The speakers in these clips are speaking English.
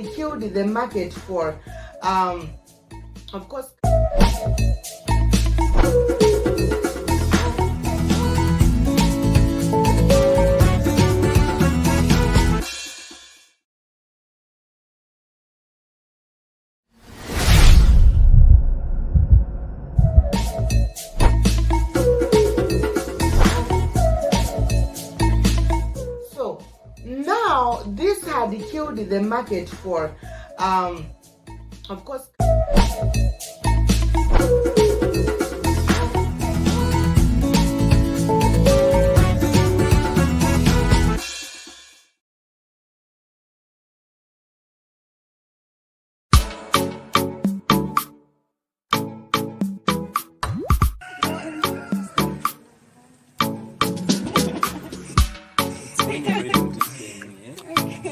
killed the market for, of course. So now this had killed the market for, of course.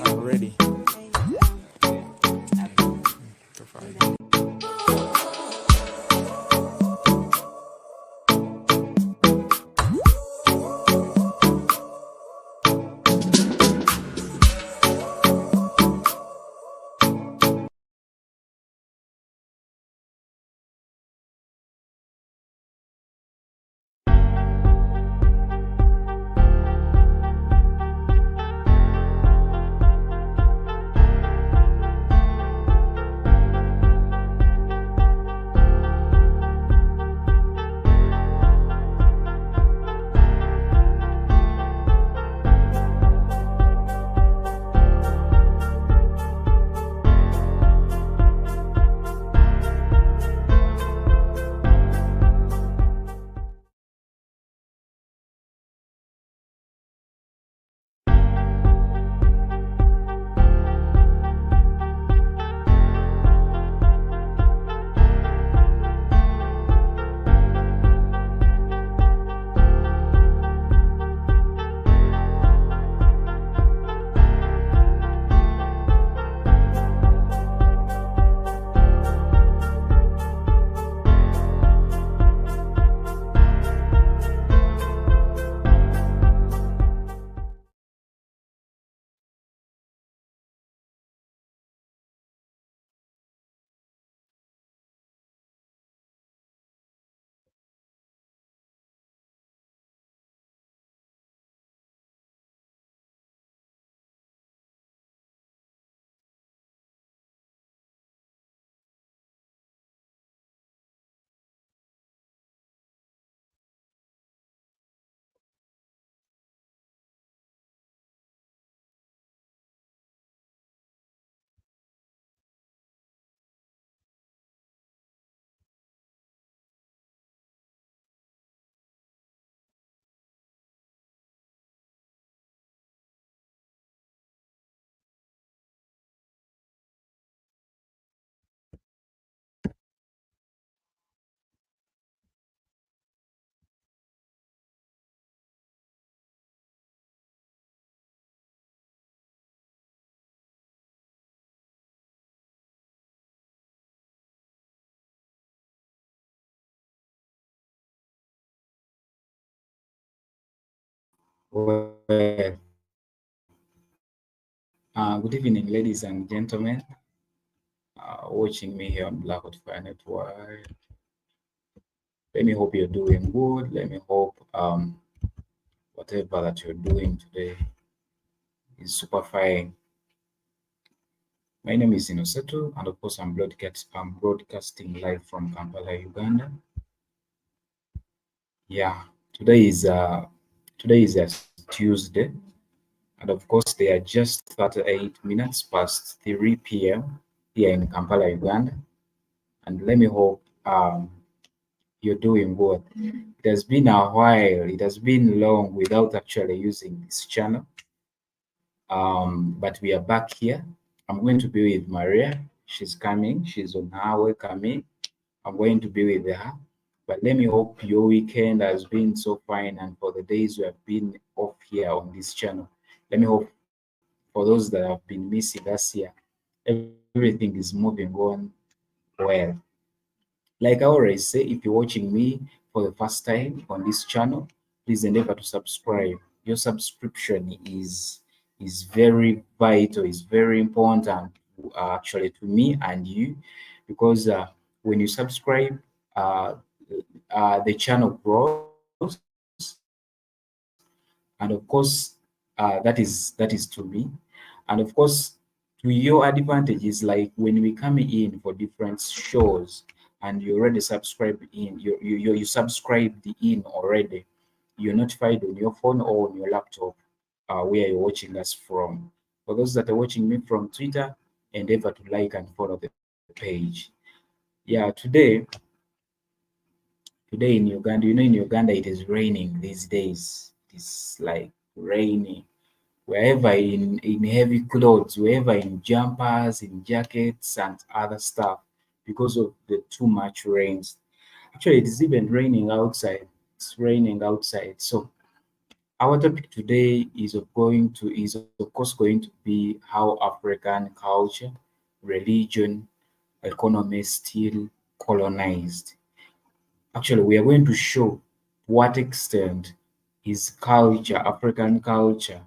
I'm ready. Well, good evening, ladies and gentlemen, watching me here on Blackwood Fire Network. Let me hope you're doing good. Let me hope whatever that you're doing today is super fine. My name is INNOSSETU, and of course, I'm broadcasting live from Kampala, Uganda. Yeah, today is a Tuesday, and of course, they are just 38 minutes past 3 p.m. here in Kampala, Uganda. And let me hope you're doing good. It has been a while, it has been long without actually using this channel. But we are back here. I'm going to be with Maria. She's coming, she's on her way coming. I'm going to be with her. But let me hope your weekend has been so fine, and for the days you have been off here on this channel. Let me hope for those that have been missing us here, everything is moving on well. Like I always say, if you're watching me for the first time on this channel, please endeavor to subscribe. Your subscription is very vital, is very important actually to me and you, because when you subscribe, uh, the channel grows, and of course, that is to me, and of course, to your advantage is like when we come in for different shows and you already subscribe in, you subscribed in already, you're notified on your phone or on your laptop where you're watching us from. For those that are watching me from Twitter, endeavor to like and follow the page. Yeah, today in Uganda, in Uganda it is raining these days. It's like raining. Wherever in heavy clothes, wherever in jumpers, in jackets and other stuff because of the too much rains. Actually, it is even raining outside. It's raining outside. So our topic today is of course going to be how African culture, religion, economy still colonized. Actually, we are going to show to what extent is culture, African culture,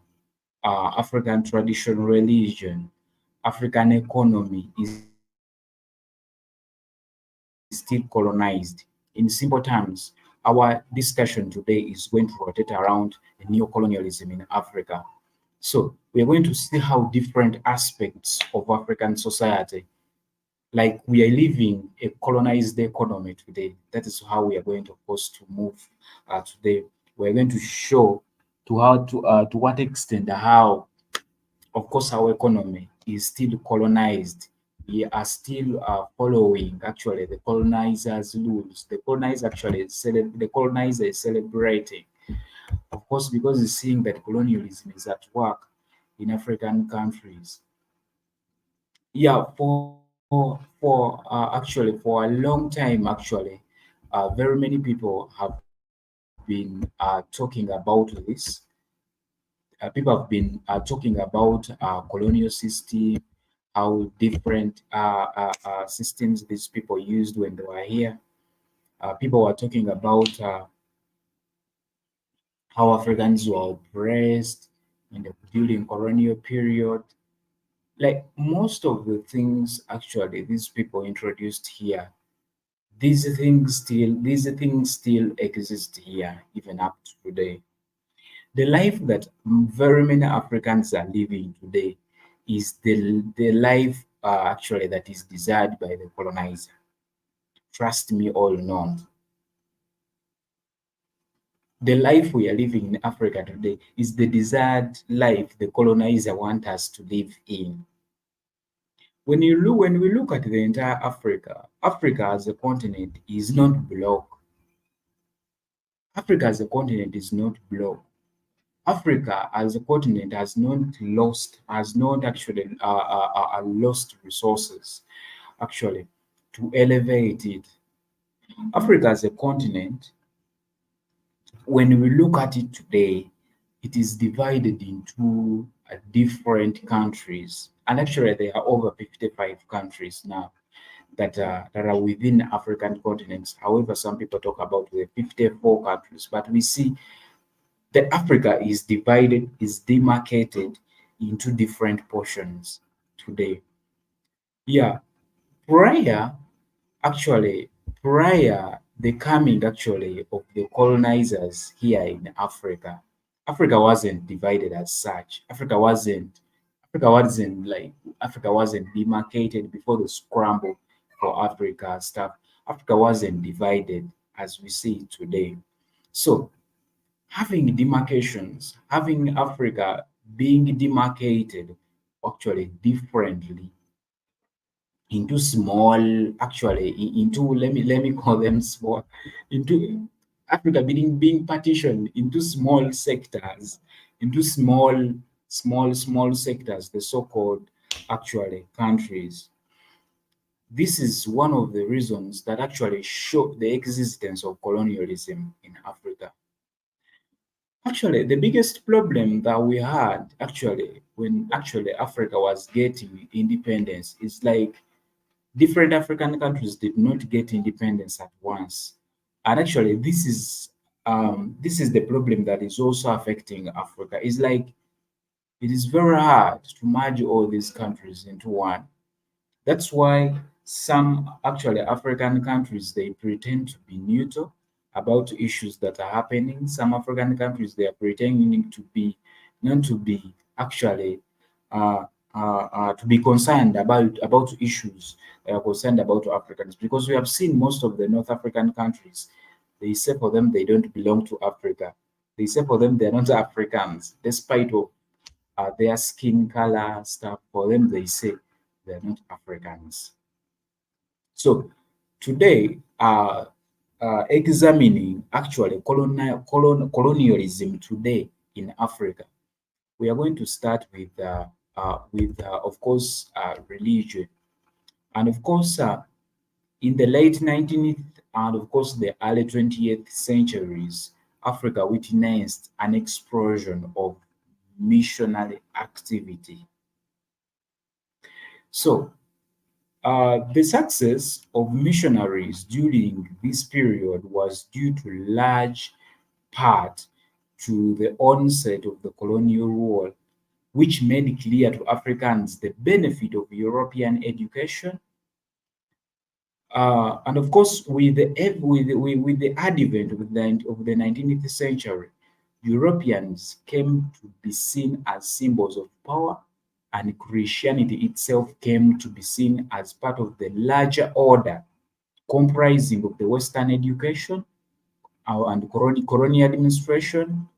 African tradition, religion, African economy is still colonized. In simple terms, our discussion today is going to rotate around neocolonialism in Africa. So we are going to see how different aspects of African society, like we are living a colonized economy today. That is how we are going to, of course, to move today. We are going to show to what extent how, of course, our economy is still colonized. We are still following actually the colonizers' rules. The colonizer is celebrating, of course, because he's seeing that colonialism is at work in African countries. Yeah, for actually for a long time actually, very many people have been talking about this. People have been talking about colonial system, how different systems these people used when they were here. People were talking about how Africans were oppressed in the during colonial period. Like most of the things actually these people introduced here, these things still exist here even up to today. The life that very many Africans are living today is the life actually that is desired by the colonizer. Trust me, all not. The life we are living in Africa today is the desired life the colonizer want us to live in. When we look at the entire Africa, Africa as a continent is not block. Africa as a continent is not block. Africa as a continent has not actually lost resources actually to elevate it. Africa as a continent, when we look at it today, it is divided into different countries, and actually there are over 55 countries now that are within African continents. However, some people talk about the 54 countries, but we see that Africa is divided, is demarcated into different portions today. Yeah, prior actually, prior the coming actually of the colonizers here in Africa, Africa wasn't divided as such. Africa wasn't demarcated before the scramble for Africa stuff. Africa wasn't divided as we see it today. So having demarcations, having Africa being demarcated actually differently into small, actually into, let me call them small, into Africa being partitioned into small sectors, into small sectors, the so-called actually countries. This is one of the reasons that actually show the existence of colonialism in Africa. Actually, the biggest problem that we had actually when actually Africa was getting independence is like different African countries did not get independence at once. And actually, this is the problem that is also affecting Africa. It's like it is very hard to merge all these countries into one. That's why some actually African countries they pretend to be neutral about issues that are happening. Some African countries they are pretending to be not to be actually uh, to be concerned about issues that are concerned about Africans, because we have seen most of the North African countries. They say for them they don't belong to Africa. They say for them they're not Africans, despite of their skin color stuff. For them, they say they're not Africans. So today, examining actually colonialism today in Africa, we are going to start with of course, religion, and of course, in the late 19th and of course the early 20th centuries, Africa witnessed an explosion of missionary activity. So, the success of missionaries during this period was due to large part to the onset of the colonial rule, which made clear to Africans the benefit of European education. And of course, with the advent of the 19th century, Europeans came to be seen as symbols of power, and Christianity itself came to be seen as part of the larger order comprising of the Western education and colonial administration,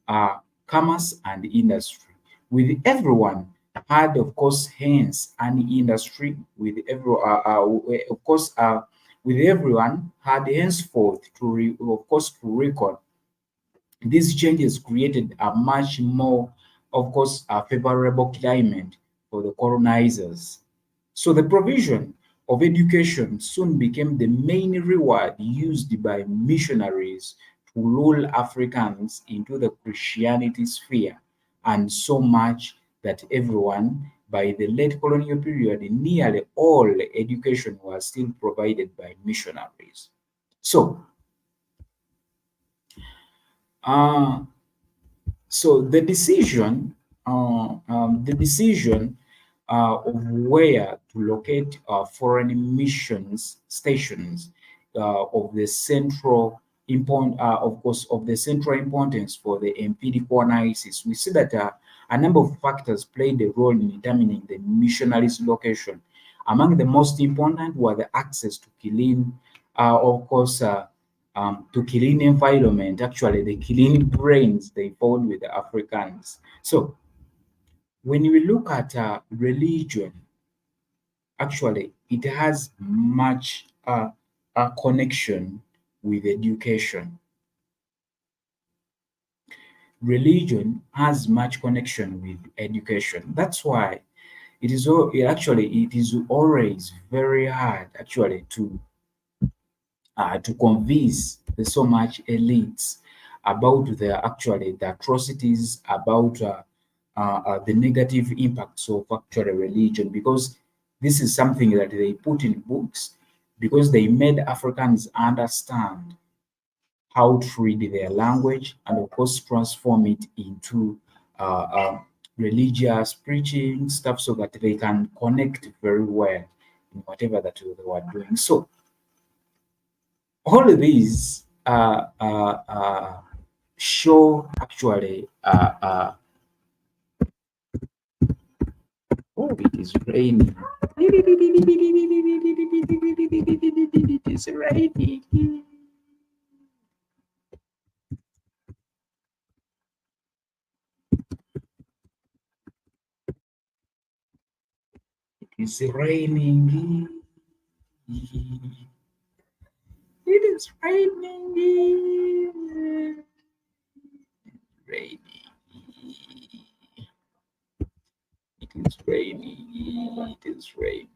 uh, commerce, and industry. With everyone had, of course, hence an industry. Of course, with everyone had henceforth of course, to reckon. These changes created a much more, of course, a favorable climate for the colonizers. So the provision of education soon became the main reward used by missionaries to lull Africans into the Christianity sphere, and so much that everyone, by the late colonial period, nearly all education was still provided by missionaries. So, uh, So the decision of where to locate foreign missions stations of the central of course, of the central importance for the empirical analysis. We see that a number of factors played a role in determining the missionaries' location. Among the most important were the access to clean, of course. To killing environment, actually the killing brains they found with the Africans. So when we look at religion, actually it has much a connection with education. Religion has much connection with education. That's why it is always very hard actually to convince the so much elites about the atrocities, about the negative impacts of actual religion, because this is something that they put in books, because they made Africans understand how to read their language, and of course transform it into uh, uh, religious preaching stuff, so that they can connect very well in whatever that they were doing. So all of these show actually oh, it is raining. It is raining. It is raining. It is raining. Raining. It is raining. It is raining.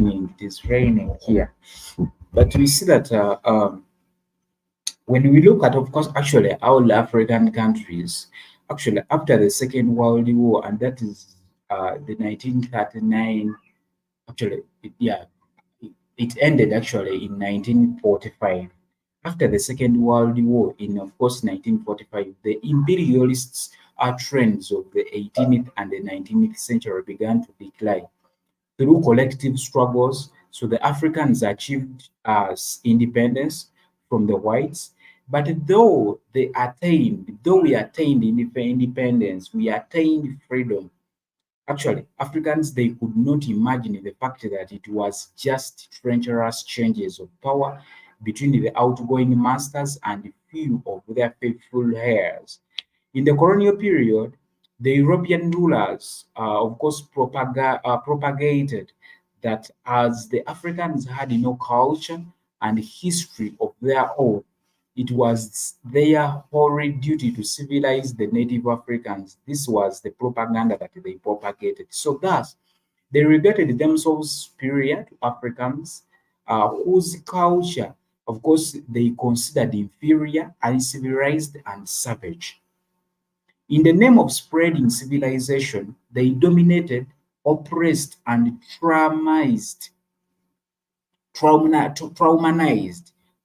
It is raining here. But we see that when we look at, of course, actually all African countries, actually after the Second World War, and that is the 1939, actually, yeah, it ended actually in 1945. After the Second World War, in of course 1945, the imperialists trends of the 18th and the 19th century began to decline through collective struggles. So the Africans achieved independence from the whites. But though we attained independence, we attained freedom. Actually, Africans, they could not imagine the fact that it was just treacherous changes of power between the outgoing masters and few of their faithful heirs. In the colonial period, the European rulers, of course, propagated that as the Africans had no culture and history of their own, it was their holy duty to civilize the native Africans. This was the propaganda that they propagated. So thus, they regarded themselves superior to Africans, whose culture, of course, they considered inferior, uncivilized, and savage. In the name of spreading civilization, they dominated, oppressed, and traumatized,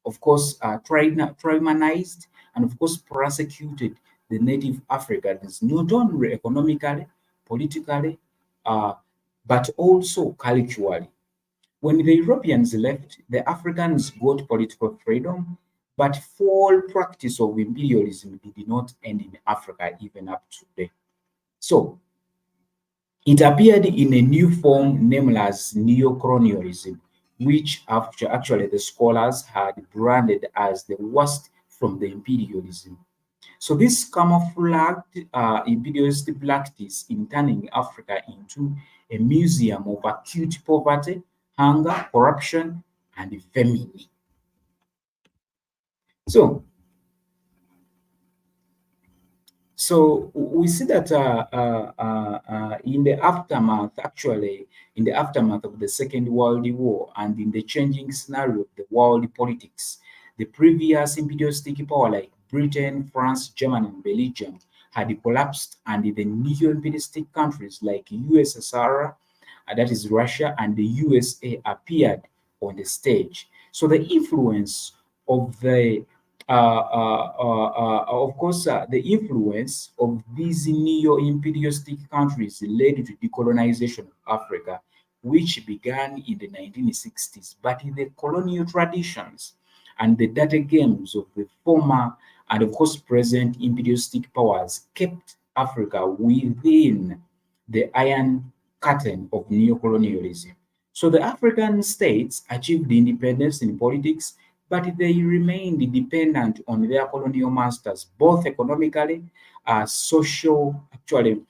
of course, traumatized, and of course, persecuted the native Africans, not only economically, politically, uh, but also culturally. When the Europeans left, the Africans got political freedom, but full practice of imperialism did not end in Africa even up to today. So it appeared in a new form named as neo-colonialism, which actually the scholars had branded as the worst from the imperialism. So this camouflaged imperialist practice in turning Africa into a museum of acute poverty, hunger, corruption, and famine. So, so we see that in the aftermath, actually, in the aftermath of the Second World War and in the changing scenario of the world politics, the previous imperialistic power like Britain, France, Germany, and Belgium had collapsed, and the neo-imperialistic countries like USSR, that is Russia, and the USA appeared on the stage. So the influence of the of course, the influence of these neo-imperialistic countries led to decolonization of Africa, which began in the 1960s. But in the colonial traditions and the data games of the former and, of course, present imperialistic powers kept Africa within the iron curtain of neocolonialism. So the African states achieved independence in politics, but they remained dependent on their colonial masters, both economically, social culturally,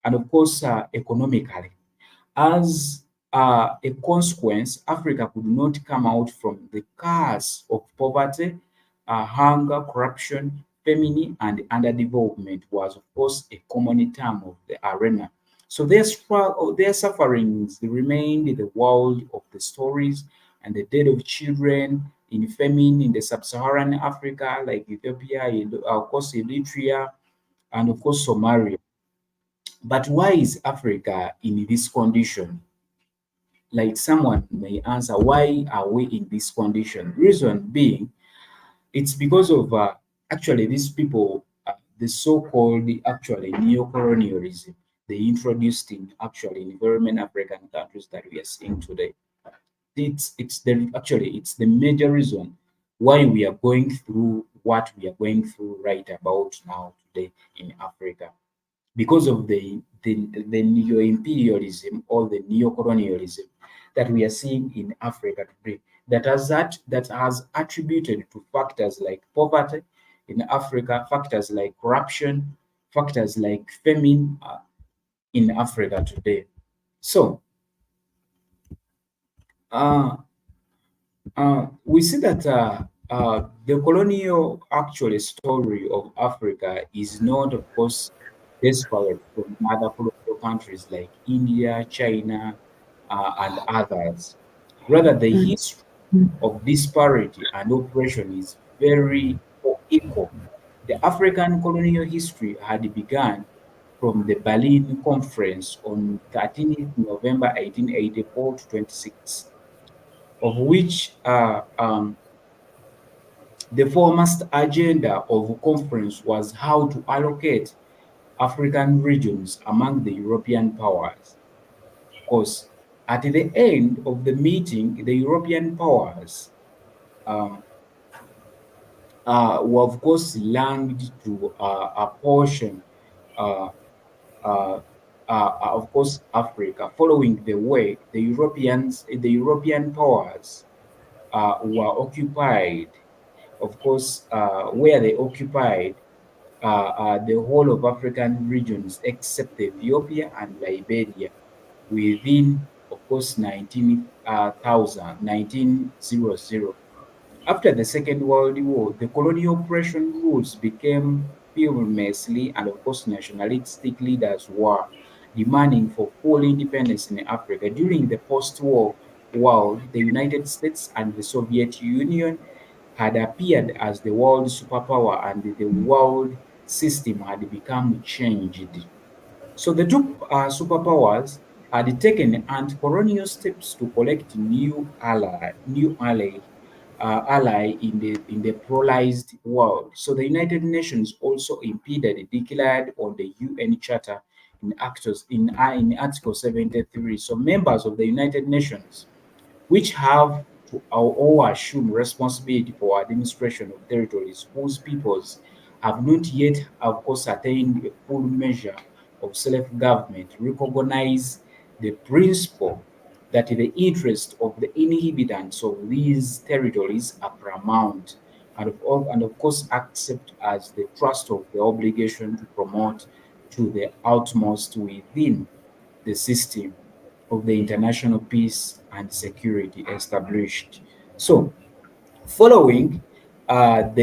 and of course, economically. As a consequence, Africa could not come out from the curse of poverty, hunger, corruption, famine, and underdevelopment was, of course, a common term of the arena. So their sufferings remained the world of the stories and the death of children in famine in the sub-Saharan Africa, like Ethiopia, of course, Eritrea, and of course, Somalia. But why is Africa in this condition? Like someone may answer, why are we in this condition? Reason being, it's because of actually these people, the so-called actually neo-colonialism they introduced in actually in very many African countries that we are seeing today. It's the major reason why we are going through what we are going through right about now today in Africa, because of the neo-imperialism or the neo-colonialism that we are seeing in Africa today, that has attributed to factors like poverty in Africa, factors like corruption, factors like famine in Africa today. So uh, we see that the colonial actually story of Africa is not, of course, desperate from other colonial countries like India, China, and others. Rather, the history of disparity and oppression is very equal. The African colonial history had begun from the Berlin Conference on 13th November 1884 to 26, of which the foremost agenda of the conference was how to allocate African regions among the European powers. Because at the end of the meeting, the European powers um, were, of course, longed to apportion, uh, uh, of course, Africa, following the way the European powers were occupied, of course, where they occupied the whole of African regions except Ethiopia and Liberia within, of course, 1900. After the Second World War, the colonial oppression rules became famously, and of course nationalistic leaders were demanding for full independence in Africa. During the post-war world, the United States and the Soviet Union had appeared as the world superpower, and the world system had become changed. So the two superpowers had taken anti-colonial steps to collect new ally in the pluralized world. So the United Nations also impeded, declared on the UN Charter in Article 73. So members of the United Nations, which have to all assume responsibility for administration of territories whose peoples have not yet, of course, attained a full measure of self-government, recognize the principle that the interest of the inhabitants of these territories are paramount, and of course accept as the trust of the obligation to promote to the utmost within the system of the international peace and security established. So, following of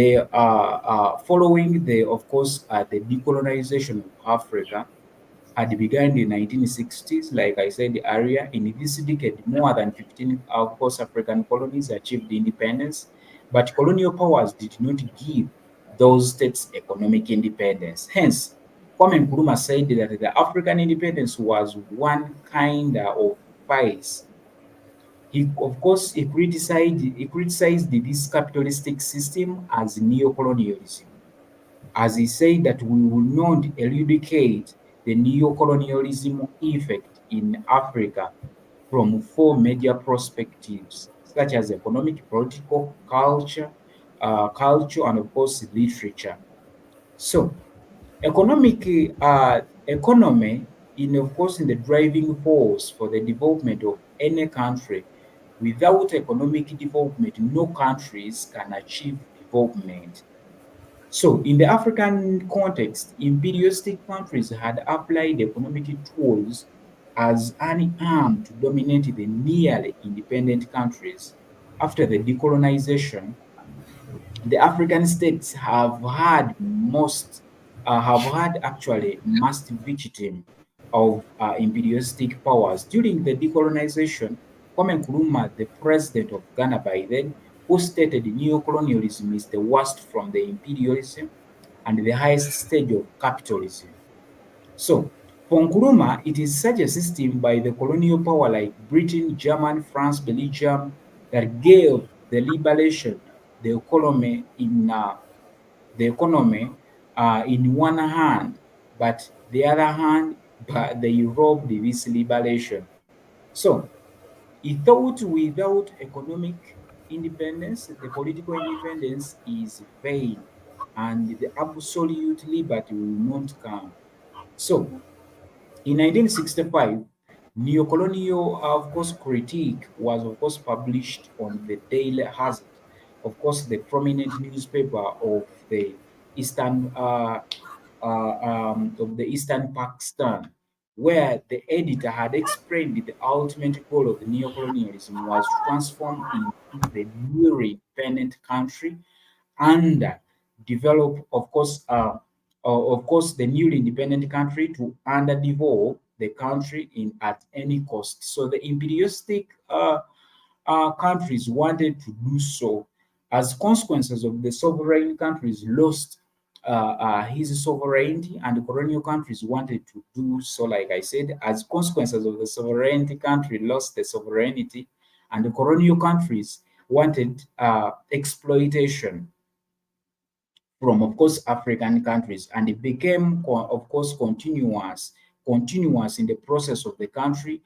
course, the decolonization of Africa had begun in the 1960s. Like I said earlier, in this decade, more than 15, of course, African colonies achieved independence, but colonial powers did not give those states economic independence. Hence, Kwame Nkrumah said that the African independence was one kind of vice. Of course, he criticized this capitalistic system as neo-colonialism, as he said that we will not eradicate the neo-colonialism effect in Africa from four major perspectives, such as economic, political, culture, and of course literature. So, economy in, of course, in the driving force for the development of any country. Without economic development, no countries can achieve development. So, in the African context, imperialistic countries had applied economic tools as an arm to dominate the nearly independent countries. After the decolonization, the African states have had actually massive victim of imperialistic powers. During the decolonization, Kwame Nkrumah, the president of Ghana by then, who stated neo-colonialism is the worst from the imperialism and the highest stage of capitalism. So, for Nkrumah, it is such a system by the colonial power like Britain, Germany, France, Belgium that gave the liberation the economy in one hand, but the other hand, but they robbed this liberation. So he thought without economic independence, the political independence is vain, and the absolute liberty will not come. So in 1965, neo-colonial, of course, critique was, of course, published on the Daily Hazard, of course, the prominent newspaper Eastern, uh, of the Eastern Pakistan, where the editor had explained that the ultimate goal of the neo-colonialism was to transform into the newly independent country and develop, of course, the newly independent country to underdevelop the country in at any cost. So the imperialistic countries wanted to do so. As consequences of the sovereign countries lost his sovereignty, and the colonial countries wanted to do so, like I said, as consequences of the sovereignty country lost the sovereignty, and the colonial countries wanted exploitation from, of course, African countries, and it became, of course, continuous in the process of the country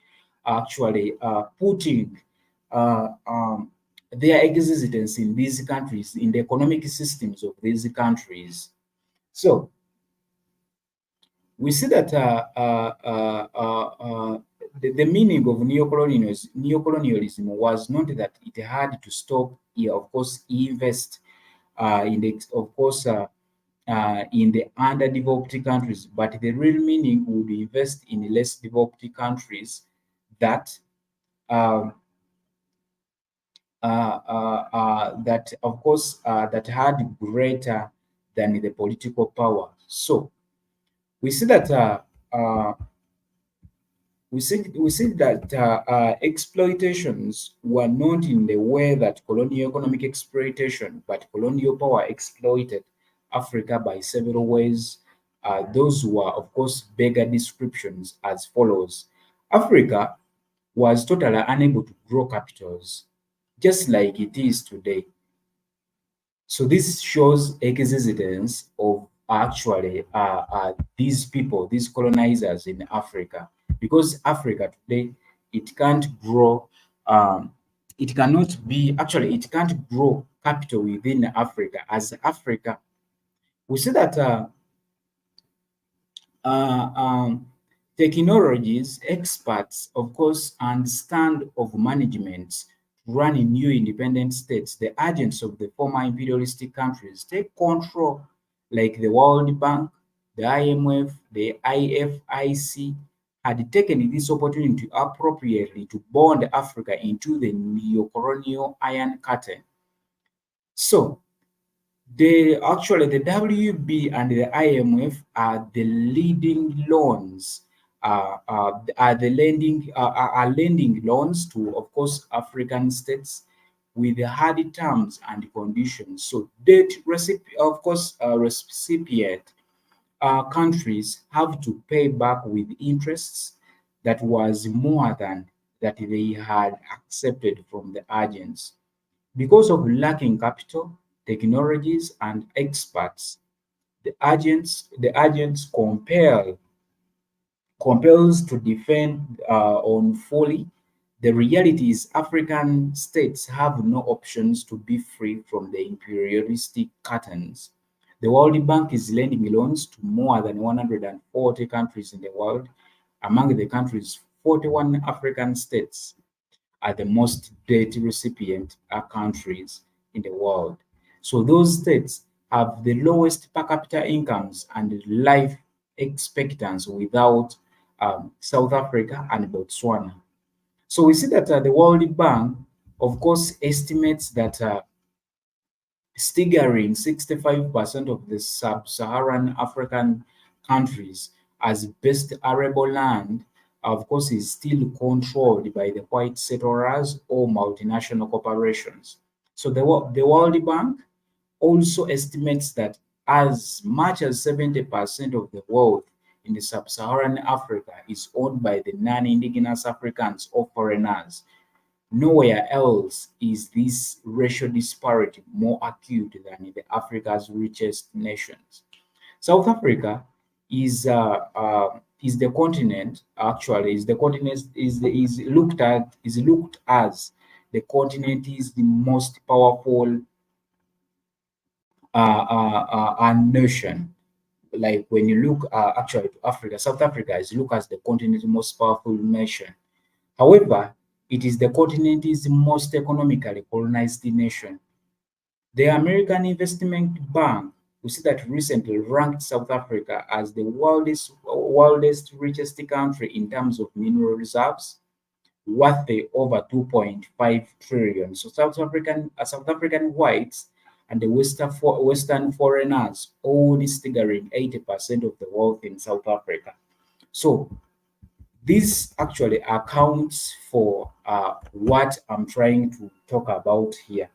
actually putting their existence in these countries, in the economic systems of these countries. So we see that the meaning of neocolonialism was not that it had to stop here, of course, invest in the, of course, in the underdeveloped countries, but the real meaning would invest in less developed countries that um, that, of course, that had greater than the political power. So we see that uh, we see that exploitations were not in the way that colonial economic exploitation, but colonial power exploited Africa by several ways. Those were, of course, bigger descriptions as follows. Africa was totally unable to grow capitals, just like it is today. So this shows existence of actually these people, these colonizers in Africa, because Africa today, it can't grow. It cannot be actually it can't grow capital within Africa. As Africa, we see that uh, um, technologies experts, of course, understand of management to run in new independent states. The agents of the former imperialistic countries take control, like the World Bank, the IMF, the IFIC, had taken this opportunity appropriately to bond Africa into the neo-colonial Iron Curtain. So the WB and the IMF are the leading loans, are lending loans to, of course, African states with hard terms and conditions. So debt of course, recipient countries have to pay back with interests that was more than that they had accepted from the agents. Because of lacking capital, technologies, and experts, the agents compels to defend on folly. The reality is African states have no options to be free from the imperialistic curtains. The World Bank is lending loans to more than 140 countries in the world. Among the countries, 41 African states are the most debt recipient countries in the world. So those states have the lowest per capita incomes and life expectancy without South Africa and Botswana. So we see that the World Bank, of course, estimates that staggering 65% of the sub-Saharan African countries as best arable land, of course, is still controlled by the white settlers or multinational corporations. So the World Bank also estimates that as much as 70% of the wealth in the sub-Saharan Africa is owned by the non-indigenous Africans or foreigners. Nowhere else is this racial disparity more acute than in the Africa's richest nations. South Africa is the continent, actually is the continent is looked as the continent is the most powerful nation. Like when you look actually to Africa, South Africa is looked as the continent's most powerful nation. However, it is the continent's most economically colonized nation. The American Investment Bank, we see that recently ranked South Africa as the world's richest country in terms of mineral reserves, worth over 2.5 trillion. So South African whites and the Western foreigners own staggering 80% of the wealth in South Africa. So This actually accounts for what I'm trying to talk about here.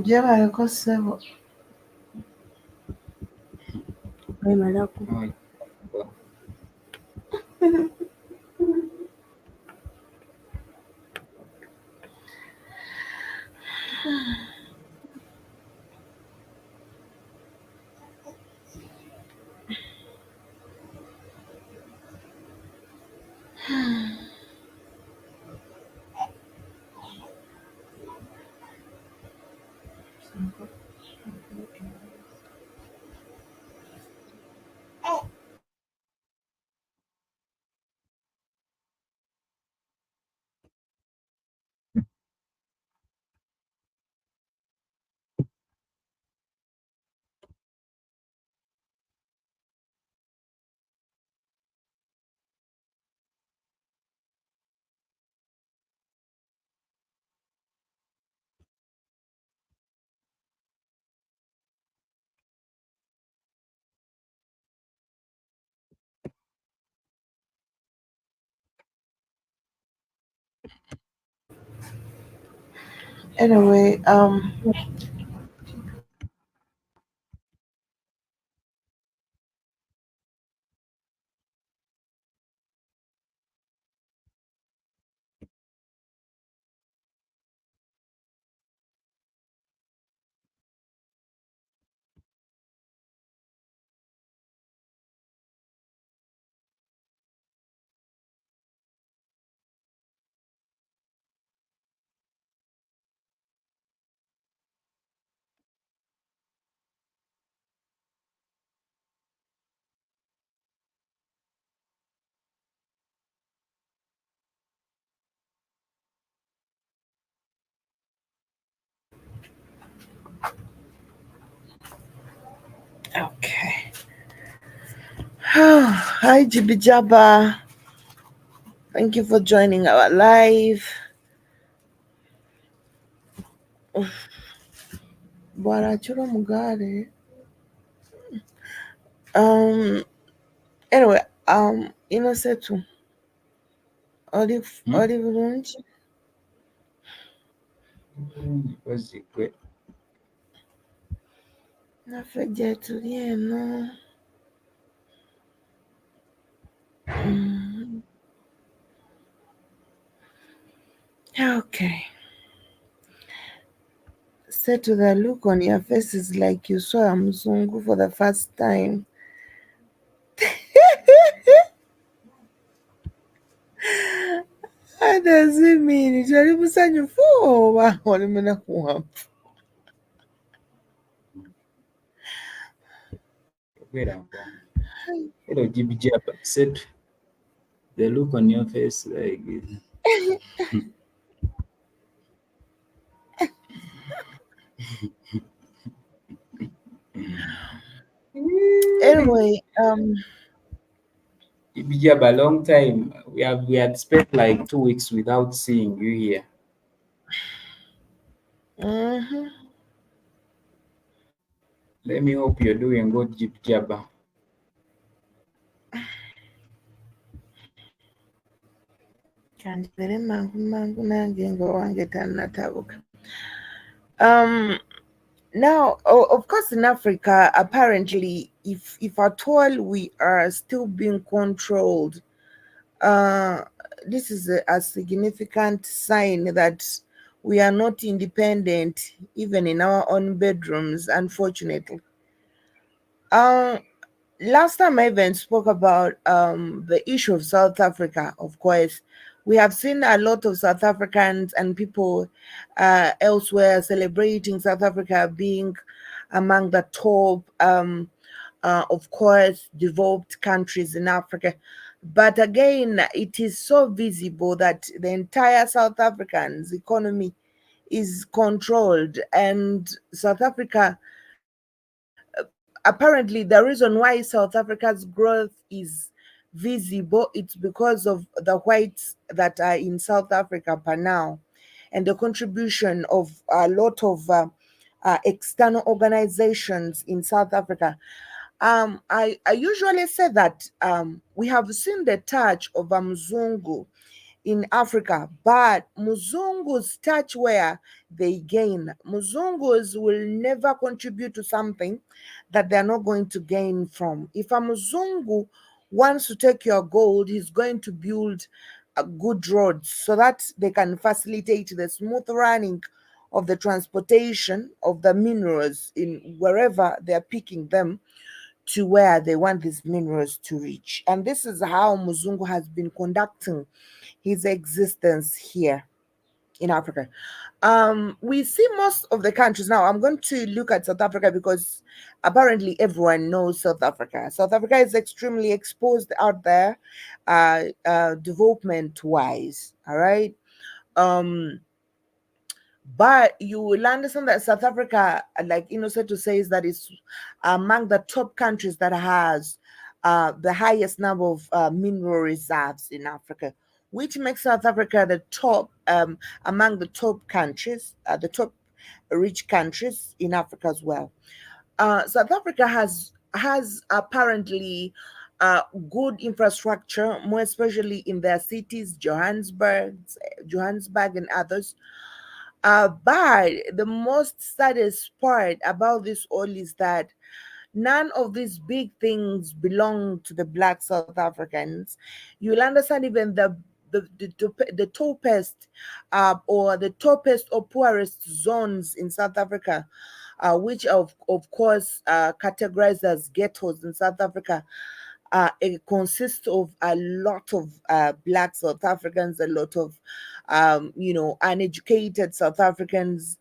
gye baliko ssebo. wemalako. Oh, well, Anyway, okay. Hi, Jibi Jabba. Thank you for joining our live. Bwarachura Mugare. Anyway, INNOSSETU. Olive lunch. was it great? Nafeje tuli eno. Okay. Setu, the look on your face is like you saw a mzungu for the first time. What does it mean? Jaribu sanyufu oba olimena kuwampa. Hello, GBJ, said the look on your face like Anyway, GBJ, a long time. We had spent like 2 weeks without seeing you here. Let me hope you're doing good, GBJ. kanjibere mangu nange ngo wange tannatabuka. Now, of course, in Africa, apparently, if at all we are still being controlled, this is a significant sign that we are not independent, even in our own bedrooms, unfortunately. Last time I even spoke about the issue of South Africa, of course. We have seen a lot of South Africans and people elsewhere celebrating South Africa being among the top, of course, developed countries in Africa. But again, it is so visible that the entire South African's economy is controlled, and South Africa apparently the reason why South Africa's growth is visible, it's because of the whites that are in South Africa per now, and the contribution of a lot of external organizations in South Africa. I usually say that we have seen the touch of a Mzungu in Africa, but Muzungus touch where they gain. Muzungus will never contribute to something that they're not going to gain from. If a Muzungu wants to take your gold, he's going to build good roads so that they can facilitate the smooth running of the transportation of the minerals in wherever they're picking them to where they want these minerals to reach. And this is how Muzungu has been conducting his existence here in Africa. We see most of the countries now. I'm going to look at South Africa because apparently everyone knows South Africa. South Africa is extremely exposed out there, development wise. All right. Um, but you will understand that South Africa, like INNOSSETU says, that is among the top countries that has the highest number of mineral reserves in Africa, which makes South Africa the top among the top countries, the top rich countries in Africa as well. South Africa has apparently good infrastructure, more especially in their cities, Johannesburg, and others. But the most saddest part about this all is that none of these big things belong to the Black South Africans. You'll understand even the topest or the topest or poorest zones in South Africa, which of course categorized as ghettos in South Africa, it consists of a lot of Black South Africans, a lot of uneducated South Africans.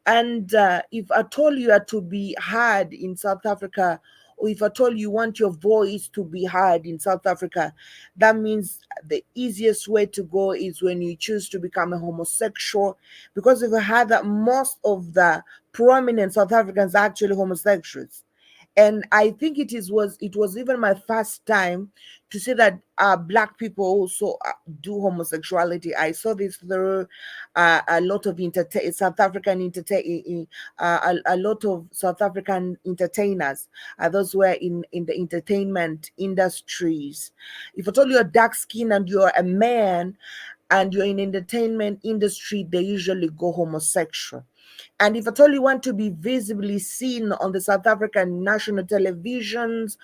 And if at all you are to be heard in South Africa, or if at all you want your voice to be heard in South Africa, that means the easiest way to go is when you choose to become a homosexual. Because if you had that, most of the prominent South Africans are actually homosexuals. And I think it was even my first time to see that Black people also do homosexuality. I saw this through a lot of South African a lot of South African entertainers. Those were in the entertainment industries. If at all you're dark skinned and you're a man and you're in entertainment industry, they usually go homosexual. And if at all you want to be visibly seen on the South African national televisions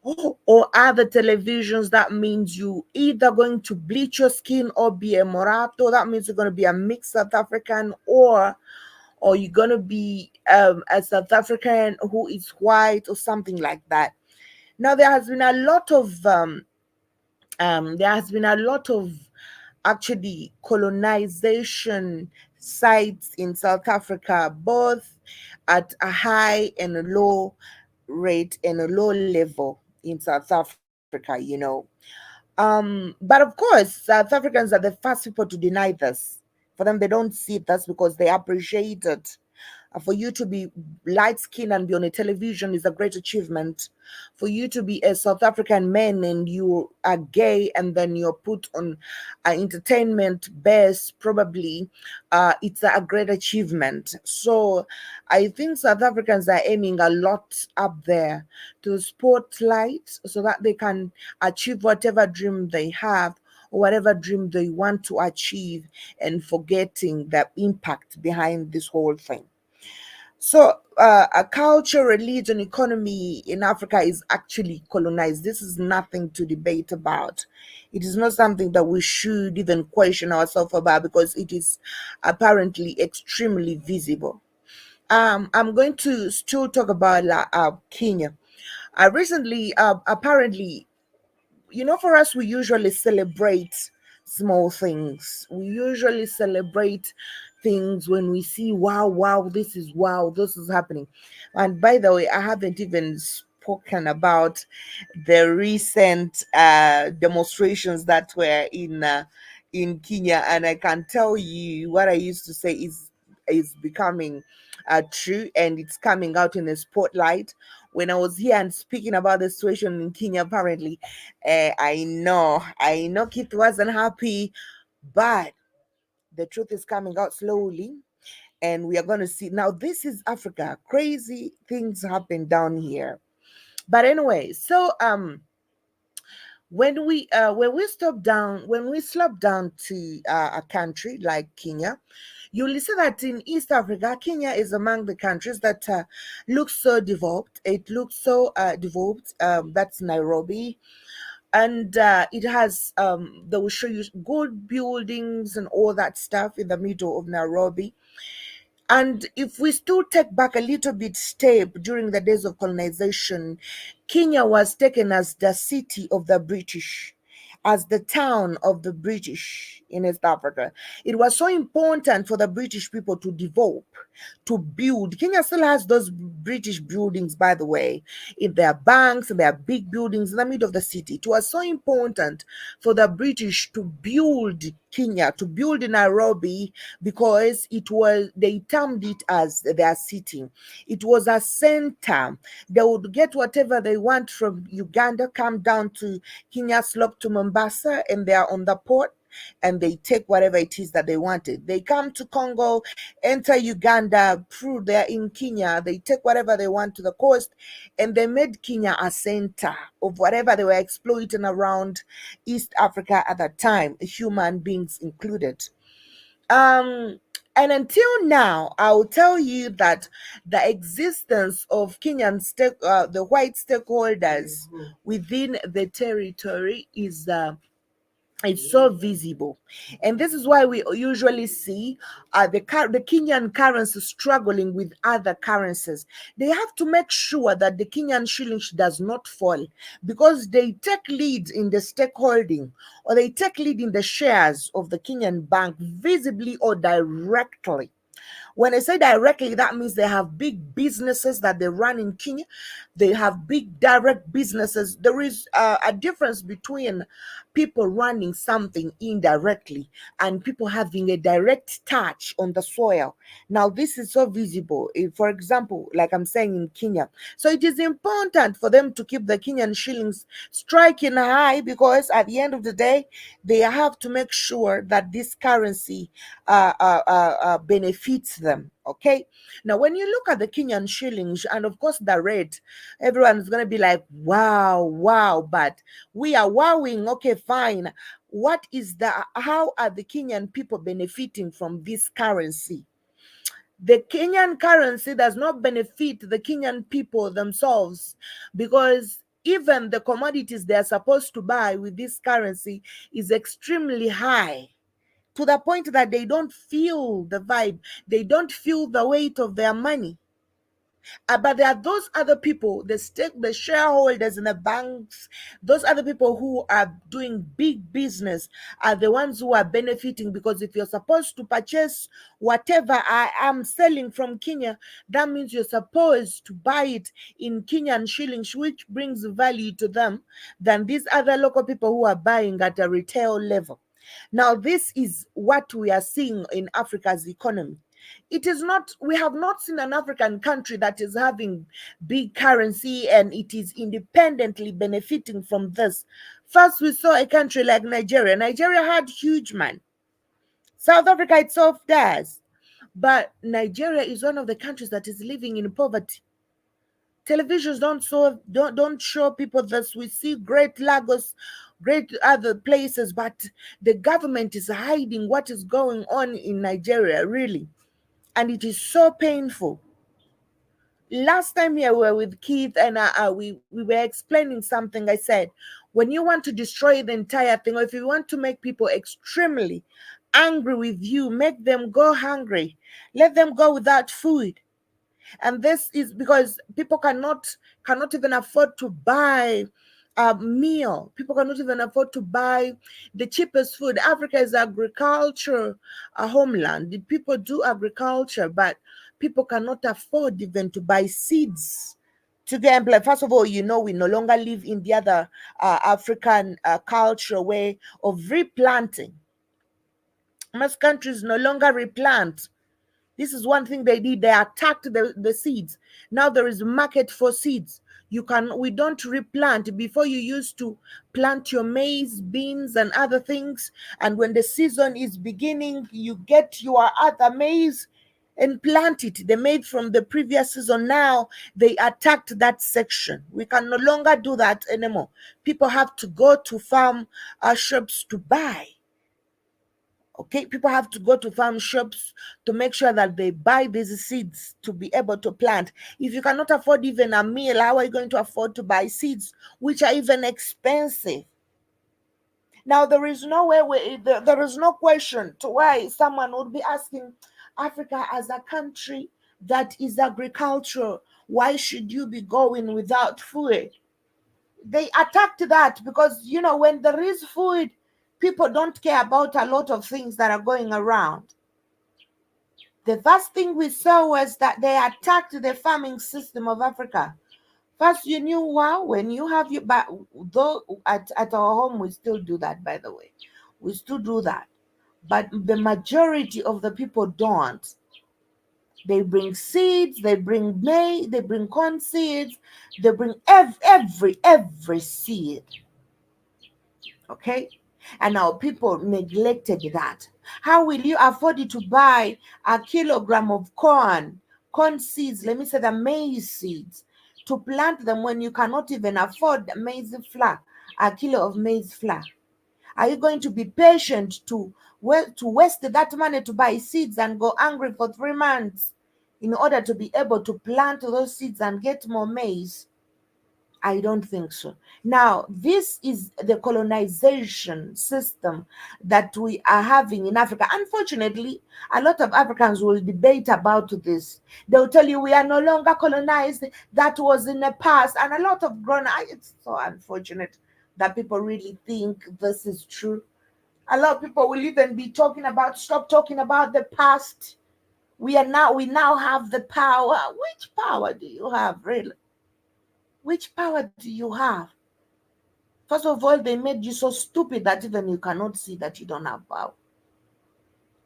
or other televisions, that means you either going to bleach your skin or be a Morato. That means you're going to be a mixed South African, or you're going to be a South African who is white or something like that. Now there has been a lot of actually colonization sites in South Africa, both at a high and a low rate and a low level in South Africa. But of course, South Africans are the first people to deny this. For them, they don't see it. That's because they appreciate it. For you to be light skinned and be on a television is a great achievement. For you to be a South African man and you are gay and then you're put on entertainment base, probably it's a great achievement. So I think South Africans are aiming a lot up there to spotlight so that they can achieve whatever dream they have or whatever dream they want to achieve, and forgetting the impact behind this whole thing. So, a culture, religion, economy in Africa is actually colonized. This is nothing to debate about. It is not something that we should even question ourselves about because it is apparently extremely visible. I'm going to still talk about Kenya. Recently, apparently, for us, we usually celebrate small things. We usually celebrate things when we see, wow, this is happening. And by the way, I haven't even spoken about the recent demonstrations that were in Kenya, and I can tell you what I used to say is becoming true, and it's coming out in the spotlight. when I was here and speaking about the situation in Kenya. Apparently, I know Keith wasn't happy, but the truth is coming out slowly, and we are going to see. Now this is Africa. Crazy things happen down here. But anyway, so when we slop down to a country like Kenya, you will see that in East Africa, Kenya is among the countries that looks so developed. It looks so developed. That's Nairobi, and it has they will show you good buildings and all that stuff in the middle of Nairobi. And if we still take back a little bit step, during the days of colonization, Kenya was taken as the city of the British, as the town of the British in East Africa. It was so important for the British people to develop, to build. Kenya still has those British buildings, by the way, in their banks and their big buildings in the middle of the city. It was so important for the British to build Kenya, to build in Nairobi, because it was, they termed it as their city. It was a center. They would get whatever they want from Uganda, come down to Kenya, slope to Mombasa, and they are on the port, and they take whatever it is that they wanted. They come to Congo, enter Uganda, through there in Kenya, they take whatever they want to the coast, and they made Kenya a center of whatever they were exploiting around East Africa at that time, human beings included. Um, and until now, I will tell you that the existence of the white stakeholders within the territory is it's so visible, and this is why we usually see the Kenyan currency struggling with other currencies. They have to make sure that the Kenyan shilling does not fall, because they take lead in the stakeholding, or they take lead in the shares of the Kenyan bank, visibly or directly. When I say directly, that means they have big businesses that they run in Kenya. They have big direct businesses. There is a difference between people running something indirectly and people having a direct touch on the soil. Now, this is so visible. For example, like I'm saying in Kenya. So it is important for them to keep the Kenyan shillings striking high, because at the end of the day, they have to make sure that this currency benefits them. Okay. Now, when you look at the Kenyan shillings and of course the rate, everyone's going to be like, wow, wow, but we are wowing. Okay, fine. How are the Kenyan people benefiting from this currency? The Kenyan currency does not benefit the Kenyan people themselves, because even the commodities they are supposed to buy with this currency is extremely high, to the point that they don't feel the vibe, they don't feel the weight of their money. But there are those other people, the shareholders in the banks, those other people who are doing big business are the ones who are benefiting, because if you're supposed to purchase whatever I am selling from Kenya, that means you're supposed to buy it in Kenyan shillings, which brings value to them than these other local people who are buying at a retail level. Now, this is what we are seeing in Africa's economy. It is not, we have not seen an African country that is having big currency and it is independently benefiting from this. First, we saw a country like Nigeria. Nigeria had huge man. South Africa itself does. But Nigeria is one of the countries that is living in poverty. Televisions don't show people this. We see great Lagos, great other places, but the government is hiding what is going on in Nigeria, really. And it is so painful. Last time here we were with Keith, and we were explaining something. I said, when you want to destroy the entire thing, or if you want to make people extremely angry with you, make them go hungry. Let them go without food. And this is because people cannot even afford to buy a meal. People cannot even afford to buy the cheapest food. Africa is agriculture, a homeland. The people do agriculture, but people cannot afford even to buy seeds to get employed. First of all, we no longer live in the other African culture way of replanting. Most countries no longer replant. This is one thing they did. They attacked the seeds. Now there is market for seeds. We don't replant. Before, you used to plant your maize, beans, and other things. And when the season is beginning, you get your other maize and plant it. They made from the previous season. Now they attacked that section. We can no longer do that anymore. People have to go to farm shops to buy. Okay, people have to go to farm shops to make sure that they buy these seeds to be able to plant. If you cannot afford even a meal, how are you going to afford to buy seeds, which are even expensive? Now, there is no way, there is no question to why someone would be asking, Africa as a country that is agricultural, why should you be going without food? They attacked that because, when there is food, people don't care about a lot of things that are going around. The first thing we saw was that they attacked the farming system of Africa. First, you knew, wow, when you have your, but though at our home, we still do that, by the way. We still do that. But the majority of the people don't. They bring seeds, they bring maize, they bring corn seeds, they bring every seed. Okay? And our people neglected that. How will you afford it to buy a kilogram of corn seeds, let me say the maize seeds, to plant them when you cannot even afford maize flour, a kilo of maize flour? Are you going to be patient to waste that money to buy seeds and go hungry for 3 months in order to be able to plant those seeds and get more maize? I don't think so. Now, this is the colonization system that we are having in Africa. Unfortunately, a lot of Africans will debate about this. They'll tell you we are no longer colonized. That was in the past. And a lot of it's so unfortunate that people really think this is true. A lot of people will even be stop talking about the past. We now have the power. Which power do you have, really? Which power do you have? First of all, they made you so stupid that even you cannot see that you don't have power.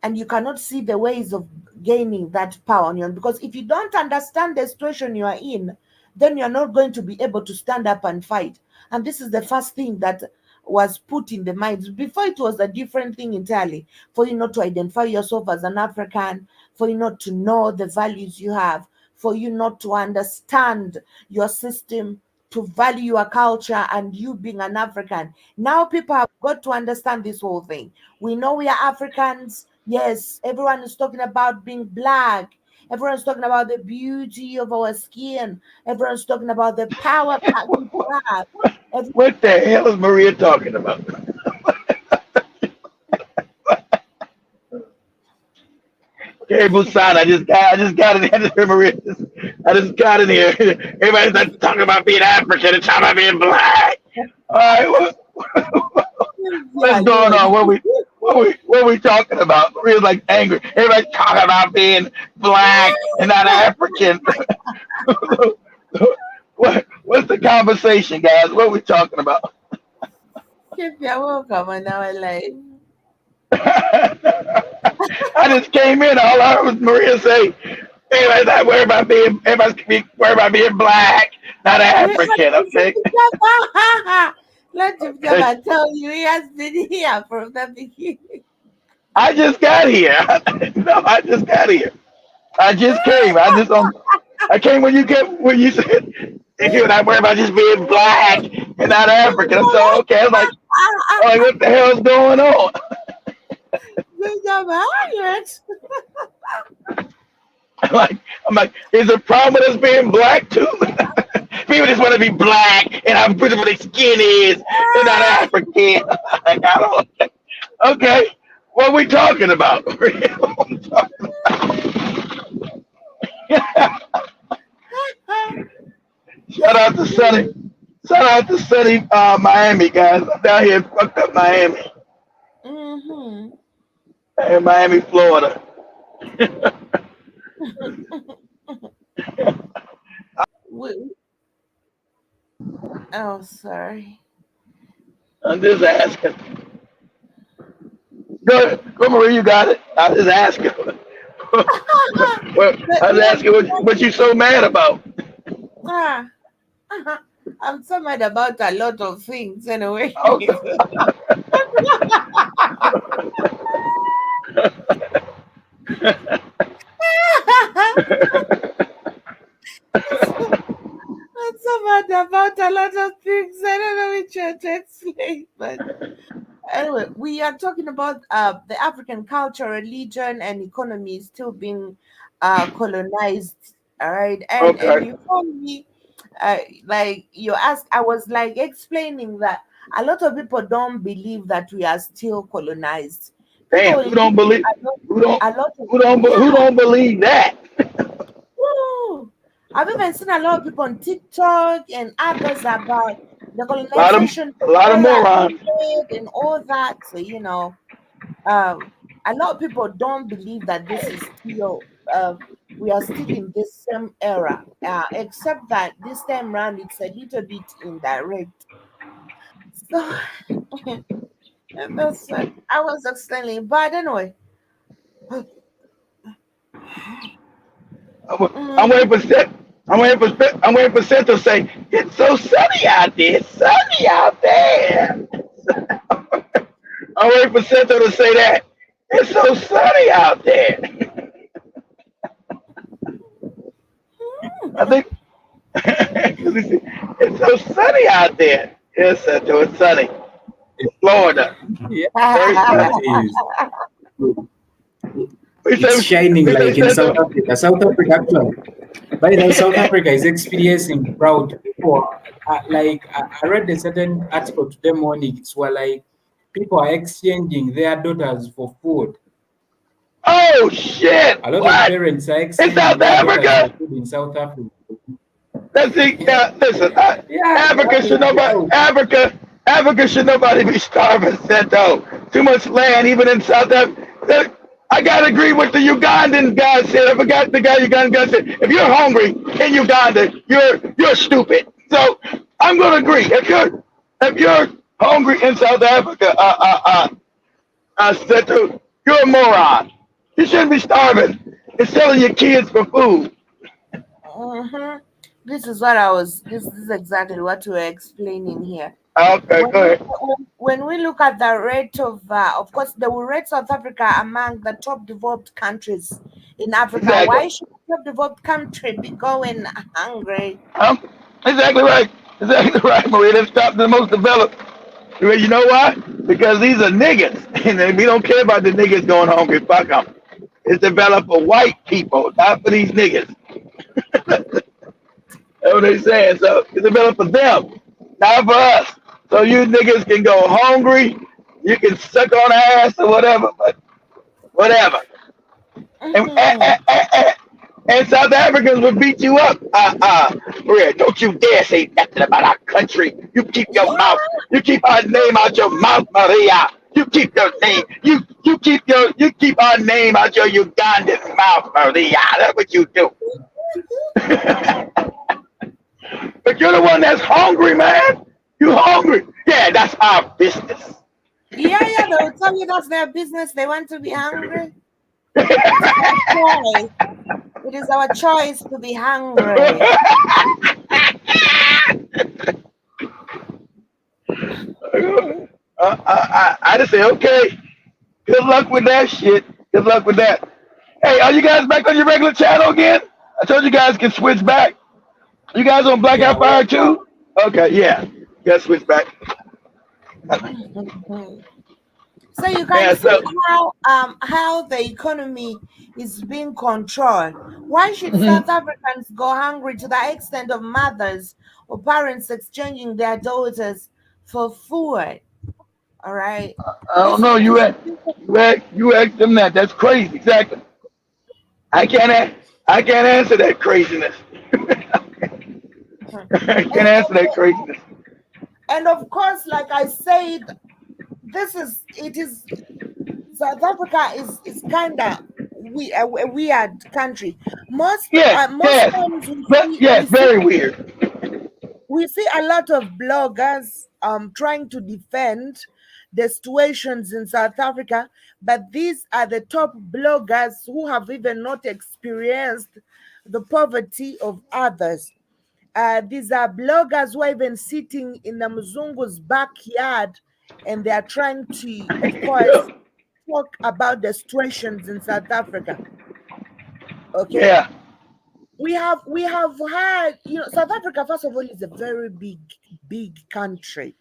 And you cannot see the ways of gaining that power on your own. Because if you don't understand the situation you are in, then you're not going to be able to stand up and fight. And this is the first thing that was put in the minds. Before, it was a different thing entirely. For you not to identify yourself as an African, for you not to know the values you have, for you not to understand your system, to value your culture and you being an African. Now people have got to understand this whole thing. We know we are Africans. Yes, everyone is talking about being black. Everyone's talking about the beauty of our skin. Everyone's talking about the power that we have. What the hell is Maria talking about? Okay, Busan, I just got in here, Maria. I just got in here. Everybody's like talking about being African and talking about being black. All right, what's going on? What we talking about? Maria's like angry. Everybody's talking about being black and not African. What's the conversation, guys? What are we talking about? You're welcome in our life. I just came in. All I heard was Maria say, "Everybody's not worried about being black, not African." Okay. Let him come and tell you he has been here from the beginning. I just got here. No, I just got here. I just came. I came when you said if you're not worried about just being black and not African. So okay, I was like, what the hell is going on? I'm like, is the problem with us being black too? People just want to be black and how beautiful their skin is and not African. I don't. Okay, what are we talking about? Shout out to Sunny. Shout out to Sunny, Miami, guys. I'm down here in fucked up Miami. Mm-hmm. In Miami, Florida. Oh, sorry. I'm just asking. Go, Marie, you got it. I just asking. Well, But I was yes, asking what you so mad about. ah, I'm so mad about a lot of things anyway. Oh, I'm so mad about a lot of things. I don't know which one to explain, but anyway, we are talking about the African culture, religion, and economy still being colonized. All right, and okay. you told me, like you asked, I was like explaining that a lot of people don't believe that we are still colonized. People Damn, will give you who don't a lot of who yeah. don't believe that? Woo. I've even seen a lot of people on TikTok and others about the A lot of colonization a lot of era morons. ended and all that. So, um, a lot of people don't believe that this is still, we are still in this same era, except that this time around it's a little bit indirect. So, and that's what I was explaining. But anyway, I'm mm, waiting for Seth. I'm waiting for Seth to say it's so sunny out there. It's sunny out there. I'm waiting for Seth to say that. It's so sunny out there. I think it's so sunny out there. Yes, Seth, it's sunny. Florida, Yeah, very it sunny. is. We It's say, shining we say like in Seth. South Africa. South Africa, actually. By the way, South Africa is experiencing drought. People, I read a certain article today morning. It's where like people are exchanging their daughters for food. Oh shit! A lot of What? parents are In exchanging South their daughters for Africa? food in South Africa. That's it. Listen, Yeah, they're Africa should having nobody. drought. Africa should nobody be starving. Said though, too much land, even in South Africa. I gotta agree with the Ugandan guy said. I forgot the guy Ugandan guy said. If you're hungry in Uganda, you're stupid. So I'm gonna agree. If you're hungry in South Africa, said to, you're a moron. You shouldn't be starving and selling your kids for food. mhm. This is exactly what we were explaining here. Okay, When go we, ahead. when we look at the rate of course, they will rate South Africa among the top developed countries in Africa. Exactly. Why should a top developed country be going hungry? Um, exactly right. Exactly right, Maria. Let's stop the most developed. Well, you know why? Because these are niggas, and we don't care about the niggas going hungry. Fuck them. It's developed for white people, not for these niggas. That's what they saying. So it's developed for them, not for us. So you niggas can go hungry, you can suck on ass or whatever, but whatever. And, Hmm. and South Africans will beat you up. Maria, don't you dare say nothing about our country. You keep your mouth. Yeah. You keep our name out your mouth, Maria. You keep your name. You keep our name out your Ugandan mouth, Maria. That's what you do. But you're the one that's hungry, man. You hungry? Yeah, that's our business. Yeah, they will tell you that's their business. They want to be hungry. It's our choice. It is our choice to be hungry. I just say, okay, good luck with that shit. Good luck with that. Hey, are you guys back on your regular channel again? I told you guys can switch back. You guys on Yeah, Blackout we are Fire back. too? Okay, yeah. You guys switch back. So you can Yeah, see so how the economy is being controlled. Why should South Africans go hungry to the extent of mothers or parents exchanging their daughters for food? All right, I don't know. You asked them that. That's crazy. Exactly. I can't I can't answer that craziness. I can't answer that craziness. and of course, like I said, it is South Africa is kind of a weird country. Yes, Most yes. times But yes, very weird. we see a lot of bloggers trying to defend the situations in South Africa, but these are the top bloggers who have even not experienced the poverty of others. These are bloggers who are even sitting in the Mzungu's backyard, and they are trying to, of course, talk about the situations in South Africa. Okay. Yeah. We have had, South Africa, first of all, is a very big country.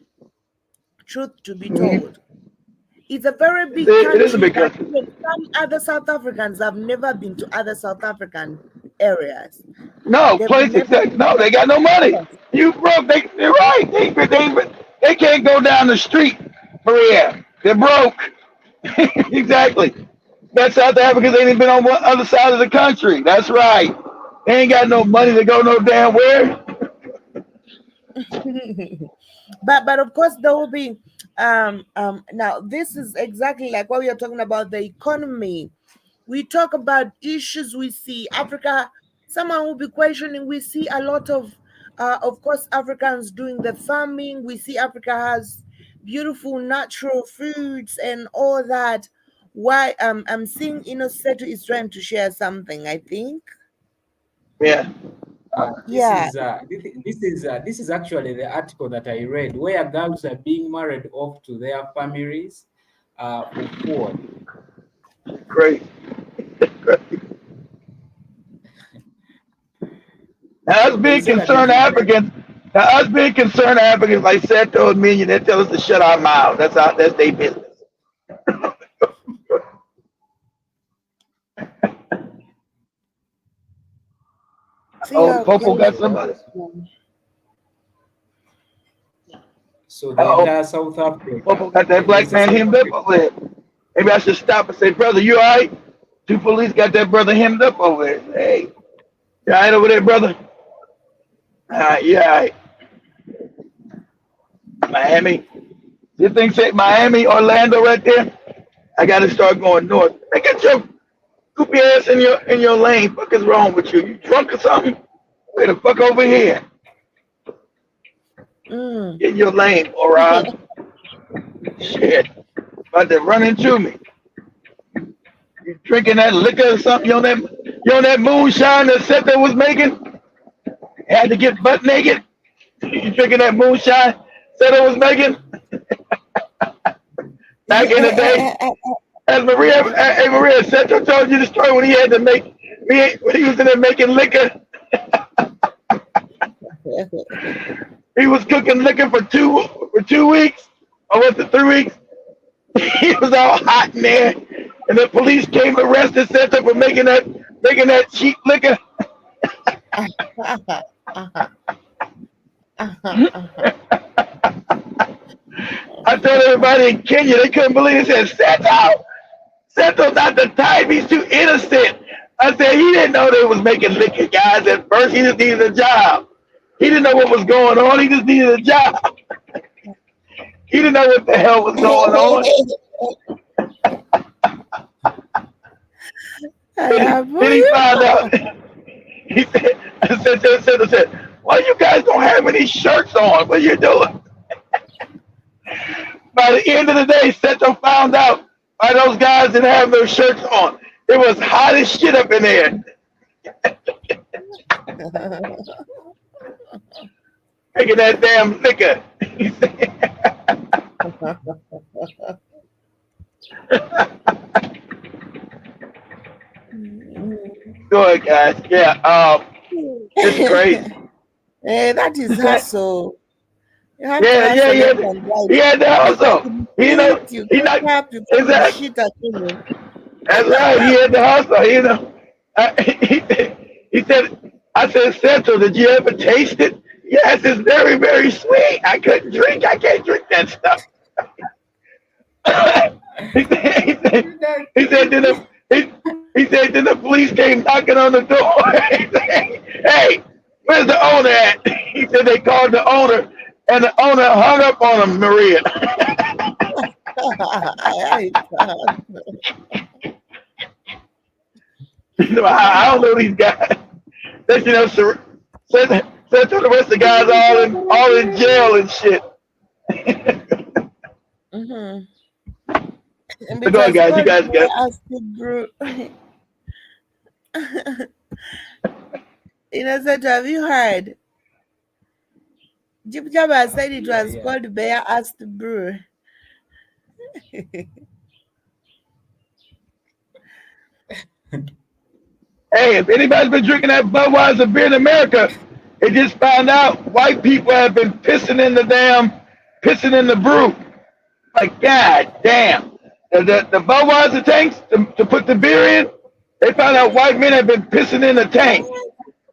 Truth to be told. It's a very big It is a country big that country. even some other South Africans have never been to other South African areas. No, They've place never except no, they got no money. Yes. You broke. They're right. They can't go down the street, Maria. They're broke. Exactly. That South Africans ain't even been on one other side of the country. That's right. They ain't got no money to go no damn where. But of course there will be now this is exactly like what we are talking about, the economy. We talk about issues, we see Africa, someone will be questioning, we see a lot of course Africans doing the farming, we see Africa has beautiful natural foods and all that. Why I'm seeing INNOSSETU is trying to share something, I think. Yeah. This is actually the article that I read, where girls are being married off to their families for food. Great. Now, us being concerned Africans, like Santo and Minion, they tell us to shut our mouths. That's their business. Oh, Popo got somebody. So the entire South Africa. Popo got that black man hemmed up over there. Maybe I should stop and say, brother, you all right? Two police got that brother hemmed up over there. Hey, you all right over there, brother? All right, you all right. Miami. You think say Miami, Orlando right there? I got to start going north. Man, get your goopy ass in your lane. Fuck is wrong with you? You drunk or something? Wait the fuck over here. Get in your lane, Oran. Shit. About to run into me. You drinking that liquor or something? You on that moonshine that Seta was making? Had to get butt naked? You drinking that moonshine Seta was making? Back in the day, as Maria, Seta told you the story when he had to when he was in there making liquor. He was cooking liquor for 2 weeks, or was it 3 weeks? He was all hot in there, and the police came and arrested Seta for making that cheap liquor. I told everybody in Kenya, they couldn't believe it. Said, Seto's not the type. He's too innocent. I said, he didn't know they was making liquor, guys. At first, he just needed a job. He didn't know what was going on. He just needed a job. He didn't know what the hell was going on. Then he found out. He said, why you guys don't have any shirts on? What are you doing? By the end of the day, Seto found out why those guys didn't have their shirts on. It was hot as shit up in there. Taking that damn liquor. Go ahead, guys. Yeah, it's crazy. Hey, that is hustle. Yeah. He had the hustle. He not exactly. That's right. He had the hustle. He said, I said, Central, did you ever taste it? Yes, it's very, very sweet. I couldn't drink. I can't drink that stuff. He said, then the police came knocking on the door. He said, hey, where's the owner at? He said they called the owner, and the owner hung up on him, Maria. I don't know these guys. They, said to the rest of the guys all in jail and shit. Mm-hmm. And So it go on, was guys. You called guys Bear got. Asked the Brew. Innocent, have you heard? Jib Jabba said it Yeah, was yeah. called Bear Asked Brew. Hey, if anybody's been drinking that Budweiser beer in America, they just found out white people have been pissing in the brew. Like, god damn. The Budweiser tanks to put the beer in, they found out white men have been pissing in the tank.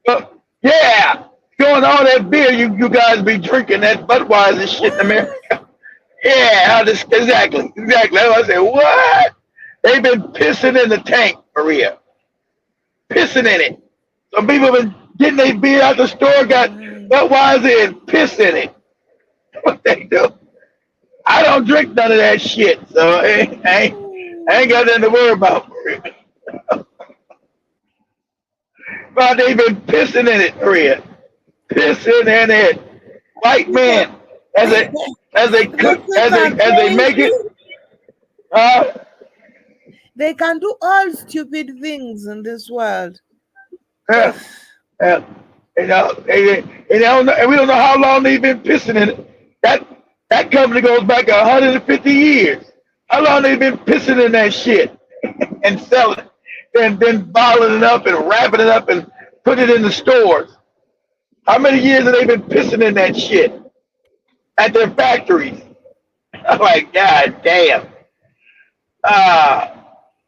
But, yeah, going all that beer you guys be drinking, that Budweiser shit in America. Yeah, exactly. I said, what? They've been pissing in the tank, Maria. Pissing in it. Some people been getting their beer out the store, got Why? Budweiser and piss in it. What they do? I don't drink none of that shit, so I ain't got nothing to worry about. But they've been pissing in it, Maria. Pissing in it. White People, men, as they the cook, people are as they make it, crazy. uh, They can do all stupid things in this world. yeah, yeah, you know, and we don't know how long they've been pissing in it. That company goes back 150 years. How long they been pissing in that shit and selling it, and then bottling it up and wrapping it up and putting it in the stores? How many years have they been pissing in that shit at their factories? I'm like, god damn.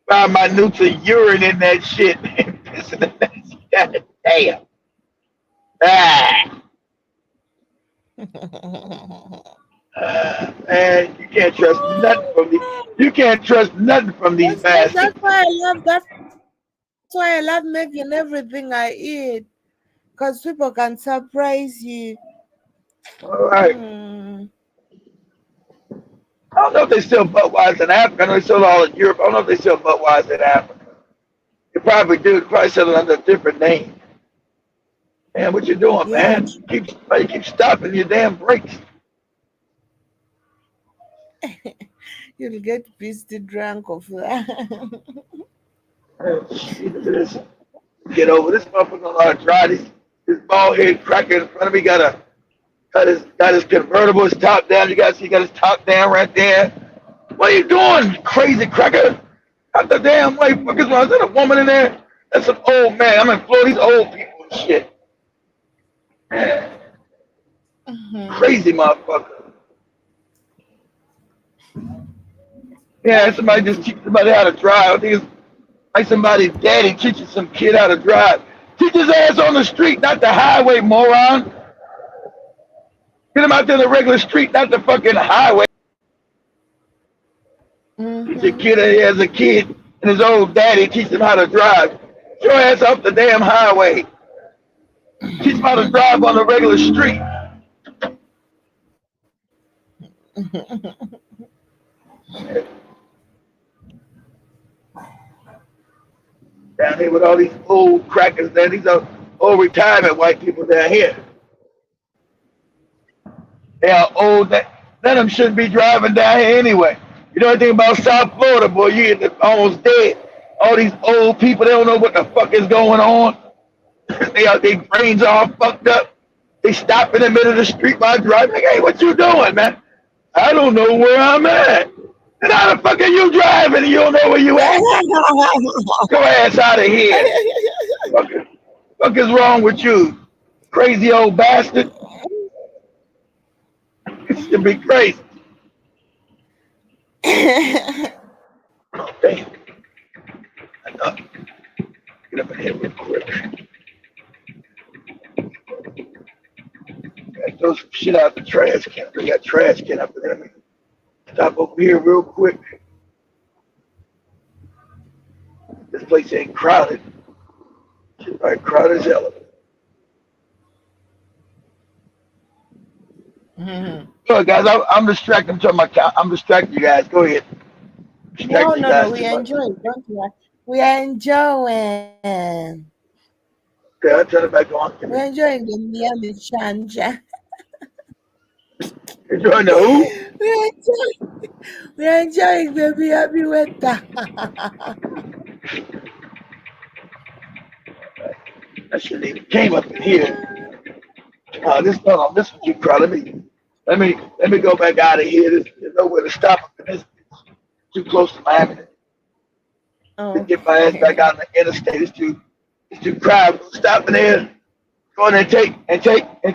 Found my newts of urine in that shit. Pissing in that shit. God damn. Ah. Man, you can't trust nothing from these. You can't trust nothing from these That's bastards. why I love. That's why I love making everything I eat, because people can surprise you. All right. Hmm. I don't know if they sell Budweiser in Africa. I know they sell all in Europe. I don't know if they sell Budweiser in Africa. They probably do. They probably sell it under a different name. Man, what you doing, Yeah, man? You keep stopping your damn brakes. you'll get pissed drunk of that. Shit, look at this. Get over this motherfucker on our drive. This bald head cracker in front of me got his convertible, his top down. You guys see, he got his top down right there. What are you doing, crazy cracker? Out the damn way, fuckers. Is that a woman in there? That's an old man. I'm in Florida. These old people and shit. Mhm. Crazy motherfucker. Yeah, somebody just teach somebody how to drive. I think it's like somebody's daddy teaching some kid how to drive. Teach his ass on the street, not the highway, moron. Get him out there on the regular street, not the fucking highway. Teach a kid as a kid and his old daddy teach him how to drive. Get your ass off the damn highway. Teach him how to drive on the regular street. Down here with all these old crackers there. These are old retirement white people down here. They are old. None of them shouldn't be driving down here anyway. You know anything about South Florida, boy, you're almost dead. All these old people, they don't know what the fuck is going on. Their brains all fucked up. They stop in the middle of the street while driving. Like, hey, what you doing, man? I don't know where I'm at. And how the fuck are you driving and you don't know where you at? Get your ass out of here. Fuck is wrong with you? Crazy old bastard. It should be crazy. Oh, damn. I know. Get up in here real quick. Gotta throw some shit out the trash can. We got trash can up in there. Stop over here real quick. This place ain't crowded. It's probably crowded as hell. Look, guys, I'm distracted. I'm distracting you guys. Go ahead. No, Distract you no, no. guys We too much. enjoy it. Don't worry. We are enjoying. Okay, I'll turn it back on. We're enjoying the Miami Chanja. You join the who? We're enjoying, baby. Happy weather. I shouldn't even came up in here. This hold on, this one too crowded. Let me go back out of here. There's nowhere to stop up in this. Too close to Miami to get my ass back Okay. out on the interstate. It's too crowded. Stop in there. Go in there and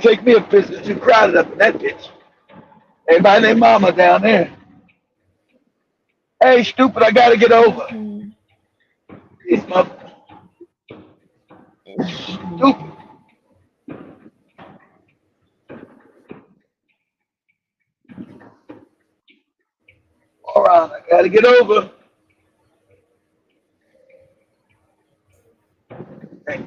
take me a piss. It's too crowded up in that bitch. Everybody named mama down there. Hey, stupid, I gotta get over. Mhm. These mother stupid. All right, I gotta get over. Hey,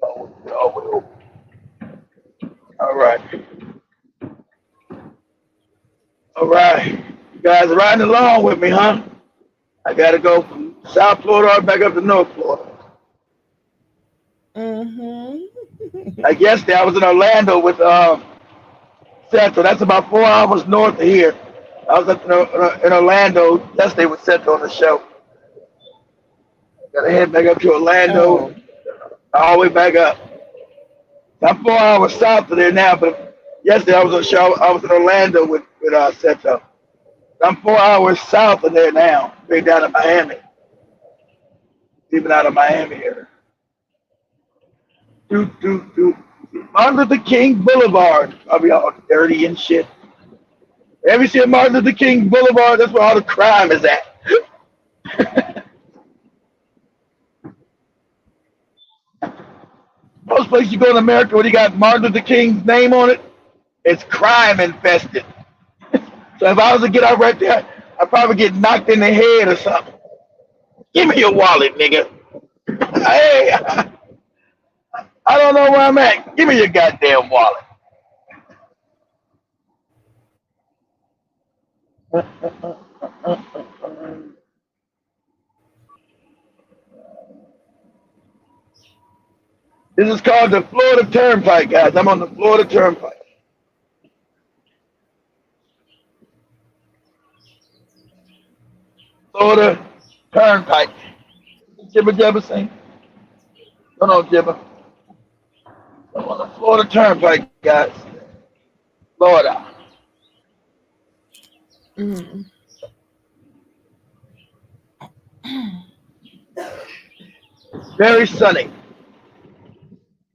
oh, all right. All right. You guys are riding along with me, huh? I gotta go from South Florida back up to North Florida. Mhm. Like yesterday, I was in Orlando with Central. That's about 4 hours north of here. I was up in Orlando yesterday with Central on the show. Gotta head back up to Orlando, Oh. all the way back up. I'm 4 hours south of there now, but yesterday I was on show. I was in Orlando with Central. I'm 4 hours south of there now, way down in Miami, even out of Miami here. Do. Martin Luther King Boulevard. I'll be all dirty and shit. Ever see Martin Luther King Boulevard? That's where all the crime is at. Most places you go in America where you got Martin Luther King's name on it, it's crime infested. So if I was to get out right there, I'd probably get knocked in the head or something. Give me your wallet, nigga. Hey, I don't know where I'm at. Give me your goddamn wallet. This is called the Florida Turnpike, guys. I'm on the Florida Turnpike. Florida Turnpike. Jibber jabber sing. Don't know jibber. I'm on the Florida Turnpike, guys. Florida. Mm. Very sunny.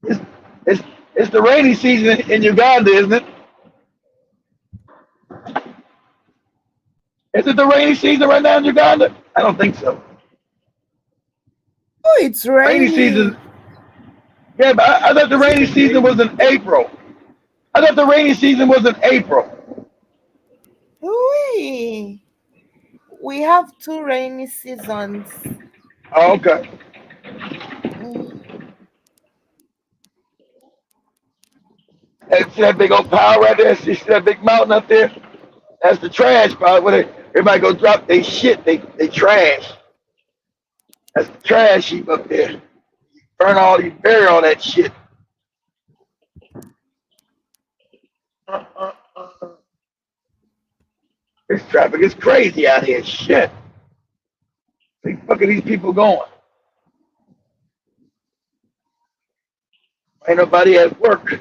It's, it's, it's the rainy season in Uganda, isn't it? Is it the rainy season right now in Uganda? I don't think so. Oh, it's Rainy season. raining. Yeah, but I thought the Is it rainy season raining? was in April. I thought the rainy season was in April. We have two rainy seasons. Oh, okay. Mm. Hey, see that big old pile right there? See that big mountain up there? That's the trash pile where everybody go drop their shit, they trash. That's the trash heap up there. You bury all that shit. This traffic is crazy out here. Shit. Where the fuck are these people going? Ain't nobody at work.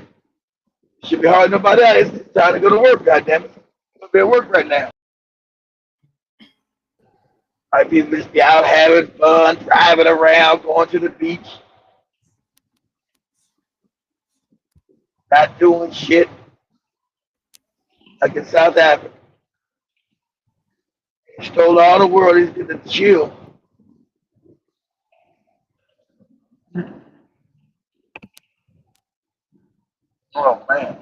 Should be hard nobody out. It's time to go to work, goddammit. I'm be at work right now. I people just be out having fun, driving around, going to the beach, not doing shit. Like in South Africa. He stole all the world, he's getting to chill. Oh man.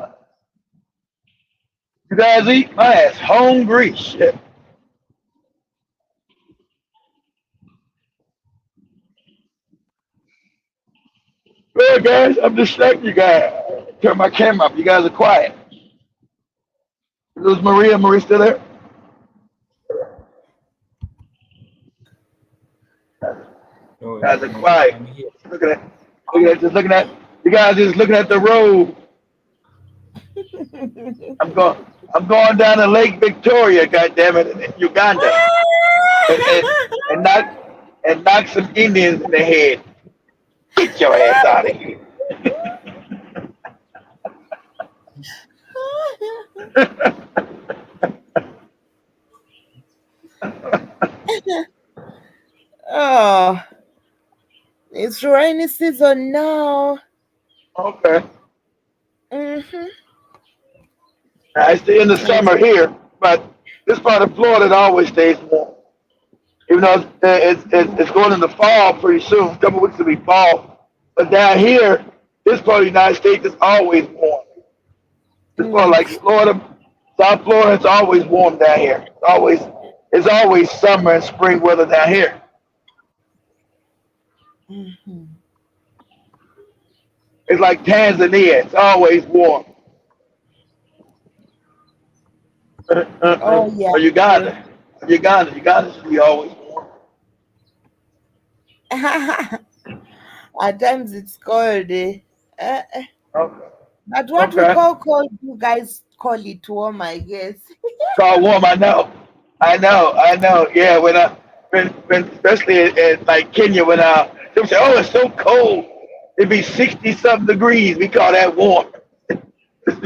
You guys eat? My ass hungry. Shit. Well, guys, I'm distracting you guys. Turn my camera up. You guys are quiet. Lose Maria. Maria still there? No, Guys are quiet. I'm here. Look at that. Look at that. Just looking at. You guys just looking at the road. I'm going down to Lake Victoria, goddammit, in Uganda, and and, and knock and knock some Indians in the head. Get your ass out of here. Oh, it's rainy season now. Okay. Mm-hmm. I stay in the summer here, but this part of Florida it always stays warm. Even though it's going into fall pretty soon. A couple weeks will be fall. But down here, this part of the United States is always warm. This part like Florida, South Florida, it's always warm down here. It's always summer and spring weather down here. Mm-hmm. It's like Tanzania. It's always warm. Oh yeah. Or Uganda. Uganda should be always warm. At times it's cold. Okay. But what we Okay. call cold, you guys call it warm, I guess. It's all warm. I know. Yeah, when especially in like Kenya, when they say, "Oh, it's so cold," it'd be 60 something degrees. We call that warm. They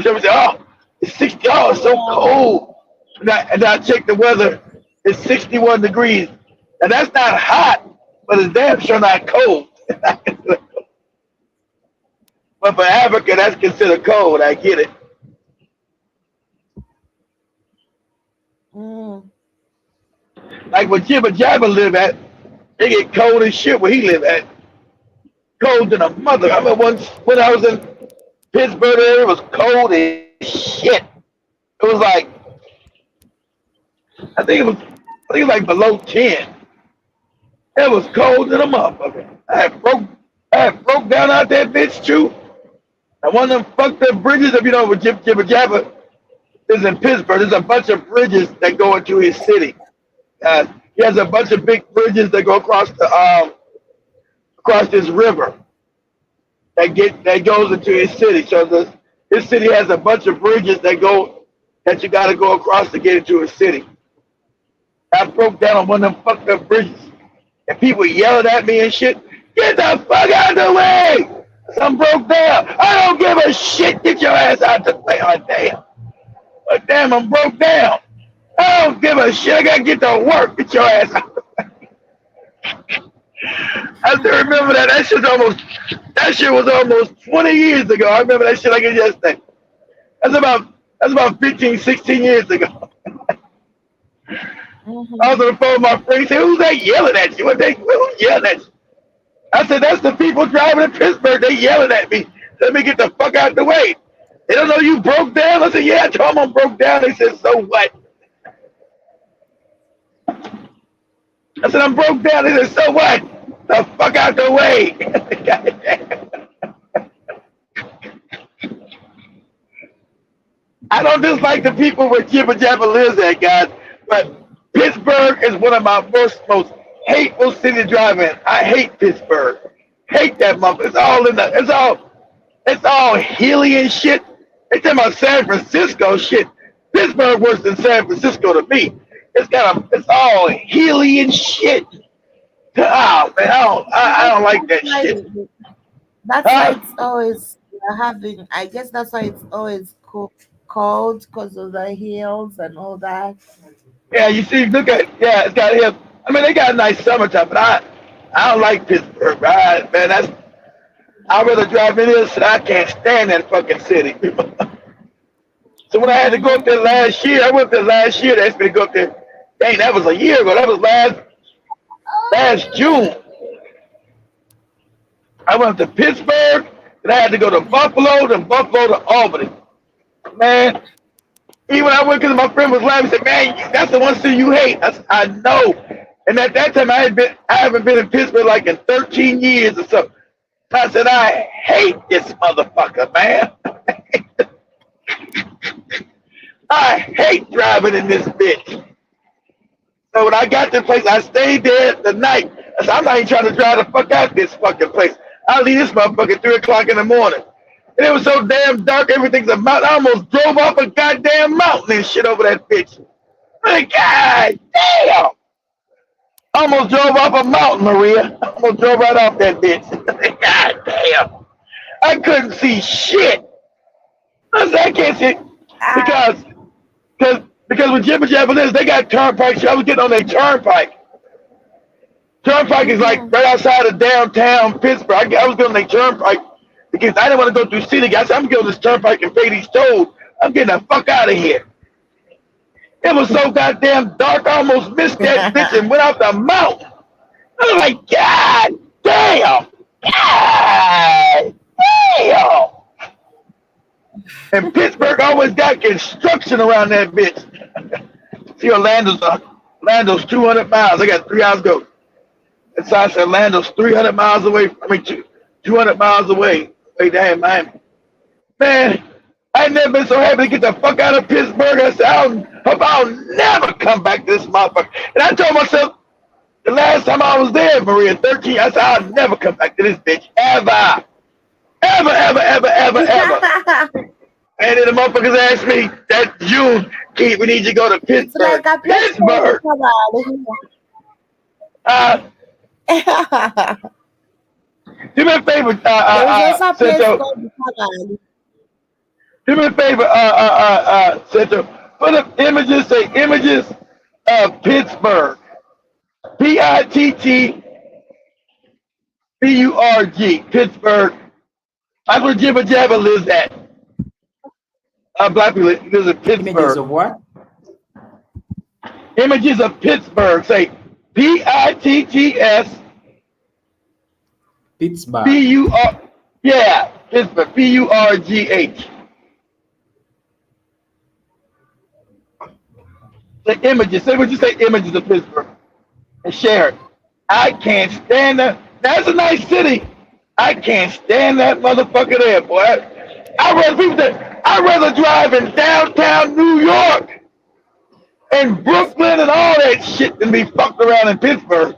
say, "Oh, it's 60. Oh, it's so cold." And I check the weather. It's 61 degrees, and that's not hot, but it's damn sure not cold. But for Africa, that's considered cold. I get it. Mm. Like where Jibba Jabba live at, they get cold as shit where he live at. Cold than a mother. I remember once when I was in Pittsburgh, it was cold as shit. It was like I think it was like below 10. It was cold than a motherfucker. I had broke down out that bitch too. And one of them fucked up bridges, if you know where Jibba Jabba is in Pittsburgh, there's a bunch of bridges that go into his city. He has a bunch of big bridges that go across this river that goes into his city. So his city has a bunch of bridges that you got to go across to get into his city. I broke down on one of them fucked up bridges, and people yelling at me and shit. Get the fuck out of the way! Some broke down. I don't give a shit. Get your ass out the way. Oh damn! But damn, I'm broke down. I don't give a shit. I gotta get to work. Get your ass out. I still remember that. That shit was almost 20 years ago. I remember that shit like it yesterday. That's about 15, 16 years ago. Mm-hmm. I was on the phone with my friend. He said, "Who's that yelling at you? Who's yelling at you?" I said, "That's the people driving in Pittsburgh. They yelling at me. Let me get the fuck out of the way. They don't know you broke down." I said, "Yeah, I told them I broke down." They said, "So what?" I said, "I'm broke down." They said, "So what? The fuck out the way." I don't dislike the people where Jibba Jabba lives at, guys, but Pittsburgh is one of my most hateful city to drive in. I hate Pittsburgh. Hate that motherfucker. It's all hilly and shit. They talking about San Francisco shit. Pittsburgh worse than San Francisco to me. It's all hilly and shit. Oh man, I don't like that shit. That's why it's always having. I guess that's why it's always cold because of the hills and all that. Yeah, you see, it's got hills. I mean, they got a nice summertime, but I don't like Pittsburgh. I'd rather drive in this, and I can't stand that fucking city. So when I had to go up there last year, I went there last year. They asked me to go up there. Dang, that was a year ago. That was last June. I went to Pittsburgh, and I had to go to Buffalo, then Buffalo to Albany. Man, even when I went, because my friend was laughing, he said, "Man, that's the one city you hate." I said, "I know." And at that time, I haven't been in Pittsburgh like in 13 years or so. I said, "I hate this motherfucker, man. I hate driving in this bitch." So when I got to the place, I stayed there the night. I said, "I'm not even trying to drive the fuck out this fucking place. I leave this motherfucker at 3 o'clock in the morning. And it was so damn dark, everything's a mountain. I almost drove off a goddamn mountain and shit over that bitch. Like, God damn! I almost drove off a mountain, Maria. I almost drove right off that bitch. God damn! I couldn't see shit. I said, I can't see because with Jibba Jabba is, they got turnpike. I was getting on their turnpike. Turnpike is like right outside of downtown Pittsburgh. I was getting on their turnpike because I didn't want to go through city. I said, I'm getting on this turnpike and pay these tolls. I'm getting the fuck out of here. It was so goddamn dark, I almost missed that bitch and went out the mountain. I was like, God damn! God damn! And Pittsburgh always got construction around that bitch. See, Orlando's 200 miles. I got 3 hours to go. And so I said, Orlando's 300 miles away. 200 miles away. Way down in Miami. Man, I ain't never been so happy to get the fuck out of Pittsburgh. I said, I'll never come back to this motherfucker. And I told myself, the last time I was there, Maria, 13, I said, I'll never come back to this bitch. Ever. Ever, ever, ever, ever, ever. And then the motherfuckers asked me that June, Keith, we need you to go to Pittsburgh. Like Pittsburgh! Do me a favor, do me a favor, Center. Put up images, say images of Pittsburgh. Pittsburgh, Pittsburgh. That's where Jibba Jabba lives at. Black people lives in Pittsburgh. Images of what? Images of Pittsburgh. Say Pitts. Pittsburgh. P-U-R. Yeah, Pittsburgh. P-U-R-G-H. The images. Say what you say. Images of Pittsburgh, and share it. I can't stand that. That's a nice city. I can't stand that motherfucker there, boy. I'd rather drive in downtown New York and Brooklyn and all that shit than be fucked around in Pittsburgh.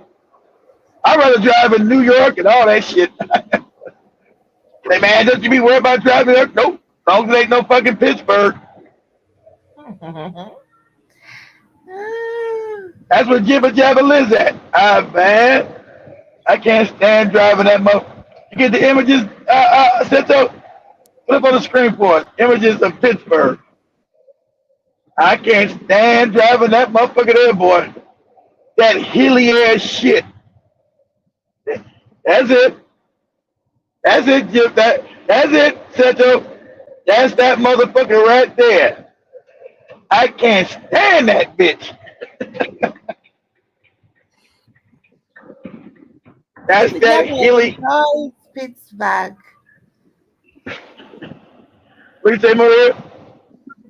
I'd rather drive in New York and all that shit. Say, man, don't you be worried about driving there? Nope. As long as it ain't no fucking Pittsburgh. That's where Jibba Jabba lives at. Man. I can't stand driving that motherfucker. You get the images, Seto? Put up on the screen for us. Images of Pittsburgh. I can't stand driving that motherfucker there, boy. That hilly ass shit. That's it. That's it, Jim. That's it, Seto. That's that motherfucker right there. I can't stand that bitch. That's that hilly. Pittsburgh. What do you say, Maria?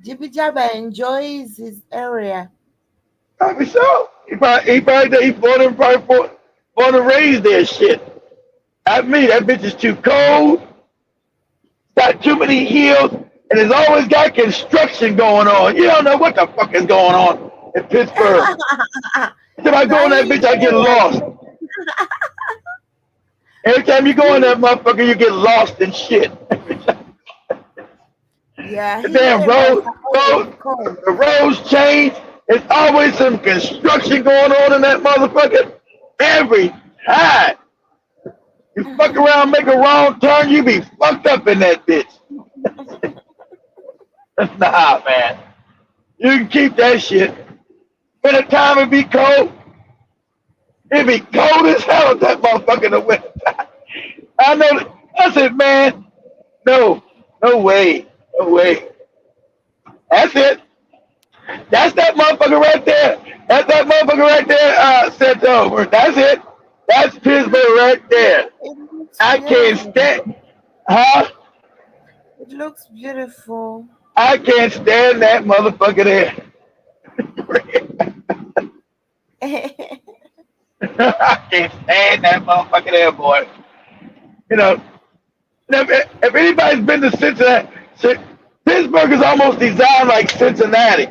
Jibba Jabba enjoys his area. Probably so. He born and raised there, shit. Not me. That bitch is too cold. Got too many hills, and it's always got construction going on. You don't know what the fuck is going on in Pittsburgh. If I go in that bitch, I get lost. Every time you go in that motherfucker, you get lost in shit. Yeah. The damn the roads change. There's always some construction going on in that motherfucker. Every time. You fuck around, make a wrong turn, you be fucked up in that bitch. Nah, man. You can keep that shit. By the time it be cold, it be cold as hell at that motherfucker in the winter time. I know that. I said, man, no way. No way. That's it. That's that motherfucker right there. That's that motherfucker right there, sent over. That's it. That's Pittsburgh right there. I can't stand. Huh? It looks beautiful. I can't stand that motherfucker there. I can't stand that motherfucker there, boy. You know, if anybody's been to Cincinnati, Pittsburgh is almost designed like Cincinnati.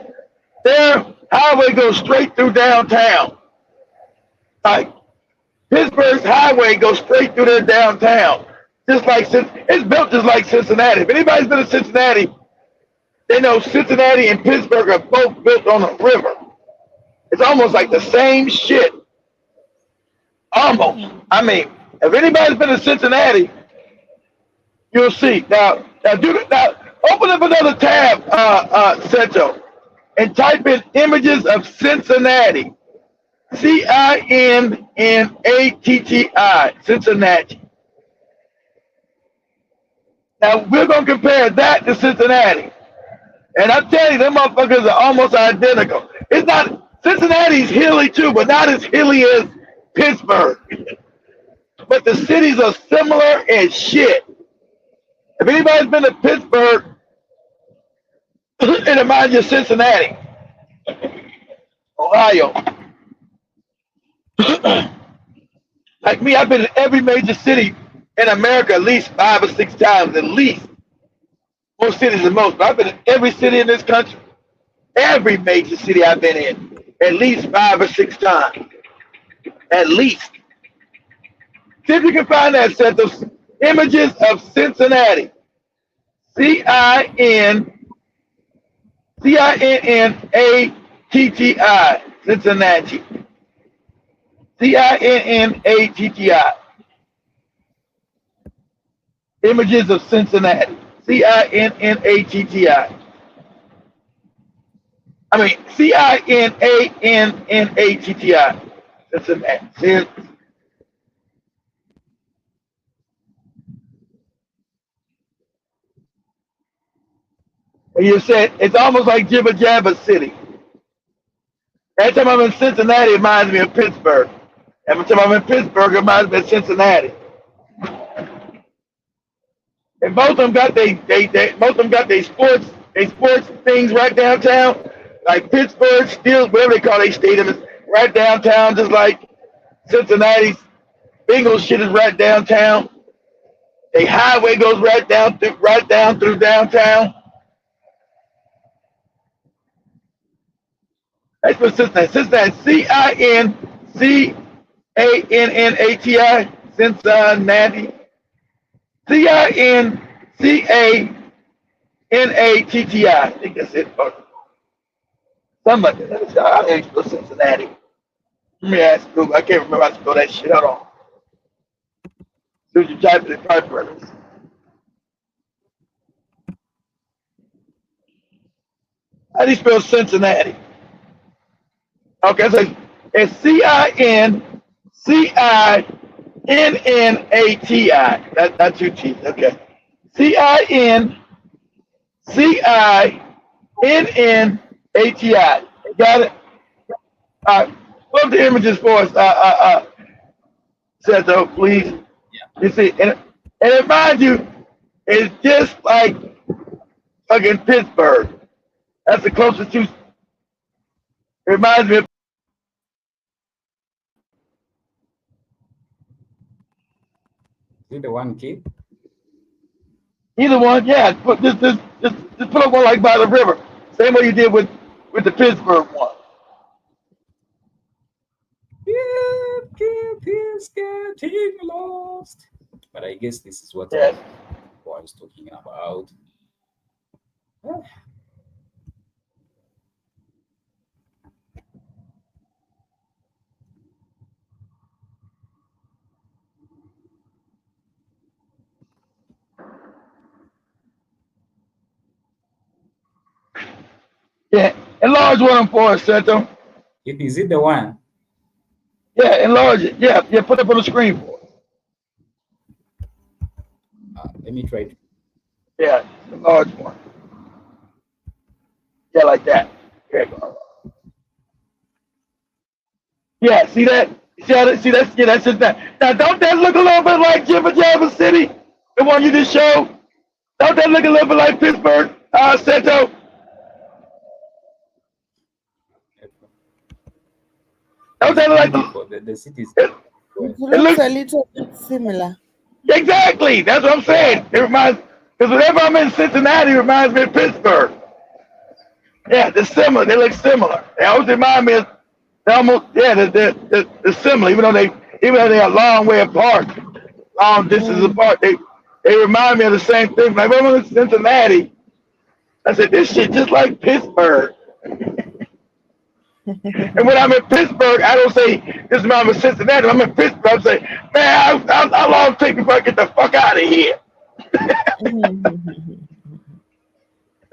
Their highway goes straight through downtown. Like Pittsburgh's highway goes straight through their downtown. just like it's built just like Cincinnati. If anybody's been to Cincinnati, they know Cincinnati and Pittsburgh are both built on a river. It's almost like the same shit. Almost. I mean, if anybody's been to Cincinnati, you'll see. Now open up another tab, Seto, and type in images of Cincinnati. Cinnatti, Cincinnati. Now we're gonna compare that to Cincinnati, and I tell you, them motherfuckers are almost identical. It's not Cincinnati's hilly too, but not as hilly as Pittsburgh. But the cities are similar as shit. If anybody's been to Pittsburgh, it reminds you of Cincinnati, Ohio. Like me, I've been in every major city in America at least 5 or 6 times, at least. Most cities than most, but I've been in every city in this country. Every major city I've been in at least 5 or 6 times. At least. See if you can find that set of images of Cincinnati. Cinnatti, Cincinnati. Cinnatti. Images of Cincinnati. Cinnatti. I mean, Cinnatti. Cincinnati. And you said it's almost like Jibba Jabba City. Every time I'm in Cincinnati, it reminds me of Pittsburgh. Every time I'm in Pittsburgh, it reminds me of Cincinnati. And both of them got their sports things right downtown. Like Pittsburgh still, whatever they call their stadium, is right downtown, just like Cincinnati's Bengals shit is right downtown. A highway goes right down through downtown. That's what Cincinnati. Cincinnati, Cincinnati, Cincinnati. Cincinnati. I think that's it. Somebody. I think it's Cincinnati. Let me ask Google. I can't remember how to spell that shit. Hold on. Do you type it in typewriters? How do you spell Cincinnati? Okay, so it's Cincinnati. That's 2 T's. Okay. Cincinnati. Got it? All right. Put the images for us, Seto, please. Yeah. You see, and it reminds you, it's just like fucking Pittsburgh. That's the closest to. It reminds me of. Is it the one kid? Either one, yeah. Just put up one like by the river. Same way you did with the Pittsburgh one. Is getting lost. But I guess this is what Yeah. I was talking about. Yeah, enlarge one for us, Seto. Is it the one? Yeah, enlarge it. Yeah, put it up on the screen for us. Let me try to. Yeah, enlarge one. Yeah, like that. There you go. Yeah, see that? See that? Yeah, that's just that. Now, don't that look a little bit like Jibba Jabba City? The one you just showed? Don't that look a little bit like Pittsburgh, Seto? Don't that look like the cities? It looks a little bit similar. Exactly. That's what I'm saying. It reminds, because whenever I'm in Cincinnati, it reminds me of Pittsburgh. Yeah, they're similar. They look similar. They always remind me of, they're almost, yeah, they're similar, even though they are a long way apart, long distance apart. They remind me of the same thing. Like when I was in Cincinnati, I said, this shit just like Pittsburgh. And when I'm in Pittsburgh, I don't say, this is when I'm in Cincinnati. When I'm in Pittsburgh, I'm saying, man, how long it take before I get the fuck out of here?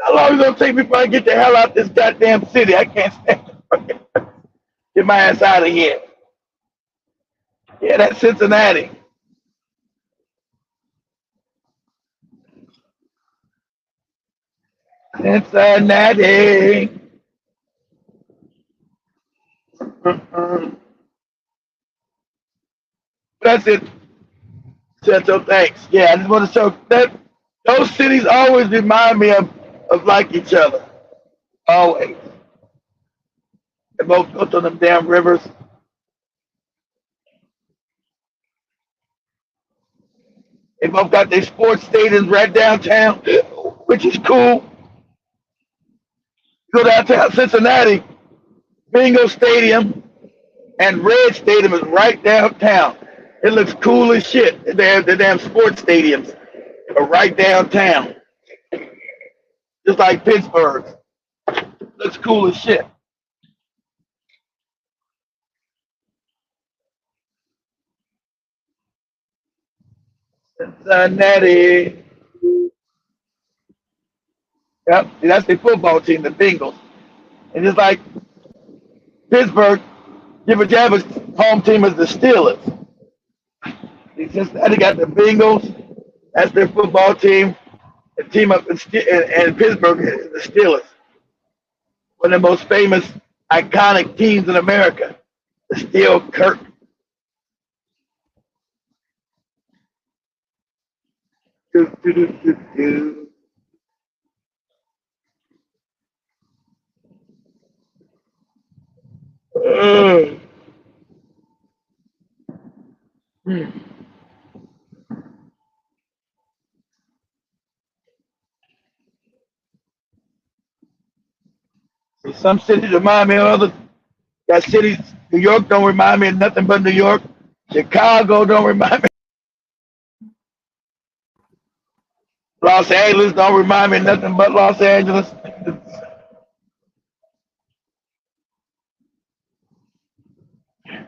How long is it going to take before I get the hell out this goddamn city? I can't stand it. Get my ass out of here. Yeah, that's Cincinnati. Cincinnati. That's it. So thanks. Yeah, I just want to show that those cities always remind me of like each other. Always. They both go to them damn rivers. They both got their sports stadiums right downtown, which is cool. Go downtown Cincinnati, Bingo Stadium and Red Stadium is right downtown. It looks cool as shit. They have the damn sports stadiums are right downtown. Just like Pittsburgh. Looks cool as shit. Cincinnati. Yep, see, that's the football team, the Bengals. And just like Pittsburgh, Jibber Jabber's home team is the Steelers. Cincinnati got the Bengals. That's their football team. The team up in Pittsburgh is the Steelers. One of the most famous, iconic teams in America. The Steel Curtain. Do, do, do, do, do. Some cities remind me of others. Got cities, New York don't remind me of nothing but New York. Chicago don't remind me. Los Angeles don't remind me of nothing but Los Angeles.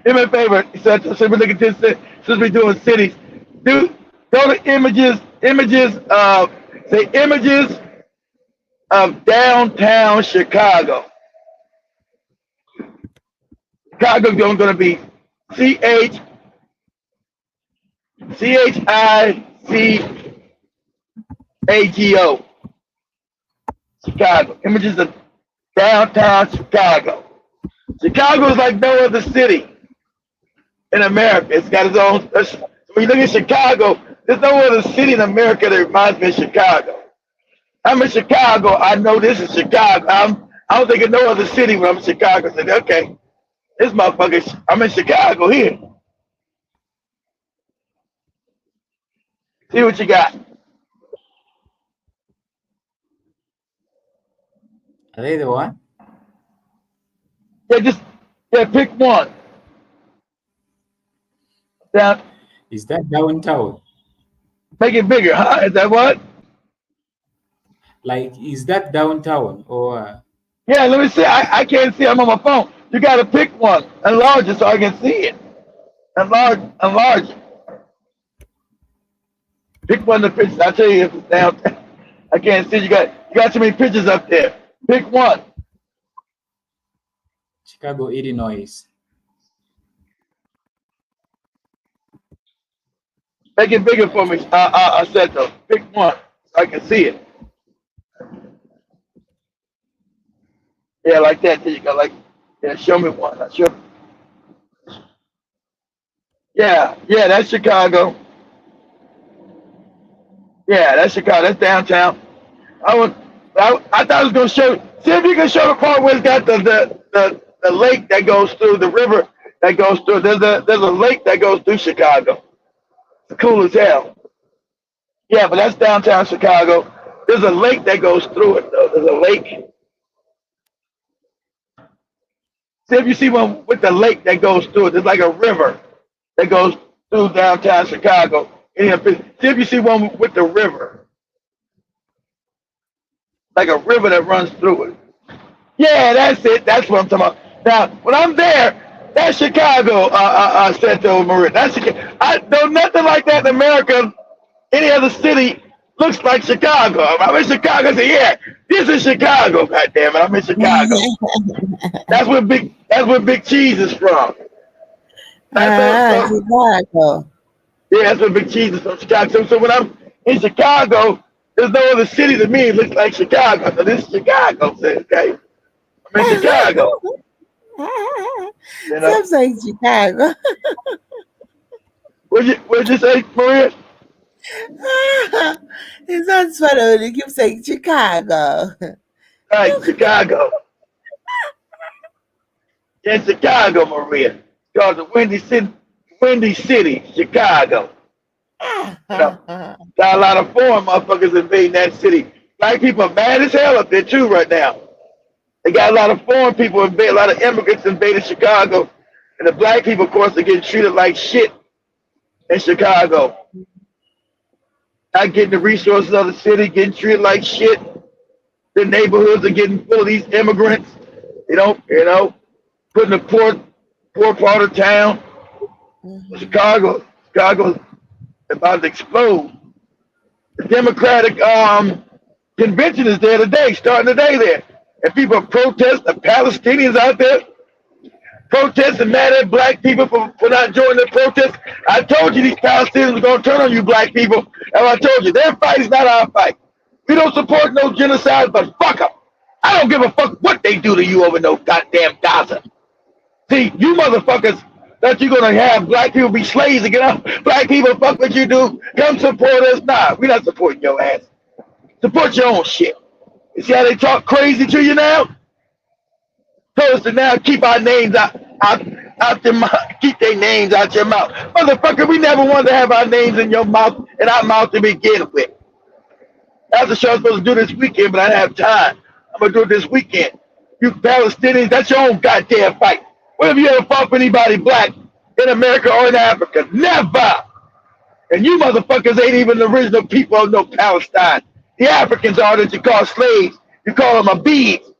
Do me a favor, so we look at this, since we're doing cities, go to images of downtown Chicago. Chicago is going to be CHICAGO. Chicago. Images of downtown Chicago. Chicago is like no other city in America. It's got its own. When you look at Chicago, there's no other city in America that reminds me of Chicago. I'm in Chicago. I know this is Chicago. I don't think of no other city when I'm in Chicago. I said, okay, this motherfucker, I'm in Chicago here. See what you got. Are they the one? Yeah, pick one. Down. Is that downtown? Make it bigger, huh? Is that what? Like, is that downtown or? Yeah, let me see. I can't see. I'm on my phone. You got to pick one. Enlarge it so I can see it. Enlarge it. Pick one of the pictures. I'll tell you if it's downtown. I can't see. You got too many pictures up there. Pick one. Chicago, Illinois. Make it bigger for me. I said though. Pick one so I can see it. Yeah, like that. There you go. Like, yeah, show me one. Yeah, that's Chicago. Yeah, that's Chicago. That's downtown. I thought I was gonna show. See if you can show the part where it's got the lake that goes through, the river that goes through. There's a lake that goes through Chicago. It's cool as hell. Yeah, but that's downtown Chicago. There's a lake that goes through it though. There's a lake. See if you see one with the lake that goes through it. There's like a river that goes through downtown Chicago. See if you see one with the river, like a river that runs through it. Yeah, that's it. That's what I'm talking about. Now, when I'm there, that's Chicago, Seto Maria. That's Chicago. I know nothing like that in America. Any other city looks like Chicago. I'm in Chicago. I say, yeah, this is Chicago. God damn it, I'm in Chicago. That's where Big Cheese is from. Chicago. Yeah, that's where Big Cheese is from, Chicago. So when I'm in Chicago, there's no other city to me that looks like Chicago. So this is Chicago, okay? I'm in Chicago. You know? Sounds like Chicago. What'd you say, Maria? It sounds funny when you keep saying Chicago. Right, Chicago. In Chicago, Maria. It's called the Windy City, Chicago. You know, got a lot of foreign motherfuckers invading that city. Black people are mad as hell up there too right now. They got a lot of foreign people invading, a lot of immigrants invading Chicago. And the black people, of course, are getting treated like shit in Chicago. Not getting the resources of the city, getting treated like shit. The neighborhoods are getting full of these immigrants. You know, putting the poor part of town. Chicago's about to explode. The Democratic convention is there today, starting today there. And people are protesting, the Palestinians out there protesting, mad at black people for not joining the protest. I told you these Palestinians are going to turn on you black people. And I told you, their fight is not our fight. We don't support no genocide, but fuck them. I don't give a fuck what they do to you over no goddamn Gaza. See, you motherfuckers that you're going to have black people be slaves and get out. Black people, fuck what you do. Come support us. Nah, we're not supporting your ass. Support your own shit. You see how they talk crazy to you now? Told us to now keep our names out your mouth. Keep their names out your mouth. Motherfucker, we never wanted to have our names in your mouth and our mouth to begin with. That's the show I was supposed to do this weekend, but I didn't have time. I'm going to do it this weekend. You Palestinians, that's your own goddamn fight. When have you ever fought for anybody black in America or in Africa? Never. And you motherfuckers ain't even the original people of no Palestine. The Africans are that you call slaves. You call them Abids.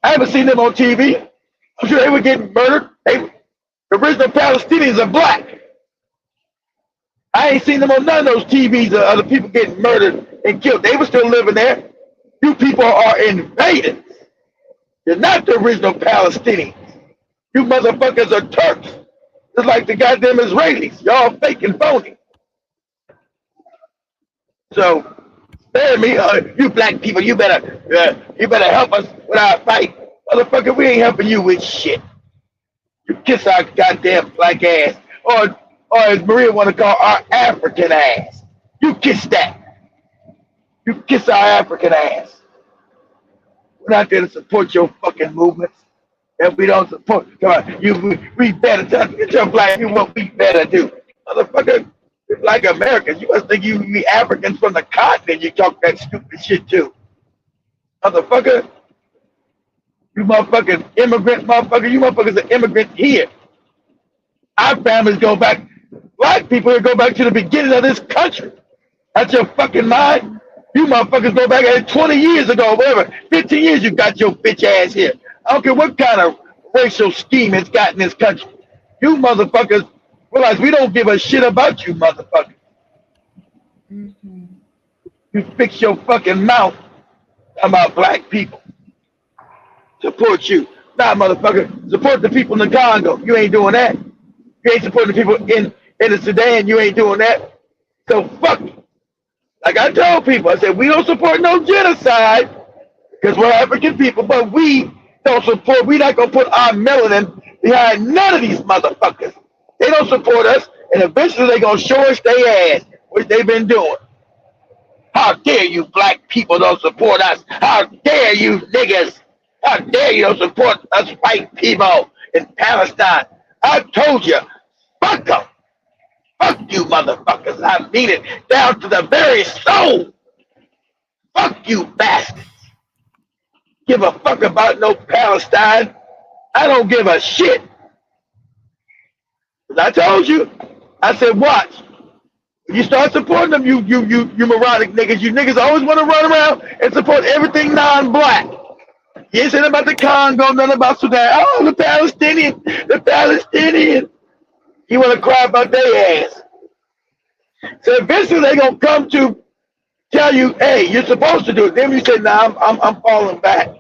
I haven't seen them on TV. I'm sure they were getting murdered. The original Palestinians are black. I ain't seen them on none of those TVs of the people getting murdered and killed. They were still living there. You people are invaders. You're not the original Palestinians. You motherfuckers are Turks. Just like the goddamn Israelis. Y'all fake and phony. So, spare me, you black people, you better help us with our fight. Motherfucker, we ain't helping you with shit. You kiss our goddamn black ass. Or as Maria want to call our African ass. You kiss that. You kiss our African ass. We're not there to support your fucking movements. If we don't support, come on, we better get your black people what we better do. Motherfucker, like Americans, you must think you be Africans from the continent. You talk that stupid shit too. Motherfucker, you motherfucking immigrants, motherfucker, you motherfuckers are immigrants here. Our families go back, black people here go back to the beginning of this country. That's your fucking mind. You motherfuckers go back 20 years ago, whatever, 15 years you got your bitch ass here. I don't care what kind of racial scheme it's got in this country. You motherfuckers realize we don't give a shit about you motherfuckers. Mm-hmm. You fix your fucking mouth about black people. Support you. Nah, motherfucker. Support the people in the Congo. You ain't doing that. You ain't supporting the people in the Sudan. You ain't doing that. So fuck you. Like I told people, I said, we don't support no genocide because we're African people, but we don't support, we're not going to put our melanin behind none of these motherfuckers. They don't support us, and eventually they're going to show us their ass, which they've been doing. How dare you black people don't support us? How dare you niggas? How dare you don't support us white people in Palestine? I told you, fuck them. Fuck you motherfuckers. I mean it down to the very soul. Fuck you bastards. Give a fuck about no Palestine. I don't give a shit. I told you. I said, watch. You start supporting them, you moronic niggas. You niggas always want to run around and support everything non-black. You ain't saying about the Congo, nothing about Sudan. Oh, the Palestinian, the Palestinian. You want to cry about their ass. So eventually they gonna come to tell you, hey, you're supposed to do it. Then you say, nah, I'm falling back.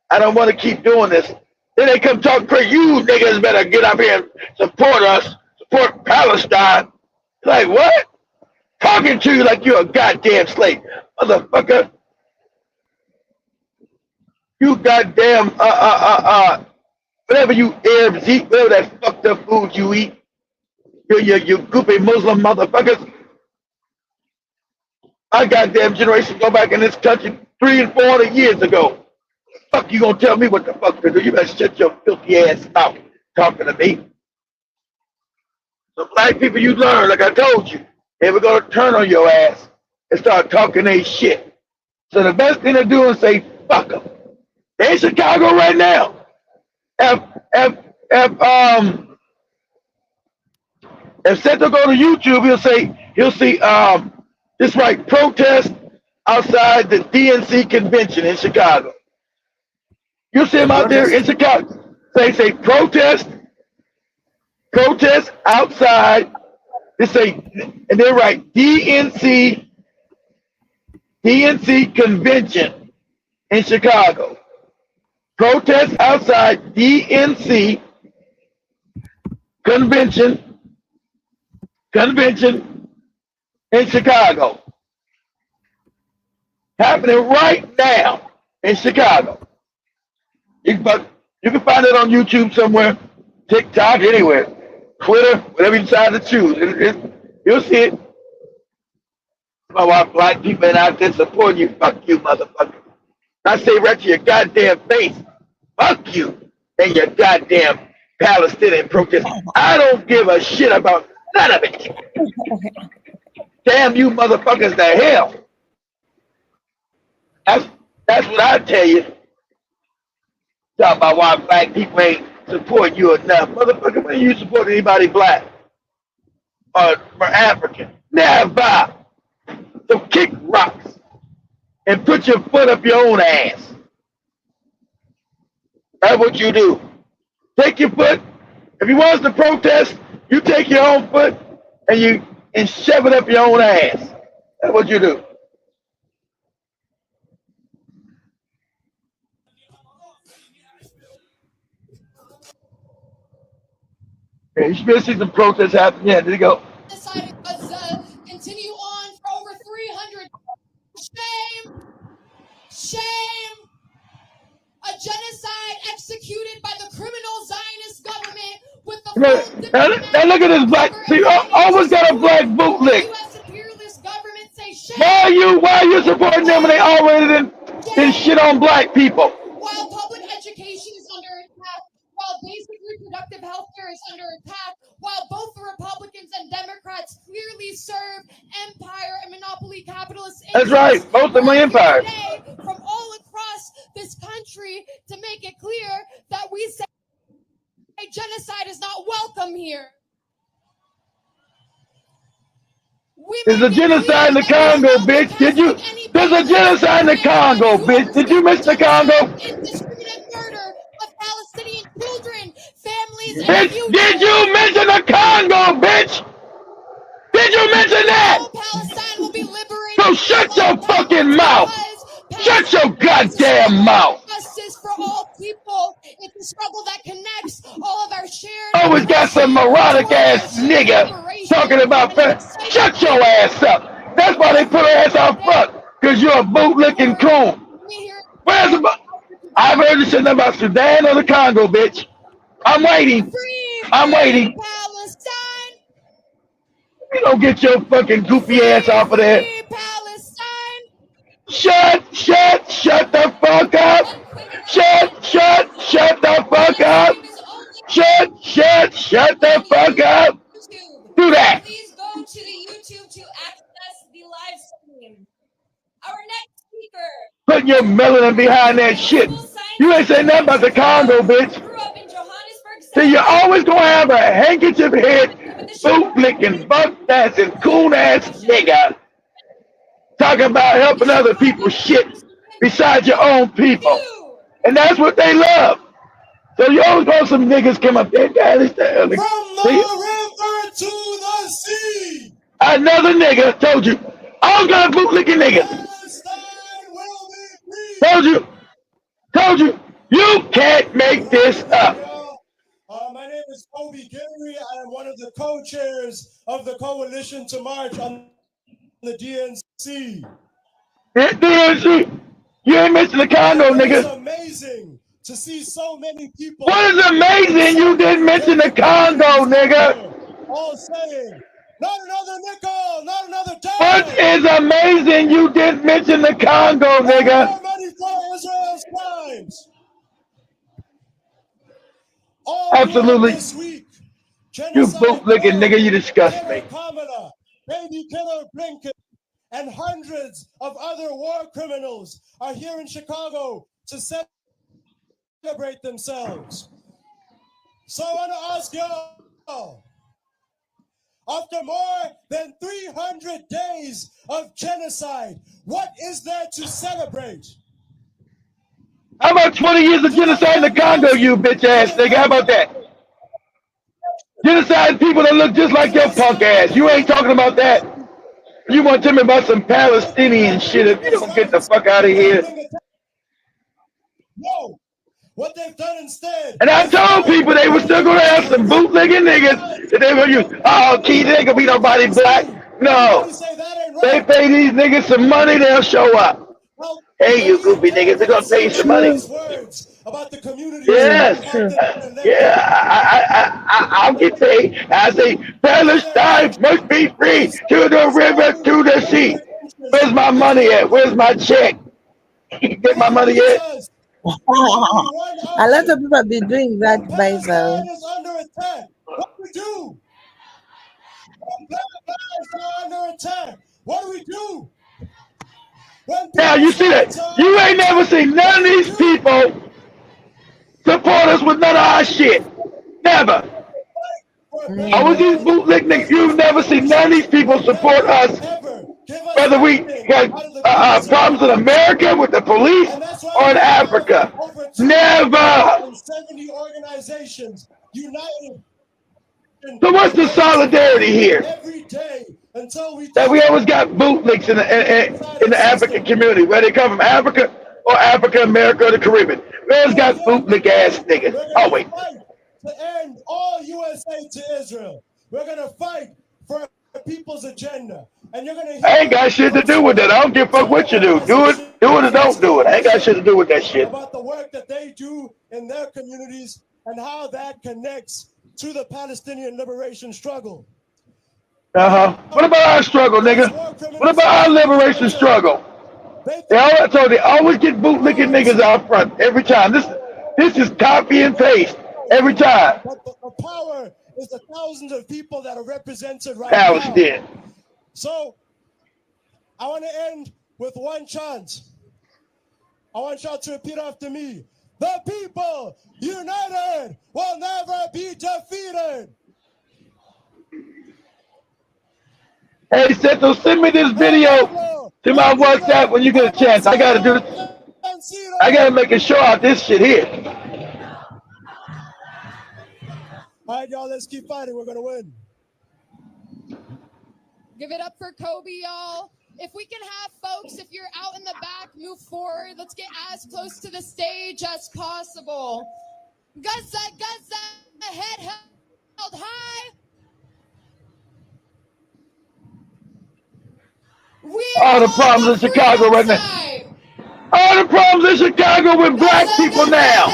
I don't want to keep doing this. Then they come talk crazy. You niggas better get up here and support us, support Palestine. Like what? Talking to you like you're a goddamn slave, motherfucker. You goddamn whatever you Arabs eat, whatever that fucked up food you eat. You goopy Muslim motherfuckers. Our goddamn generation go back in this country 300 and 400 years ago. Fuck you gonna tell me what the fuck to do? You better shut your filthy ass mouth talking to me. So black people, you learn, like I told you, and we're gonna turn on your ass and start talking they shit. So the best thing to do is say fuck them. They're in Chicago right now. If Seto go to YouTube, he'll see just right protest outside the DNC convention in Chicago. You'll see him out there in Chicago. Say protest outside. They say, and they're right, DNC convention in Chicago. Protest outside DNC convention in Chicago. Happening right now in Chicago. You can find it on YouTube somewhere, TikTok, anywhere, Twitter, whatever you decide to choose. You'll see it. My white black people ain't out there supporting you. Fuck you, motherfucker. I say right to your goddamn face. Fuck you and your goddamn Palestinian protest. I don't give a shit about none of it. Damn you motherfuckers to hell. That's what I tell you. Talk about why black people ain't support you enough. Motherfucker, when you support anybody black or African, never. So kick rocks and put your foot up your own ass. That's what you do. Take your foot. If you want us to protest, you take your own foot and shove it up your own ass. That's what you do. Yeah, you should see some protests happening. Yeah, there you go. Continue on for over 300. Shame. A genocide executed by the criminal Zionist government with the now look at this black. See, always got a black bootleg. Why are you supporting them when they already done shit on black people? While public education is under attack, while basic reproductive health care is under attack, while both the Republicans and Democrats clearly serve empire and monopoly capitalist interests. That's right, both of them are empires. From all across this country to make it clear that we say genocide is not welcome here. There's a genocide in the Congo, bitch. There's a genocide in the Congo, bitch. Did you miss the Congo? Indiscriminate murder of Palestinian children, families, bitch, did you mention the Congo, bitch? Did you mention that? Palestine will be liberated. So shut your fucking mouth. Shut your goddamn mouth. Justice for all people. It's a struggle that connects all of our shared. Always got some moronic ass nigga talking about shut your ass up. That's why they put her ass out front. Cause you're a bootlicking coon. Where's the I've heard you shit about Sudan or the Congo, bitch. I'm waiting. I'm waiting. Palestine. You don't get your fucking goofy ass off of there. Shut the fuck up. Shut the fuck up. Shut the fuck up. Do that. Please go to the YouTube to access the live stream. Our next speaker. Put your melanin behind that shit. You ain't saying nothing about the Congo, bitch. Grew up in Johannesburg, this So you're happened. always gonna have a handkerchief head, boot licking, butt dancing, coon ass nigga talking about helping other people shit besides your own people. You. And that's what they love. So you always got some niggas come up there, God, From the see, river to the sea, another nigga told you, all gonna boot licking niggas. Palestine will be free. Told you, you can't make this up. My name is Kobe Gary. I am one of the co-chairs of the coalition to march on the DNC. DNC, you ain't missing the Congo, And it is nigga. amazing to see so many people. What is amazing? You didn't mention the Congo, nigga. All saying, not another nickel, not another What dime. is amazing? You didn't mention the Congo, No nigga. more money for Israel's crimes. All Absolutely. this week, You bootlicking nigga, you disgust me. Kamala, baby killer Blinken, and hundreds of other war criminals are here in Chicago to celebrate themselves. So I want to ask y'all, after more than 300 days of genocide, what is there to celebrate? How about 20 years of genocide in the Congo, you bitch ass nigga? How about that? Genocide people that look just like your punk ass. You ain't talking about that. You want to tell me about some Palestinian shit if you don't get the fuck out of here. No. What they've done instead. And I told people they were still going to have some bootlegging niggas that they were going to use. Oh, Keith, there ain't going to be nobody black. No. They pay these niggas some money, they'll show up. Hey, you goofy niggas, they're going to pay you some money. Yes. I'll get paid. I say, Palestine must be free to the river, to the sea. Where's my money at? Where's my check? Get my money yet? A lot of people have been doing that, by the way. Palestine is under attack. What do we do? Palestine is under attack. What do we do? Now, you see that? You ain't never seen none of these people support us with none of our shit. Never. All of these bootleg niggas, you've never seen none of these people support us. Whether we got problems in America with the police or in Africa. Never. 70 organizations united. So what's the solidarity here? Every day until that we always got bootlegs in the African community, whether they come from Africa or Africa, America, or the Caribbean. We always got bootleg ass niggas. Oh wait. To end all USA to Israel. We're gonna fight for the people's agenda. And you're gonna I ain't got shit to do with that. I don't give a fuck what you do. Do it or don't do it. I ain't got shit to do with that shit. About the work that they do in their communities and how that connects to the Palestinian liberation struggle. What about our struggle, nigga? What about our liberation struggle? They always get bootlicking niggas out front every time. This is copy and paste every time. But the power is the thousands of people that are represented right Palestine. now. So I want to end with one chant. I want y'all to repeat after me. The people united will never be defeated. Hey, Seto, send me this video to my WhatsApp when you get a chance. I gotta do this. I gotta make a show out this shit here. All right, y'all, let's keep fighting. We're gonna win. Give it up for Kobe, y'all. If we can have folks, if you're out in the back, move forward. Let's get as close to the stage as possible. Gaza, Gaza, head held high. All the problems in Chicago right now. All the problems in Chicago with black people now.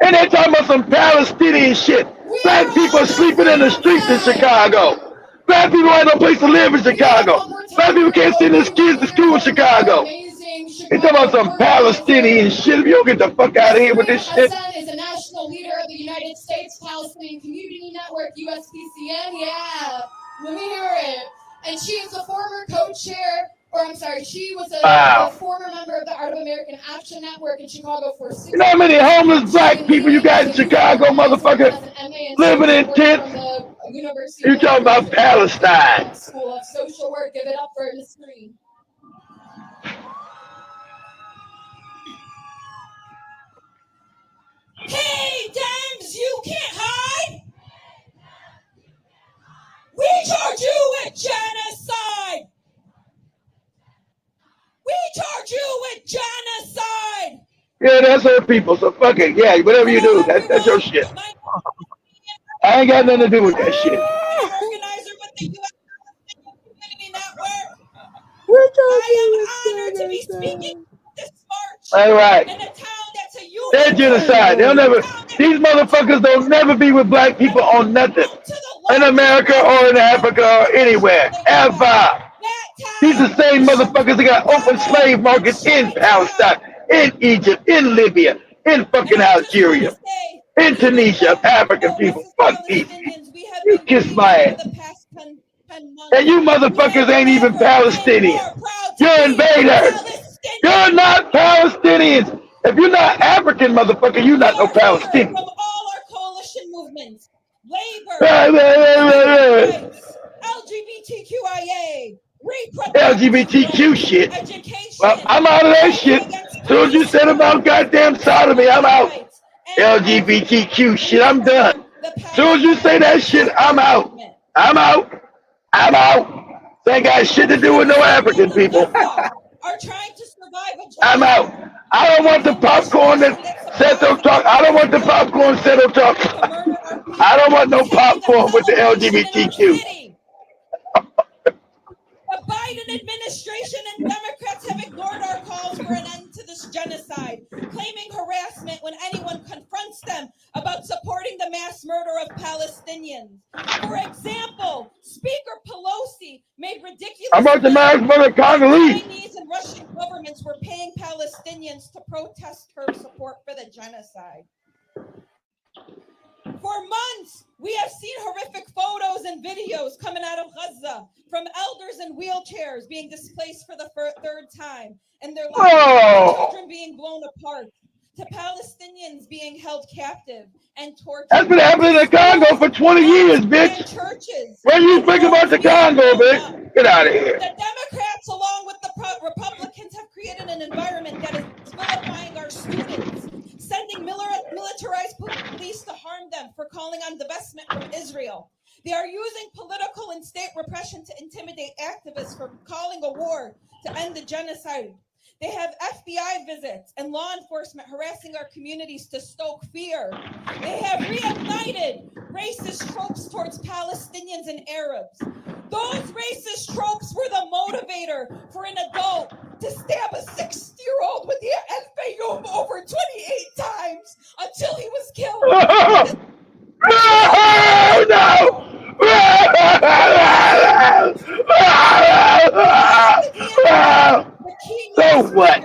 And they're talking about some Palestinian shit. Black people are sleeping in the streets in Chicago. Black people have no place to live in Chicago. Black people can't send their kids to school in Chicago. They're talking about some Palestinian shit. If you don't get the fuck out of here with this shit. Is a national leader of the United States Palestinian Community Network, USPCN. Yeah, let me hear it. And she is a former co-chair or I'm sorry, she was a Wow. former member of the Art of American Action Network in Chicago for 6 You know how many homeless black people you got in Chicago, motherfucker, as an MA in living in social work tents? from the University You of talking about North Palestine? School of Social Work. Give it up for the screen. Hey, Dems, you can't hide. We charge you with genocide. We charge you with genocide. Yeah, that's her people. So fuck it. Yeah, whatever you do, that's your shit. I ain't got nothing to do with that shit. Organizer with the U.S. Community Network. I am honored to be speaking this march All right. in a town that's a They're unit. genocide. They'll never. These motherfuckers don't never be with black people on nothing in America or in Africa or anywhere ever. These the same motherfuckers that got open slave markets in Palestine, in Egypt, in Libya, in fucking Algeria, in Tunisia. African people. Fuck these people. You kiss my ass. And you motherfuckers ain't even Palestinians. You're invaders. You're not Palestinians. If you're not African, motherfucker, you're not no Palestinian. From all our coalition movements, labor, LGBTQIA, LGBTQ shit. education. Well, I'm out of that shit. As soon as you said about goddamn sodomy, I'm out. LGBTQ shit, I'm done. As soon as you say that shit, I'm out. I'm out. I'm out. This ain't got shit to do with no African people. Are trying to survive I'm out. I don't want the popcorn that Seto talk. I don't want the popcorn Seto talk. I don't want no popcorn with the LGBTQ. The Biden administration and Democrats have ignored our calls for an end to this genocide, claiming harassment when anyone confronts them about supporting the mass murder of Palestinians. For example, Speaker Pelosi made ridiculous I'm about to mass murder Congolese. Chinese and Russian governments were paying Palestinians to protest her support for the genocide. For months, we have seen horrific photos and videos coming out of Gaza from elders in wheelchairs being displaced for the third time, and their lives, children being blown apart, to Palestinians being held captive and tortured. That's been happening in Congo for 20 years, bitch. Churches. When you think about the Congo, bitch, get out of here. The Democrats, along with the Republicans, have created an environment that is vilifying our students, sending militarized police to harm them for calling on divestment from Israel. They are using political and state repression to intimidate activists for calling a war to end the genocide. They have FBI visits and law enforcement harassing our communities to stoke fear. They have reignited racist tropes towards Palestinians and Arabs. Those racist tropes were the motivator for an adult to stab a 60-year-old with the FAU over 28 times until he was killed. So what?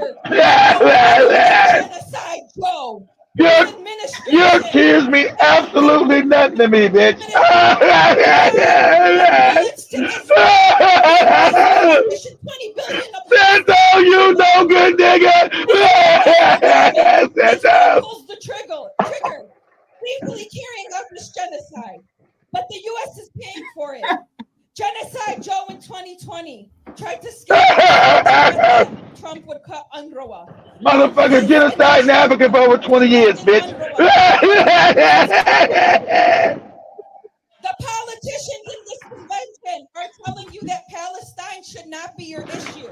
Your tears mean absolutely nothing to me, bitch. That's all you know, good nigga. That's all. Pulls the trigger, legally carrying out this genocide, but the U.S. is paying for it. Genocide Joe in 2020 tried to scare Trump would cut UNRWA. Motherfucker, genocide in Africa for over 20 years, bitch. The politicians in this convention are telling you that Palestine should not be your issue.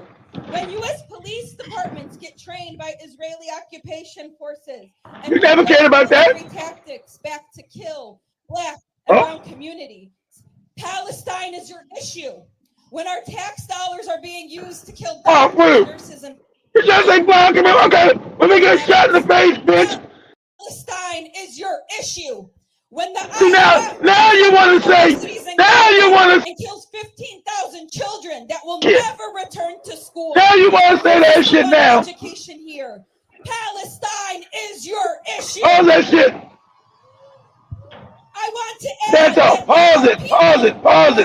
When U.S. police departments get trained by Israeli occupation forces, and you never cared about that. Tactics back to kill black and brown community. Palestine is your issue. When our tax dollars are being used to kill nurses and you just say black and okay, let me get shot in the face, bitch. Palestine is your issue. When the now you want to say and kills 15,000 children that will never return to school. Now you want to say that shit now. Education here. Palestine is your issue. All that shit. I want to add That's all. Pause it.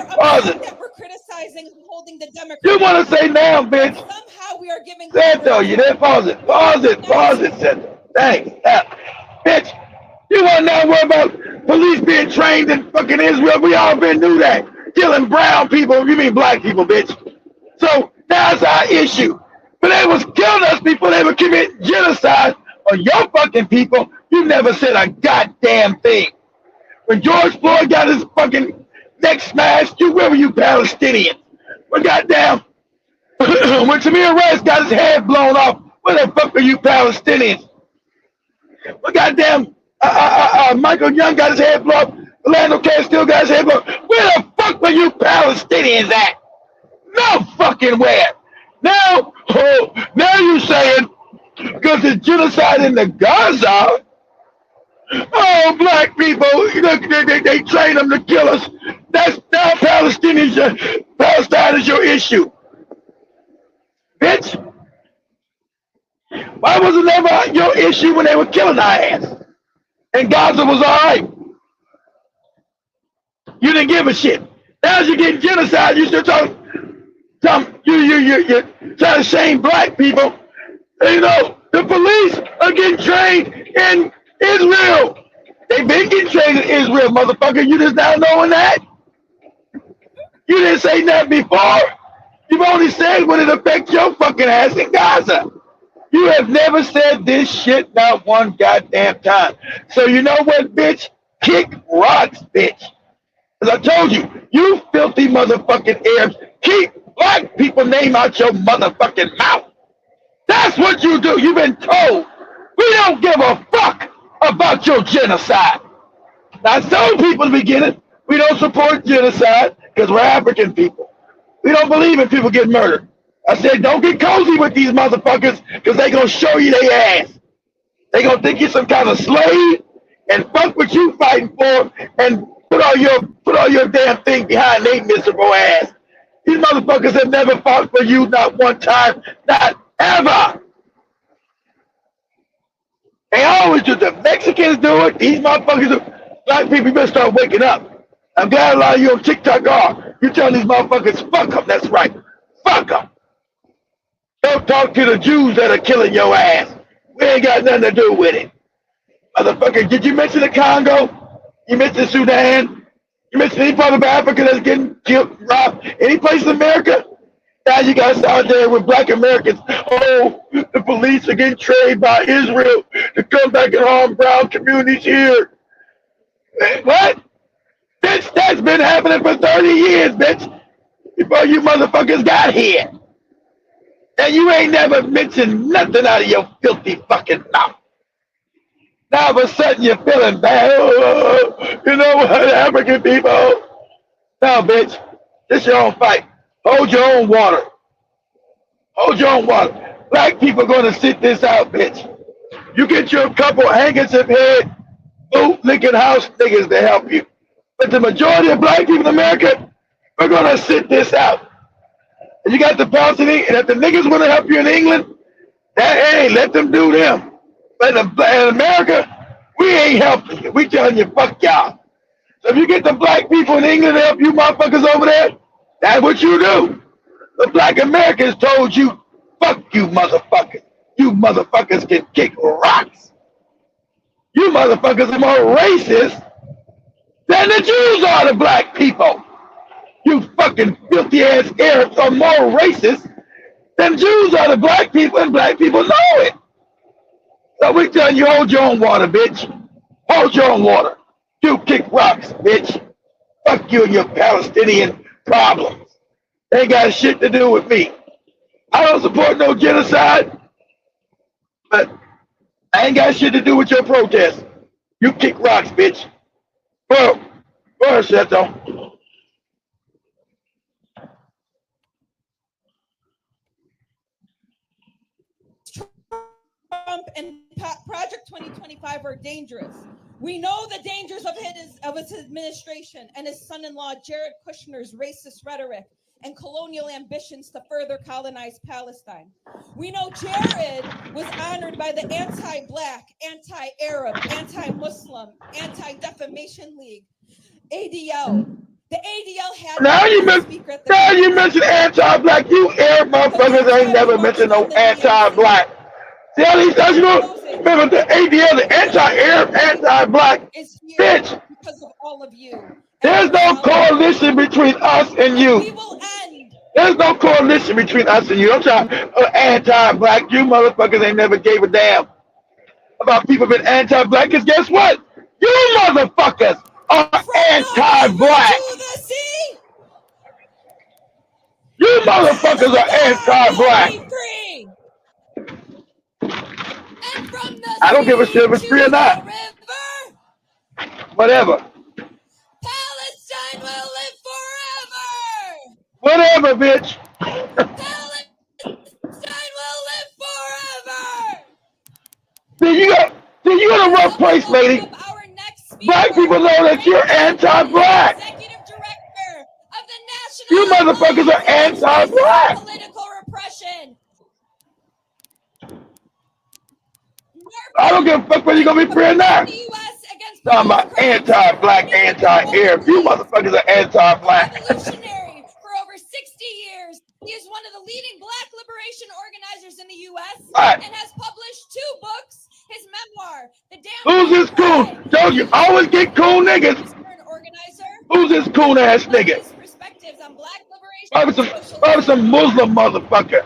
That we're criticizing Republicans holding the Democrats. You want to say now, bitch? Somehow we are giving. Santo, you there? Pause it. Pause it. Pause it, Santo. Thanks. Bitch, you want to now worry about police being trained in fucking Israel? We all been knew that. Killing brown people, you mean black people, bitch. So that's our issue. But they was killing us before they would commit genocide on your fucking people. You never said a goddamn thing. When George Floyd got his fucking neck smashed, where were you Palestinians? When goddamn, when Tamir Rice got his head blown off, where the fuck are you Palestinians? When goddamn, Michael Young got his head blown off, Orlando Castile got his head blown off, where the fuck were you Palestinians at? No fucking where. Now you saying, because the genocide in the Gaza, oh, black people, they train them to kill us. That's now Palestine is your issue. Bitch. Why was it never your issue when they were killing our ass? And Gaza was all right. You didn't give a shit. Now as you're getting genocide, you still talking, you're trying to shame black people. You know, the police are getting trained in Israel. They've been getting trained in Israel, motherfucker. You just now knowing that? You didn't say that before. You've only said when it affects your fucking ass in Gaza. You have never said this shit not one goddamn time. So you know what, bitch? Kick rocks, bitch. As I told you, you filthy motherfucking Arabs, keep black people name out your motherfucking mouth. That's what you do. You've been told. We don't give a fuck about your genocide. Now, I told people in the beginning, we don't support genocide because we're African people. We don't believe in people getting murdered. I said, don't get cozy with these motherfuckers because they going to show you their ass. They going to think you're some kind of slave and fuck what you fighting for and put all your damn thing behind their miserable ass. These motherfuckers have never fought for you, not one time, not ever. They always do. The Mexicans do it. These motherfuckers do. Black people, you better start waking up. I'm glad a lot of you on TikTok are. You telling these motherfuckers, fuck them. That's right. Fuck them. Don't talk to the Jews that are killing your ass. We ain't got nothing to do with it. Motherfucker, did you mention the Congo? You mentioned Sudan? You mentioned any part of Africa that's getting killed, robbed? Any place in America? Now you guys out there with black Americans. Oh, the police are getting trained by Israel to come back and harm brown communities here. What? Bitch, that's been happening for 30 years, bitch, before you motherfuckers got here. And you ain't never mentioned nothing out of your filthy fucking mouth. Now all of a sudden you're feeling bad. Oh, you know what, African people? No, bitch, this your own fight. Hold your own water. Hold your own water. Black people are going to sit this out, bitch. You get your couple handkerchief head, boot licking house niggas to help you. But the majority of black people in America, we're going to sit this out. And you got the Palestinians, and if the niggas want to help you in England, hey, let them do them. But in America, we ain't helping you. We telling you, fuck y'all. So if you get the black people in England to help you motherfuckers over there, that's what you do. The black Americans told you, fuck you motherfuckers. You motherfuckers can kick rocks. You motherfuckers are more racist than the Jews are to black people. You fucking filthy ass Arabs are more racist than Jews are to black people, and black people know it. So we telling you, hold your own water, bitch. Hold your own water. You kick rocks, bitch. Fuck you and your Palestinian problems. They ain't got shit to do with me. I don't support no genocide, but I ain't got shit to do with your protest. You kick rocks, bitch. Go ahead, Seto. Trump and Project 2025 are dangerous. We know the dangers of his administration and his son-in-law Jared Kushner's racist rhetoric and colonial ambitions to further colonize Palestine. We know Jared was honored by the anti-Black, anti-Arab, anti-Muslim, Anti-Defamation League, ADL. The ADL had Now you mention anti-black. You Arab motherfuckers ain't never mentioned no anti-black. See all these guys, you know, remember the ADL, the anti-Arab, anti-black, is here bitch. because of all of you. There's no coalition between us and you. We will end. There's no coalition between us and you. I'm trying anti-black. You motherfuckers ain't never gave a damn about people being anti-black. Cause guess what? You motherfuckers are anti-black. To the sea. You motherfuckers are anti-black. Free. And from the I don't give a shit if it's free or not. River, Whatever. Palestine will live forever. Whatever, bitch. Palestine will live forever. See, you got a rough place, lady. Black people know that you're anti-black. Executive director of the National You motherfuckers are anti-black. Political repression. I don't give a fuck whether you're gonna be free or not. Talking about anti-black, anti-Arab. You motherfuckers are anti-black. Revolutionary for over 60 years. He is one of the leading black liberation organizers in the U.S. Right. And has published 2 books. His memoir, The Damn. Who's this coon? Don't you always get coon niggas? Who's this coon ass nigga? Perspectives on black liberation. Probably some Muslim motherfucker.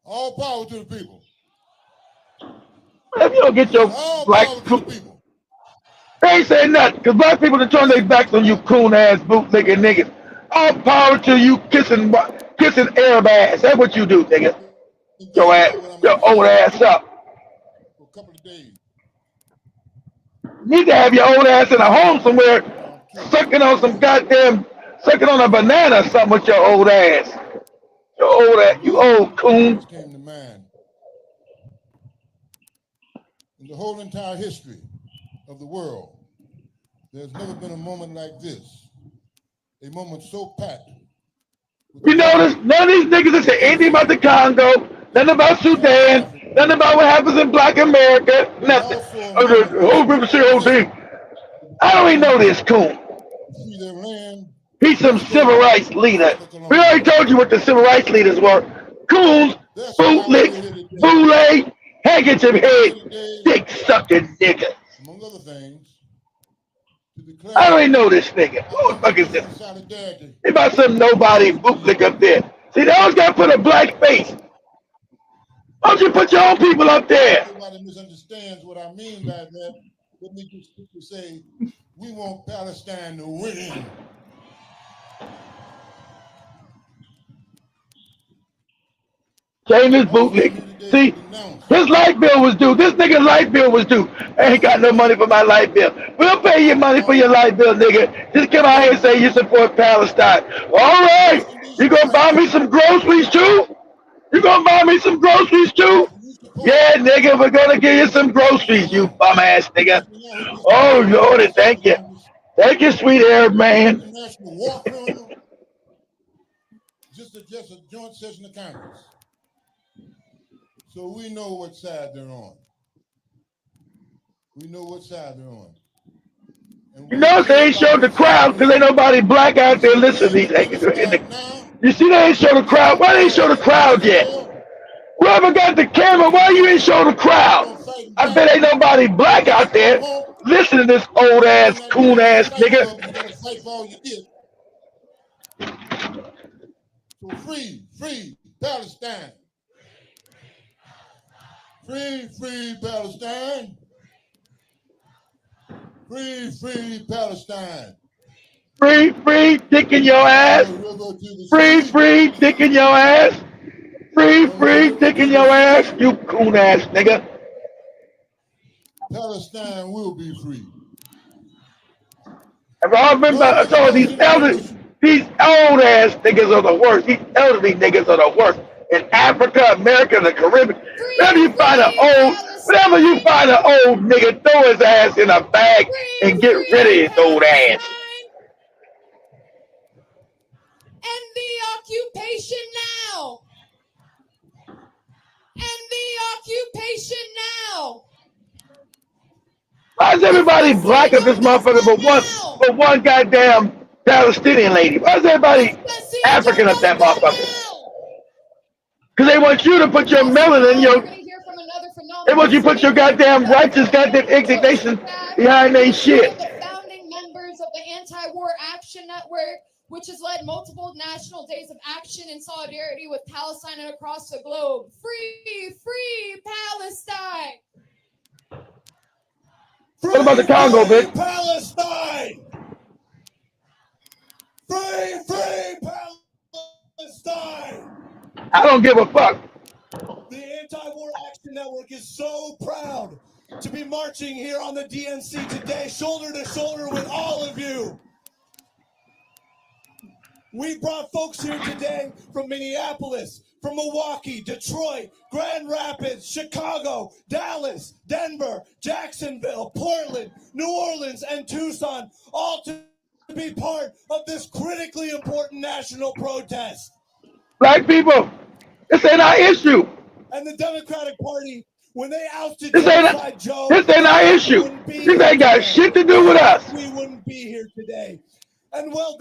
All power to the people. If you don't get your All black power to coon, the people. they ain't saying nothing, because black people to turn their backs on you coon ass bootlicking niggas. All power to you kissing Arab ass. That's what you do, nigga. Your old ass up. For a couple of days. You need to have your old ass in a home somewhere, sucking on a banana or something with your old ass. Your old ass, you old coon. Came to mind. In the whole entire history of the world, there's never been a moment like this. A moment so packed. You notice none of these niggas that say anything about the Congo, nothing about Sudan, nothing about what happens in Black America, nothing. I don't even know this coon. He's some civil rights leader. We already told you what the civil rights leaders were. Coons, bootlicks, boule, handkerchief head, dick sucking nigga. Among other things, I don't even know this nigga. Who the fuck is this? They about some nobody bootlick up there. See, they always gotta put a black face. Why don't you put your own people up there? Everybody misunderstands what I mean by that. Let me just quickly say, we want Palestine to win. James bootlick. See, his light bill was due. This nigga's light bill was due. I ain't got no money for my light bill. We'll pay you money for your light bill, nigga. Just come out here and say you support Palestine. All right. You gonna buy me some groceries too? You gonna buy me some groceries too? Yeah, nigga, we're gonna give you some groceries, you bum ass nigga. Oh, Lord, thank you. Thank you, sweet Arab man. International war criminal. Just a joint session of Congress. So we know what side they're on. We know what side they're on. You know they ain't showed the crowd because ain't nobody black out there listening to these niggas. You see they ain't show the crowd? Why they ain't show the crowd yet? Whoever got the camera, why you ain't show the crowd? I bet ain't nobody black out there listening to this old ass, coon ass nigga. So free Palestine. Free Palestine. Free Palestine. Free, dick in your ass. Free, dick in your ass. Free, dick in your ass, you coon ass nigga. Palestine will be free. If I remember, I told these old ass niggas are the worst. These elderly niggas are the worst. In Africa, America, and the Caribbean. Whenever you find an old nigga, throw his ass in a bag and get rid of his old ass. End the occupation now. End the occupation now. Why is everybody black at this motherfucker but one goddamn Palestinian lady? Why is everybody African up that motherfucker? Because they want you to put your melanin, they want you to put your goddamn righteous goddamn indignation behind their shit. The founding members of the Anti-War Action Network, which has led multiple national days of action in solidarity with Palestine and across the globe. Free, free Palestine! What about the Congo, bitch? Palestine! Free, free Palestine! I don't give a fuck. The Anti-War Action Network is so proud to be marching here on the DNC today, shoulder to shoulder with all of you. We brought folks here today from Minneapolis, from Milwaukee, Detroit, Grand Rapids, Chicago, Dallas, Denver, Jacksonville, Portland, New Orleans, and Tucson, all to be part of this critically important national protest. Black people, this ain't our issue. And the Democratic Party, when they ousted This ain't our issue. This ain't got shit to do with us. We wouldn't be here today. And well,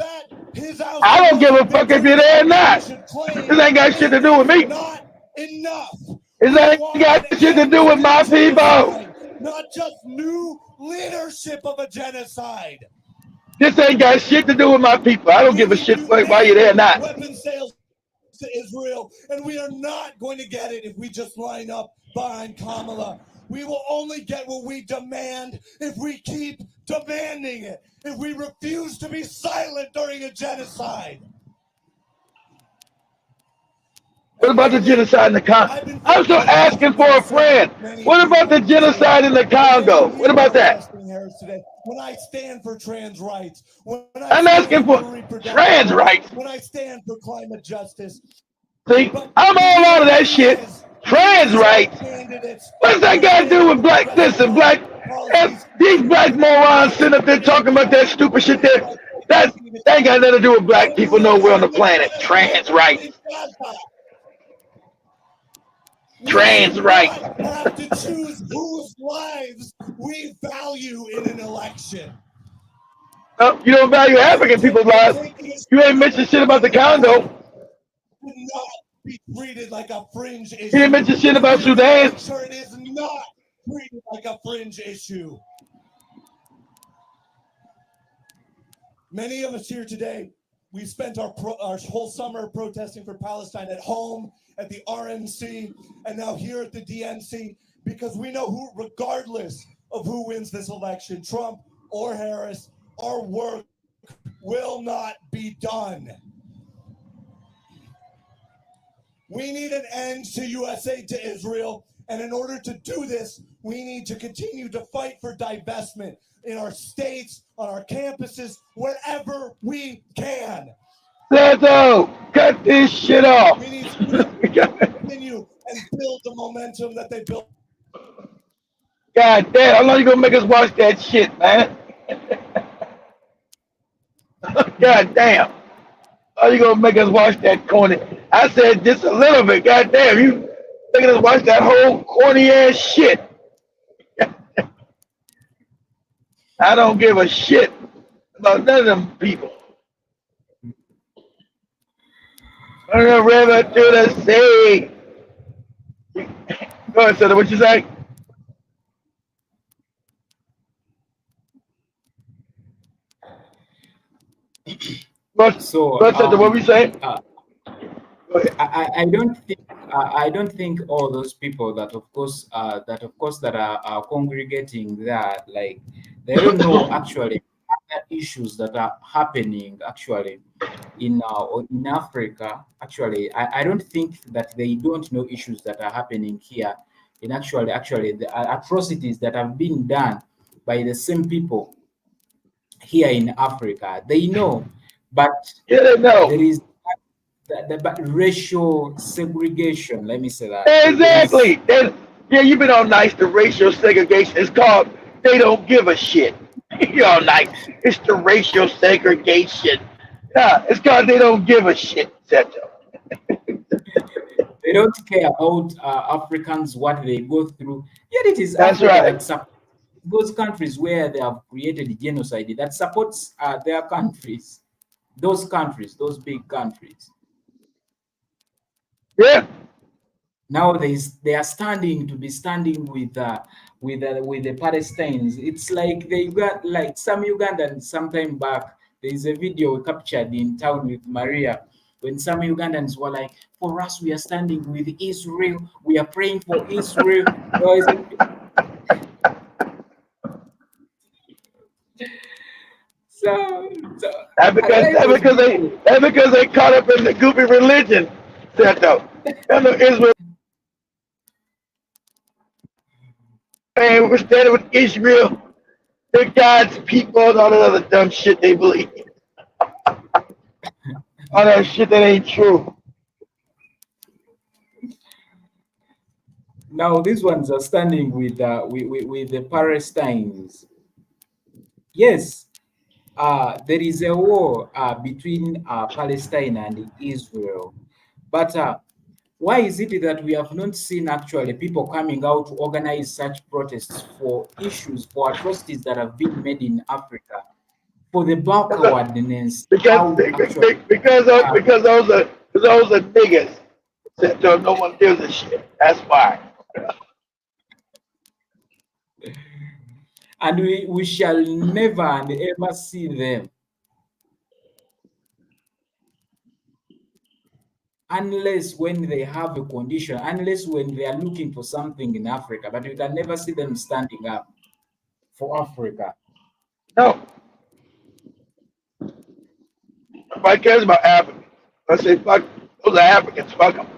I don't give a fuck if you're there or not. This ain't got shit to do with me. Not enough. This ain't got shit to do with my people. Not just new leadership of a genocide. This ain't got shit to do with my people. I don't give a shit why you're there or not. Weapon sales to Israel, and we are not going to get it if we just line up behind Kamala. We will only get what we demand if we keep demanding it, if we refuse to be silent during a genocide. What about the genocide in the Congo? I'm still asking for a friend. What about the genocide in the Congo? What about that? When I stand for trans rights, I'm asking for trans rights. When I stand for climate justice. See, I'm all out of that shit. Trans rights. What's that got to do with black this and black? These black morons sitting up there talking about that stupid shit there. That ain't got nothing to do with black people nowhere on the planet. Trans rights. Trans rights. We have to choose whose lives we value in an election. Oh, you don't value African people's lives. You ain't mentioned shit about the Congo. Not be treated like a fringe issue. You didn't mention shit about Sudan. Make sure it is not treated like a fringe issue. Many of us here today, we spent our whole summer protesting for Palestine at home, at the RNC, and now here at the DNC, because we know who, regardless of who wins this election, Trump or Harris, our work will not be done. We need an end to U.S. aid to Israel, and in order to do this, we need to continue to fight for divestment in our states, on our campuses, wherever we can. Leto, cut this shit off. We need to continue and build the momentum that they built. God damn, how long you gonna make us watch that shit, man? God damn. How you gonna make us watch that corny? I said just a little bit, god damn, you making us watch that whole corny ass shit. I don't give a shit about none of them people. From the river to the sea. Go ahead, Sutter, what you say? What we saying? I don't think all those people that of course that are congregating there, like they don't know actually other issues that are happening actually in Africa. Actually, I don't think that they don't know issues that are happening here in actually the atrocities that have been done by the same people here in Africa. They know, but yeah, they know. There is the racial segregation. Let me say that. Exactly. Yeah, you've been all nice. The racial segregation is called they don't give a shit. You're all nice. It's the racial segregation. Yeah, it's called they don't give a shit, Seto. They don't care about Africans, what they go through. Yet it is That's Africa right. that those countries where they have created genocide that supports their countries, those big countries. Yeah. Now they are standing with the Palestinians. It's like they got like some Ugandans sometime back. There is a video captured in town with Maria when some Ugandans were like, "For us, we are standing with Israel. We are praying for Israel." So, That's because they caught up in the goofy religion set though. And the Israel and we're standing with Israel. They're God's people and all that other dumb shit they believe. All that shit that ain't true. now these ones are standing with the Palestinians. Yes, there is a war between Palestine and Israel, but why is it that we have not seen actually people coming out to organize such protests for issues, for atrocities that have been made in Africa, for the backwardness? Because those are niggas. So no one gives a shit. That's why. And we shall never and ever see them unless when they have a condition, unless when they are looking for something in Africa, but we can never see them standing up for Africa. No. Nobody cares about Africans. I say, fuck, those are Africans. Fuck them.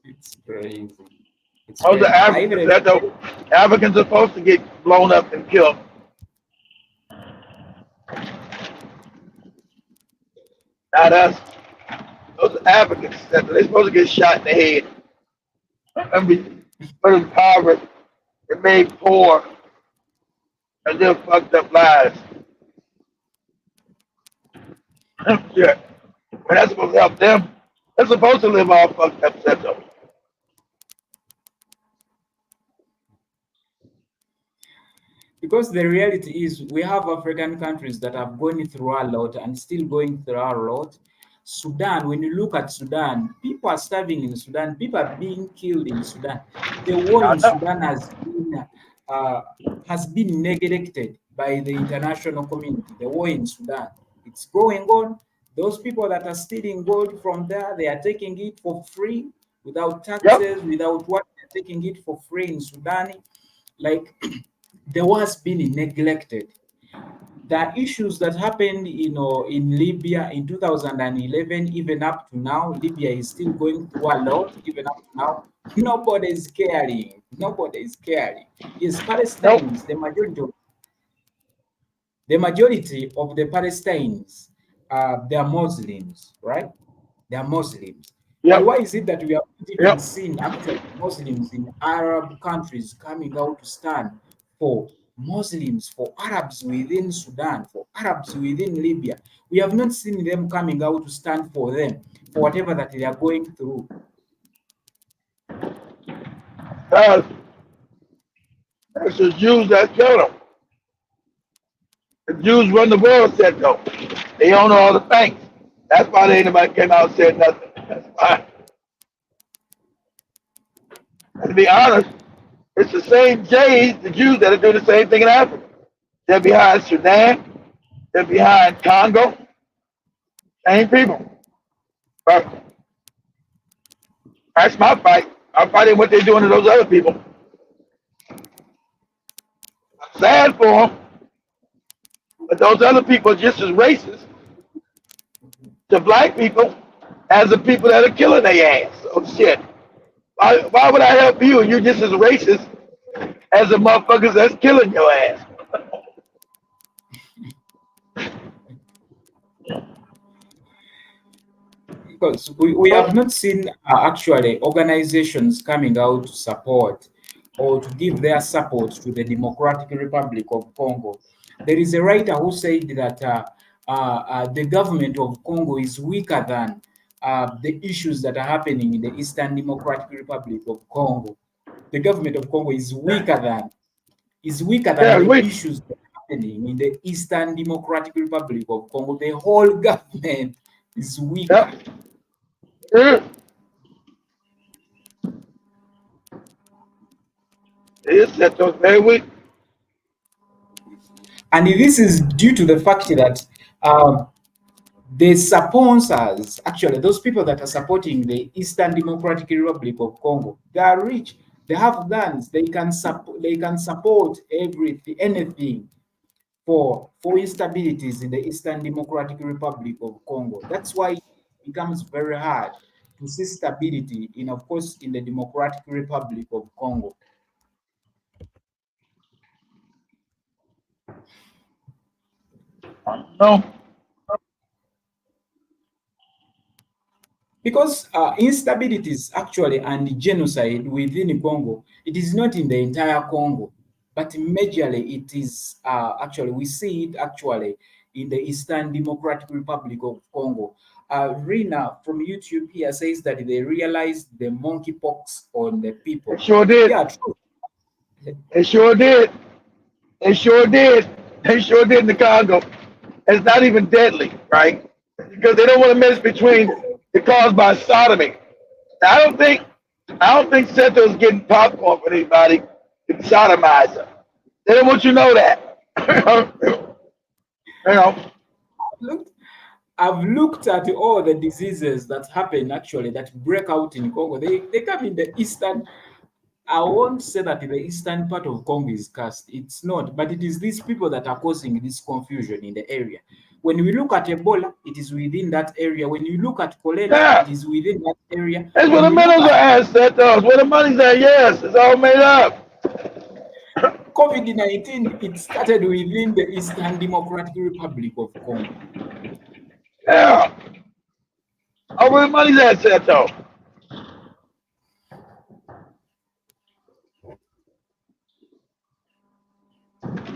It's crazy. It's Those crazy. are Africans. Africans are supposed to get blown up and killed. Not us. Those are Africans. They're supposed to get shot in the head. And be put in poverty and made poor and live fucked up lives. Yeah. And that's supposed to help them. They're supposed to live all fucked up symptoms. Because the reality is we have African countries that have gone through a lot and still going through a lot. Sudan, when you look at Sudan, people are starving in Sudan, people are being killed in Sudan. The war in Sudan has been neglected by the international community. The war in Sudan, it's going on. Those people that are stealing gold from there, they are taking it for free without taxes, without what, they're taking it for free in Sudan. Like the war has been neglected. The issues that happened, in Libya in 2011, even up to now, Libya is still going through a lot. Even up to now, nobody is caring. Nobody is caring. Yes, Palestinians, the majority of the Palestinians, they are Muslims, right? They are Muslims. Yep. Why is it that we have even seen actually Muslims in Arab countries coming out to stand for Muslims, for Arabs within Sudan, for Arabs within Libya? We have not seen them coming out to stand for them, for whatever that they are going through. It's the Jews that kill them. The Jews run the world, said though. They own all the banks. That's why they ain't nobody came out and said nothing. That's why. And to be honest, it's the same Jays, the Jews that are doing the same thing in Africa. They're behind Sudan. They're behind Congo. Same people. But that's my fight. I'm fighting what they're doing to those other people. I'm sad for them. But those other people are just as racist to black people as the people that are killing their ass. Oh shit. Why would I help you? You're just as racist as the motherfuckers that's killing your ass. Because we have not seen actually organizations coming out to support or to give their support to the Democratic Republic of Congo. There is a writer who said that the government of Congo is weaker than the issues that are happening in the Eastern Democratic Republic of Congo, the government of Congo is weaker than Yeah, the we. issues that are happening in the Eastern Democratic Republic of Congo. The whole government is weaker. Yep. Yeah. It's that those very weak. And this is due to the fact that the sponsors, actually, those people that are supporting the Eastern Democratic Republic of Congo, they are rich. They have guns. They can support everything, anything for instabilities in the Eastern Democratic Republic of Congo. That's why it becomes very hard to see stability in, of course, in the Democratic Republic of Congo. No. Because instabilities actually and genocide within Congo, it is not in the entire Congo, but majorly it is actually, we see it actually in the Eastern Democratic Republic of Congo. Rina from YouTube here says that they realized the monkeypox on the people. They sure did. Yeah, true. They sure did. They sure did. They sure did in the Congo. It's not even deadly, right? Because they don't want to mess between the caused by sodomy. I don't think Seto's getting popcorn for anybody to sodomize them. They don't want you to know that. You know. I've looked at all the diseases that happen actually that break out in Congo. They come in the eastern. I won't say that the eastern part of Congo is cursed. It's not, but it is these people that are causing this confusion in the area. When we look at Ebola, it is within that area. When you look at cholera, Yeah. it is within that area. That's where When the we look minerals are at at, Setos. Where the money's at, yes. It's all made up. COVID-19, it started within the Eastern Democratic Republic of Congo. Yeah. Oh, where the money's at, Seto?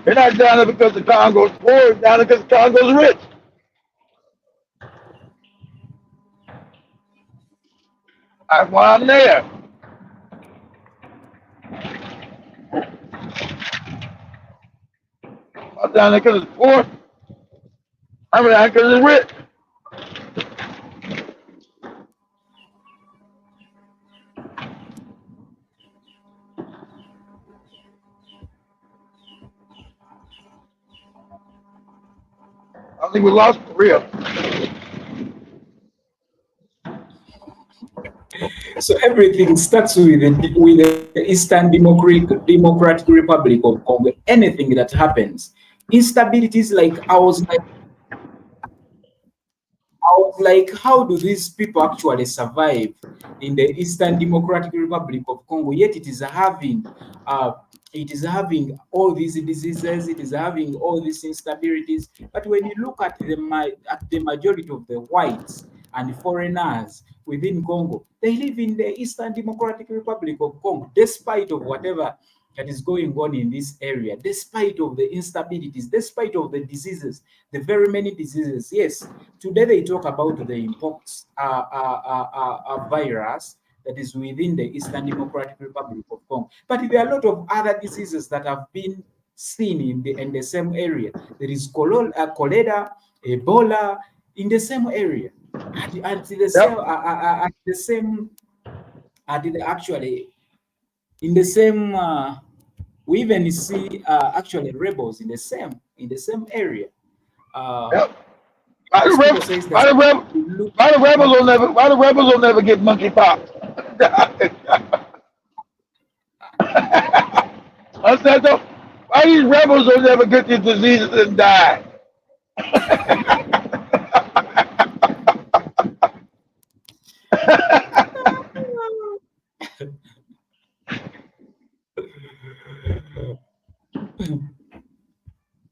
They're not down there because the Congo's poor, they're down there because the Congo's rich. That's why I'm there. I'm down there because it's poor. I'm down there because it's rich. I think we lost Korea. So everything starts with the Eastern Democratic Republic of Congo. Anything that happens, instabilities like I was like, how do these people actually survive in the Eastern Democratic Republic of Congo? Yet it is having all these diseases, it is having all these instabilities. But when you look at the majority of the whites and foreigners within Congo, they live in the Eastern Democratic Republic of Congo, despite of whatever that is going on in this area, despite of the instabilities, despite of the diseases, the very many diseases. Yes, today they talk about the mpox virus that is within the Eastern Democratic Republic of Congo. But there are a lot of other diseases that have been seen in the same area. There is cholera, Ebola in the same area. Actually in the same we even see actually rebels in the same area. Yep. Why the rebels will never get monkeypox? I said though, why these rebels will never get these diseases and die?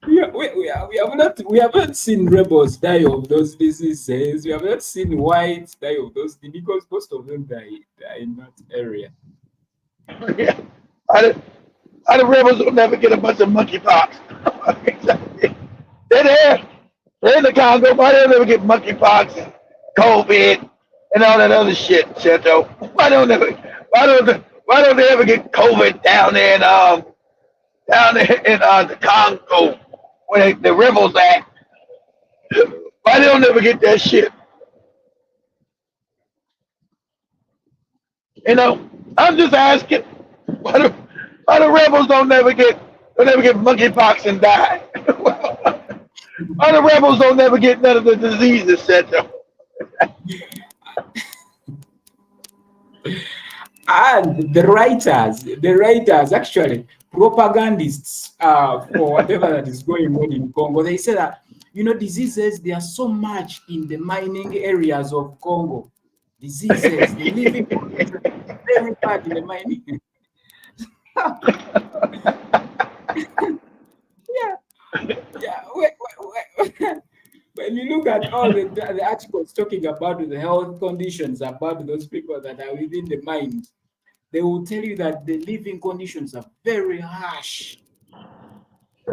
Yeah, we have not seen rebels die of those diseases. We have not seen whites die of those things because most of them die in that area. Yeah. Why the rebels will never get a bunch of monkeypox? They're there. They're in the Congo. Why they never get monkeypox, COVID, and all that other shit, Cheto. Why don't they ever get COVID down there in the Congo where the rebels at? Why they don't never get that shit? You know, I'm just asking. Why the rebels don't never get monkeypox and die? Why the rebels don't never get none of the diseases, Cheto? And the writers, actually, propagandists for whatever that is going on in Congo, they say that, diseases, there are so much in the mining areas of Congo. Diseases, the living very bad in the mining. Yeah. When you look at all the articles talking about the health conditions about those people that are within the mines, they will tell you that the living conditions are very harsh.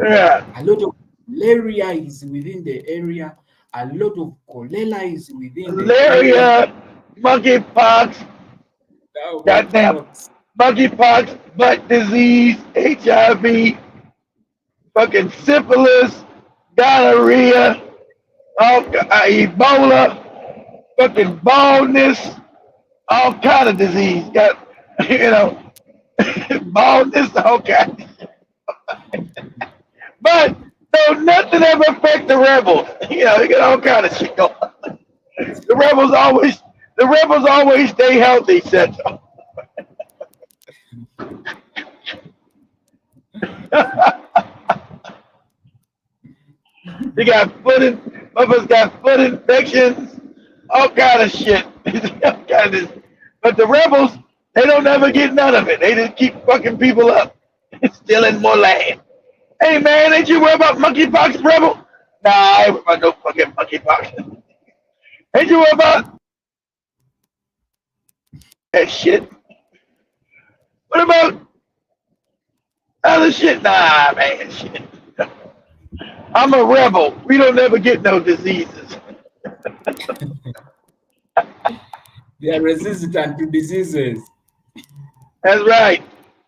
Yeah. A lot of malaria is within the area. A lot of cholera is within the area. Malaria, monkeypox, goddamn monkeypox, butt disease, HIV, fucking syphilis, gonorrhea, Ebola, fucking baldness, all kind of disease. Got baldness, all kind. But don't nothing ever affect the rebels. You get all kind of shit going on. The rebels always stay healthy, Seto. They got motherfuckers got foot infections, all kind of shit. But the rebels, they don't ever get none of it. They just keep fucking people up, stealing more land. Hey man, ain't you worried about monkeypox, rebel? Nah, I ain't worried about no fucking monkeypox. Ain't you worried about that shit? What about other shit? Nah, man, shit. I'm a rebel. We don't ever get no diseases. They are resistant to diseases. That's right.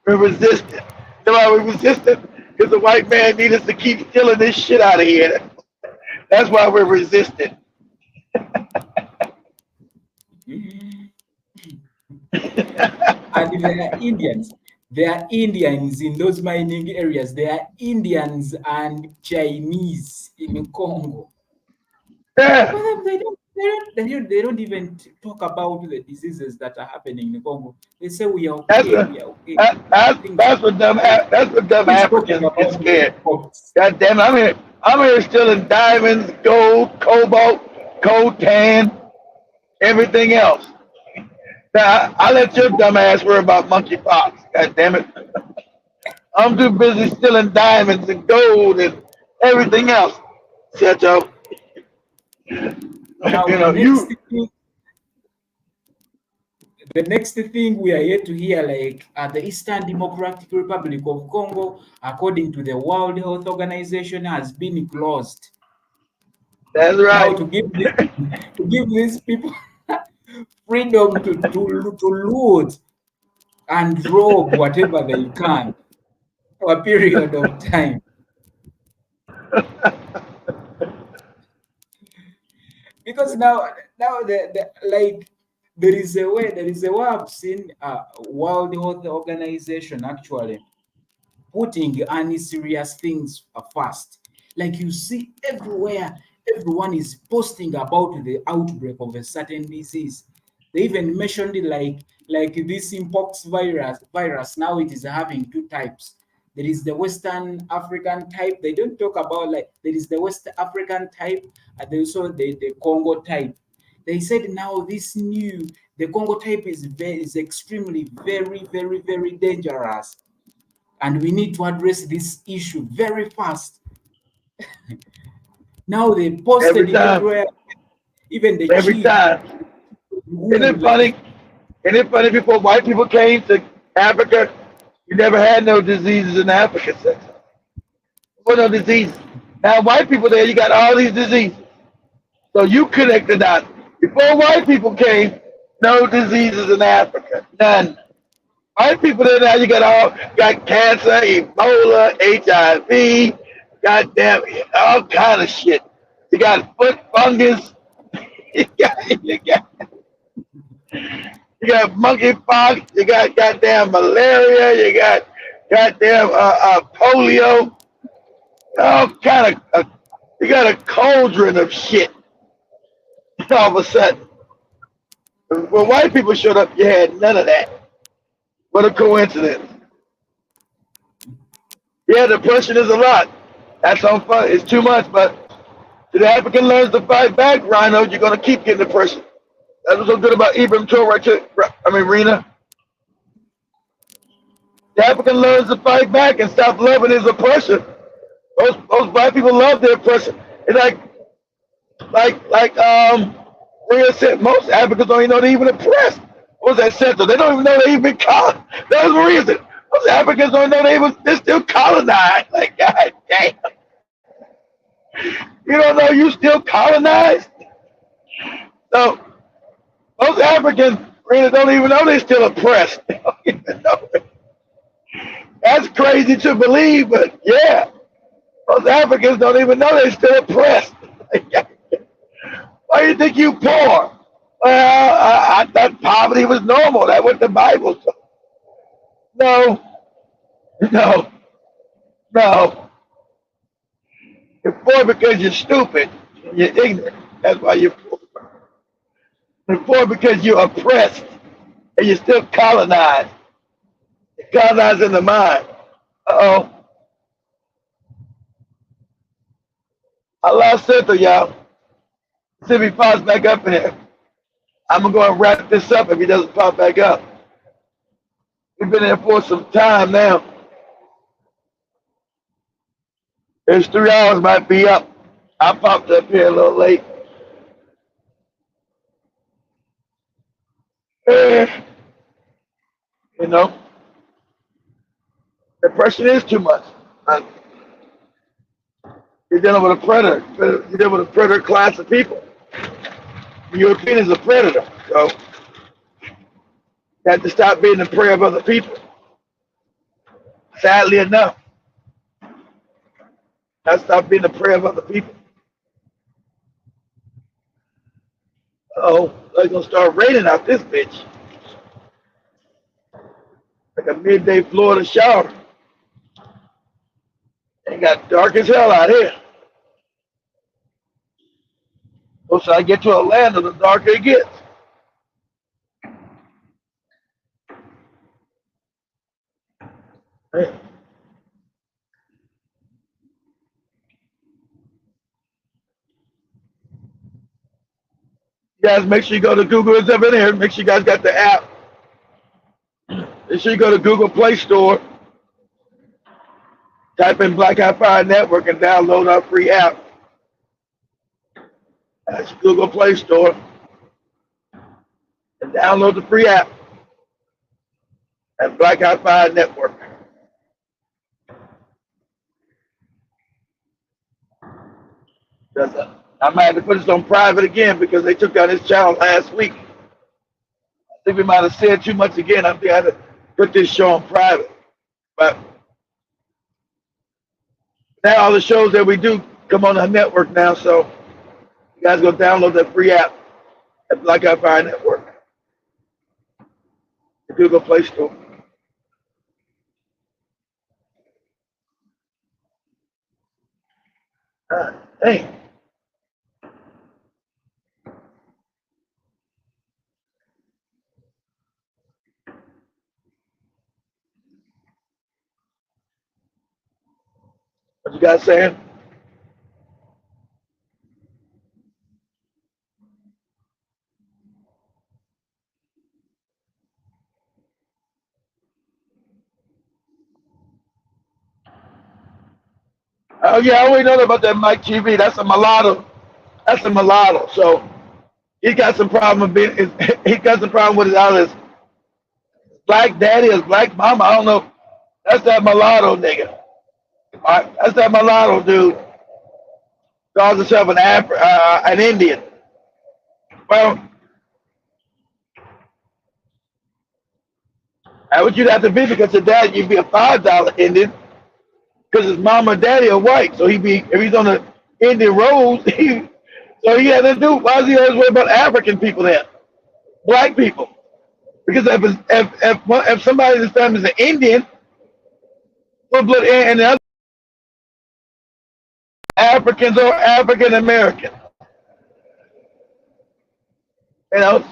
We're resistant. You know why we're resistant? Because the white man needs us to keep stealing this shit out of here. That's why we're resistant. And there are Indians. There are Indians in those mining areas. There are Indians and Chinese in Congo. Yeah. But they don't even talk about the diseases that are happening in Congo. They say we are okay. We are okay. That's what dumb Africans get scared. God damn it! I'm here stealing diamonds, gold, cobalt, coltan, everything else. Now, I let your dumb ass worry about monkeypox. God damn it! I'm too busy stealing diamonds and gold and everything else. Cheto. Now, the next thing we are yet to hear, like the Eastern Democratic Republic of Congo, according to the World Health Organization, has been closed. That's right. Now, to give these people freedom to loot and rob whatever they can for a period of time. Because now there is a way I've seen World Health Organization actually putting unserious things first. Like you see everywhere, everyone is posting about the outbreak of a certain disease. They even mentioned it like this mpox virus. Now it is having two types. There is the Western African type. They don't talk about there is the West African type and there's also the Congo type. They said now the Congo type is extremely very, very, very dangerous. And we need to address this issue very fast. Now they posted it everywhere, even the every chief. Time. Isn't it funny? Isn't it funny? Before white people came to Africa, you never had no diseases in Africa. There were no diseases. Now white people there, you got all these diseases. So you connected out. Before white people came, No diseases in Africa. None. White people there now, you got cancer, Ebola, HIV, goddamn, all kind of shit. You got foot fungus. You got monkeypox. You got goddamn malaria. You got goddamn polio. All kind of. You got a cauldron of shit. All of a sudden, when white people showed up, you had none of that. What a coincidence. Yeah, depression is a lot. That's on fun. It's too much, but if the African learns to fight back, Rhino, you're going to keep getting depression. That's what's so good about Ibram Torah, Rena. The African learns to fight back and stop loving his oppression. Those black people love their oppression. It's like Rhea said, most Africans don't even know they're even oppressed. What was that center? They don't even know they even colonized. That was Maria said. Most Africans don't know they're still colonized. Like, God damn. You don't know you still colonized? So, most Africans really don't even know they're still oppressed. They don't even know it. That's crazy to believe, but yeah. Most Africans don't even know they're still oppressed. Why do you think you poor? Well, I thought poverty was normal. That's what the Bible says. No. You're poor because you're stupid. You're ignorant. That's why you're poor. You're poor because you're oppressed and you're still colonized. You're colonized in the mind. Uh-oh. I lost Cynthia, y'all. See if he pops back up in here. I'm going to go and wrap this up if he doesn't pop back up. We've been here for some time now. It's 3 hours, might be up. I popped up here a little late. You know, depression is too much. You're dealing with a predator. You're dealing with a predator class of people. The European is a predator, so you have to stop being the prey of other people. Sadly enough, you have to stop being the prey of other people. Oh, they're gonna start raining out this bitch. Like a midday Florida shower. It got dark as hell out here. Closer I get to Atlanta, the darker it gets. Man. You guys, make sure you go to Google. It's up in here. Make sure you guys got the app. Make sure you go to Google Play Store. Type in Black Eye Fire Network and download our free app. That's Google Play Store. And download the free app at Black Eye Fire Network. I might have to put this on private again because they took down this channel last week. I think we might have said too much again. I think I had to put this show on private. But now all the shows that we do come on our network now, so you guys go download that free app at Black Eye Fire Network, the Google Play Store. Hey. What you guys saying? Oh yeah, I already know about that Mike TV. That's a mulatto. That's a mulatto. So he's got some problem with being. He got some problem with his either his black daddy or his black mama. I don't know. That's that mulatto nigga. All right, that's that mulatto dude. Calls himself an Indian. Well, I would you'd have to be because your dad, you'd be a $5 Indian because his mom or daddy are white. So he'd be, if he's on the Indian road, so he had to do, why does he always worry about African people then? Black people. Because if somebody in his family is an Indian, full blood, and the other Africans or African American, you know,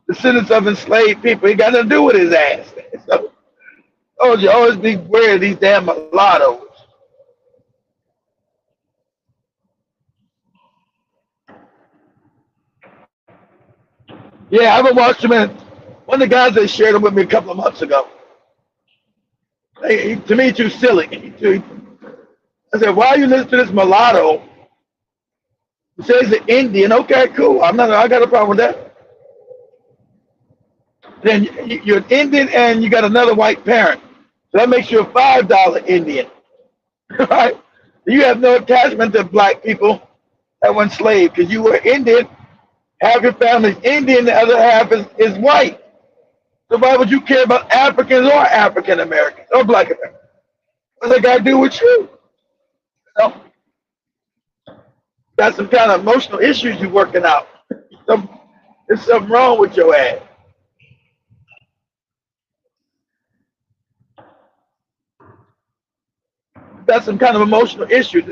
descendants of enslaved people, he got nothing to do with his ass. So, oh, you always be wary of these damn mulattoes. Yeah, I haven't watched him in. One of the guys that shared him with me a couple of months ago. To me, too silly. I said, "Why are you listening to this mulatto? He says he's an Indian. Okay, cool. I got a problem with that. Then you're an Indian and you got another white parent, so that makes you a $5 Indian, right? You have no attachment to black people that were enslaved because you were Indian. Half your family's Indian, the other half is white. So why would you care about Africans or African Americans or black Americans? What's that got to do with you? You know, got some kind of emotional issues you're working out. There's something wrong with your ass. Got some kind of emotional issues.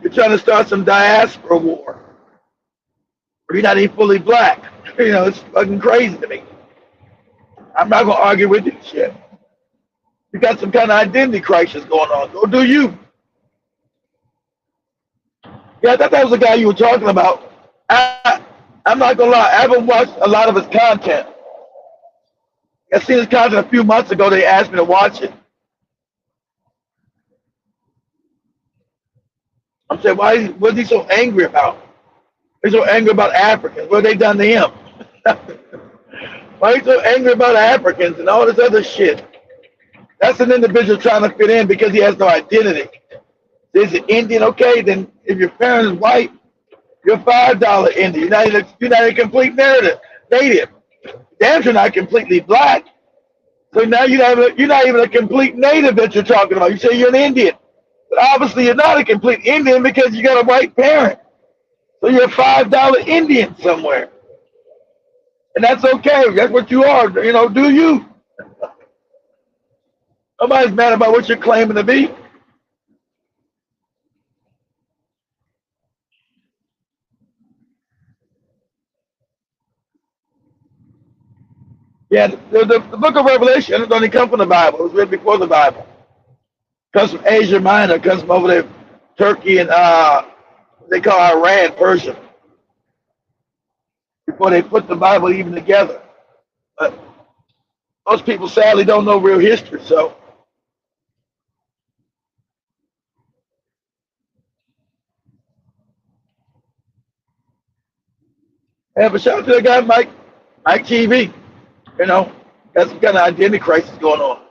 You're trying to start some diaspora war. Or you're not even fully black. You know, it's fucking crazy to me. I'm not going to argue with you shit. You got some kind of identity crisis going on. Go do you. Yeah, I thought that was the guy you were talking about. I'm not going to lie. I haven't watched a lot of his content. I seen his content a few months ago. They asked me to watch it. I'm saying, what's he so angry about? He's so angry about Africans. What have they done to him? Why are you so angry about Africans and all this other shit? That's an individual trying to fit in because he has no identity. There's an Indian, okay, then if your parent is white, you're $5 Indian. You're not a complete native. Damn sure not completely black. So now you're not even a complete native that you're talking about. You say you're an Indian. But obviously you're not a complete Indian because you got a white parent. So you're a $5 Indian somewhere. And that's okay. That's what you are. You know, do you? Nobody's mad about what you're claiming to be. Yeah, the book of Revelation doesn't only come from the Bible. It was written before the Bible. It comes from Asia Minor. It comes from over there, Turkey and they call Iran, Persia. Before they put the Bible even together. But most people sadly don't know real history, so. Yeah, but shout out to that guy, Mike TV. You know, got some kind of identity crisis going on.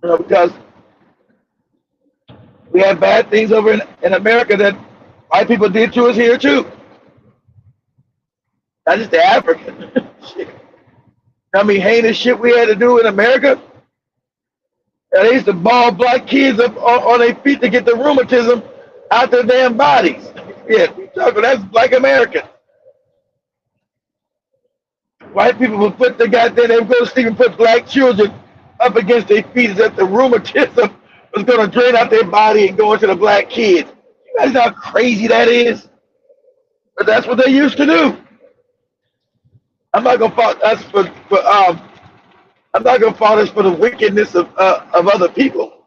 You know, because we have bad things over in America that white people did to us here too. Not just the African. Shit. I mean, heinous shit we had to do in America. They used to ball black kids up on their feet to get the rheumatism out their damn bodies. Yeah, that's black American. White people would put the goddamn, they would go to sleep and put black children up against their feet as if the rheumatism was going to drain out their body and go into the black kids. You guys know how crazy that is? But that's what they used to do. I'm not going to fault us I'm not going to fault us for the wickedness of other people,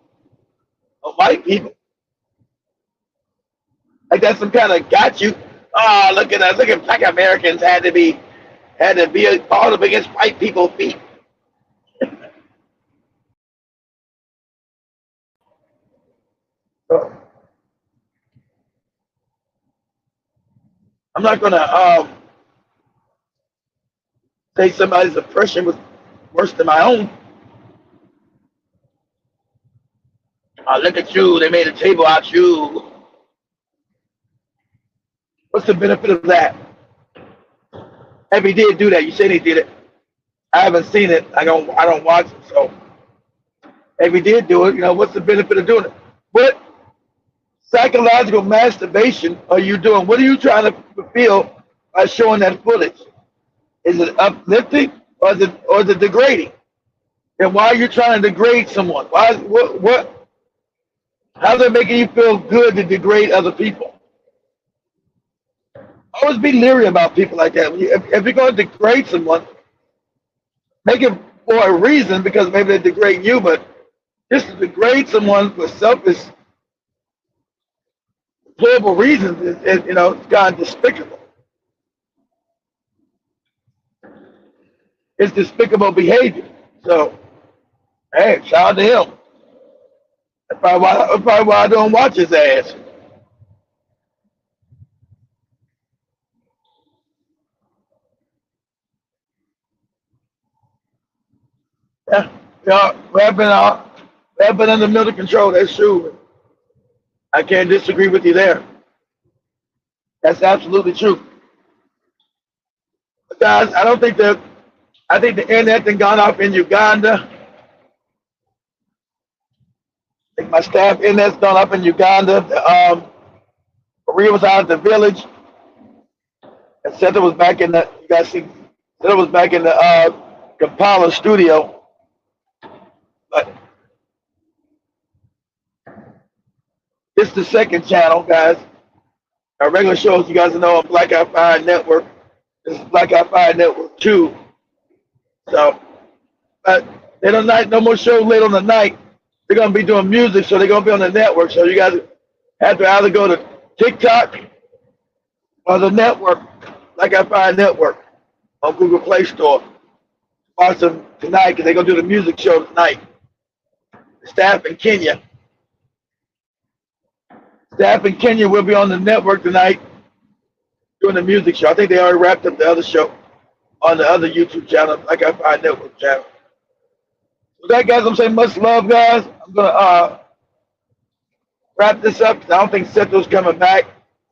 of white people. Like that's some kind of got you. Oh, look at us! Look at black Americans had to be fought up against white people's feet. So, I'm not gonna say somebody's oppression was worse than my own. Look at you! They made a table out you. What's the benefit of that? If he did do that, you said he did it. I haven't seen it. I don't watch it. So if he did do it, what's the benefit of doing it? What psychological masturbation are you doing? What are you trying to fulfill by showing that footage? Is it uplifting or is it degrading? And why are you trying to degrade someone? How's it making you feel good to degrade other people? Always be leery about people like that. If you're going to degrade someone, make it for a reason, because maybe they degrade you, but just to degrade someone for selfish, horrible reasons is it's kind of despicable. It's despicable behavior. So, hey, shout out to him. That's probably why I don't watch his ass. Yeah, we have been under military control. That's true. I can't disagree with you there. That's absolutely true. But guys, I think the internet has gone off in Uganda. I think my staff internet's gone up in Uganda. Maria was out at the village, and Seth was back in the. You guys see, Seth was back in the Kampala studio. But this is the second channel, guys. Our regular shows, you guys know, on Black Eye Fire Network. This is Black Eye Fire Network 2. So, but they don't no more shows late on the night. They're gonna be doing music, so they're gonna be on the network. So you guys have to either go to TikTok or the network, Black Eye Fire Network, on Google Play Store. Watch them tonight, because they're gonna do the music show tonight. Staff in Kenya will be on the network tonight doing the music show. I think they already wrapped up the other show on the other YouTube channel, Black Eye Fire Network channel. With that, guys, I'm saying much love, guys. I'm gonna wrap this up, because I don't think Seto's coming back.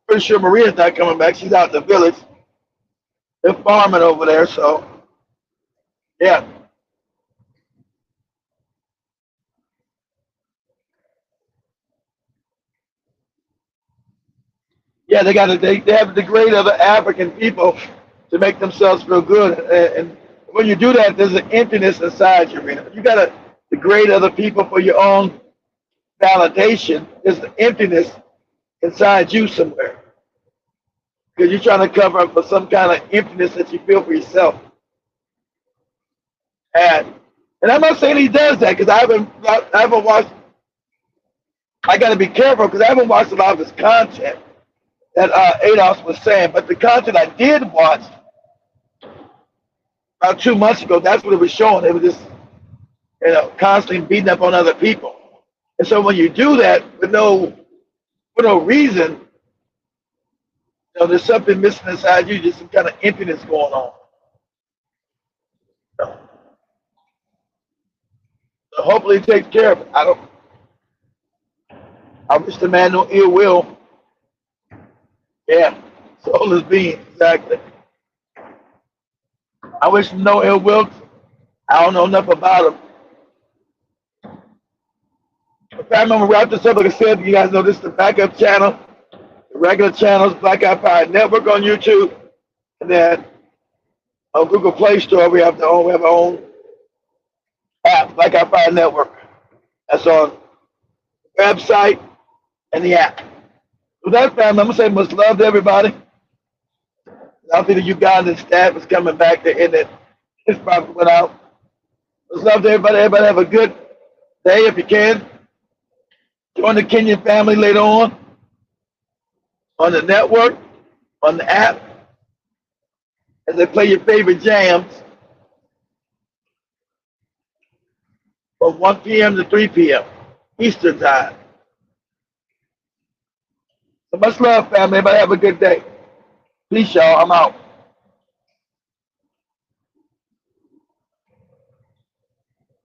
Pretty sure Maria's not coming back. She's out in the village. They're farming over there, so yeah. Yeah, they have to degrade other African people to make themselves feel good. And when you do that, there's an emptiness inside you. You got to degrade other people for your own validation. There's an emptiness inside you somewhere, because you're trying to cover up for some kind of emptiness that you feel for yourself. And I'm not saying he does that, because I haven't watched. I got to be careful, because I haven't watched a lot of his content that Adolf was saying, but the content I did watch about 2 months ago, that's what it was showing. It was just, constantly beating up on other people. And so when you do that for no reason, there's something missing inside you, just some kind of emptiness going on. So hopefully he takes care of it. I wish the man no ill will. Yeah, soulless being, exactly. I wish him no ill will. I don't know enough about him. If I'm gonna wrap this up, like I said, you guys know this is the backup channel. The regular channels, Black Eye Fire Network on YouTube, and then on Google Play Store we have our own app, Black Eye Fire Network. That's on the website and the app. With that, family, I'm gonna say much love to everybody. I think the Ugandan staff is coming back. The internet is probably went out. Much love to everybody. Everybody have a good day if you can. Join the Kenyan family later on the network, on the app, as they play your favorite jams from 1 p.m. to 3 p.m. Eastern time. So much love, family. Everybody have a good day. Peace, y'all. I'm out.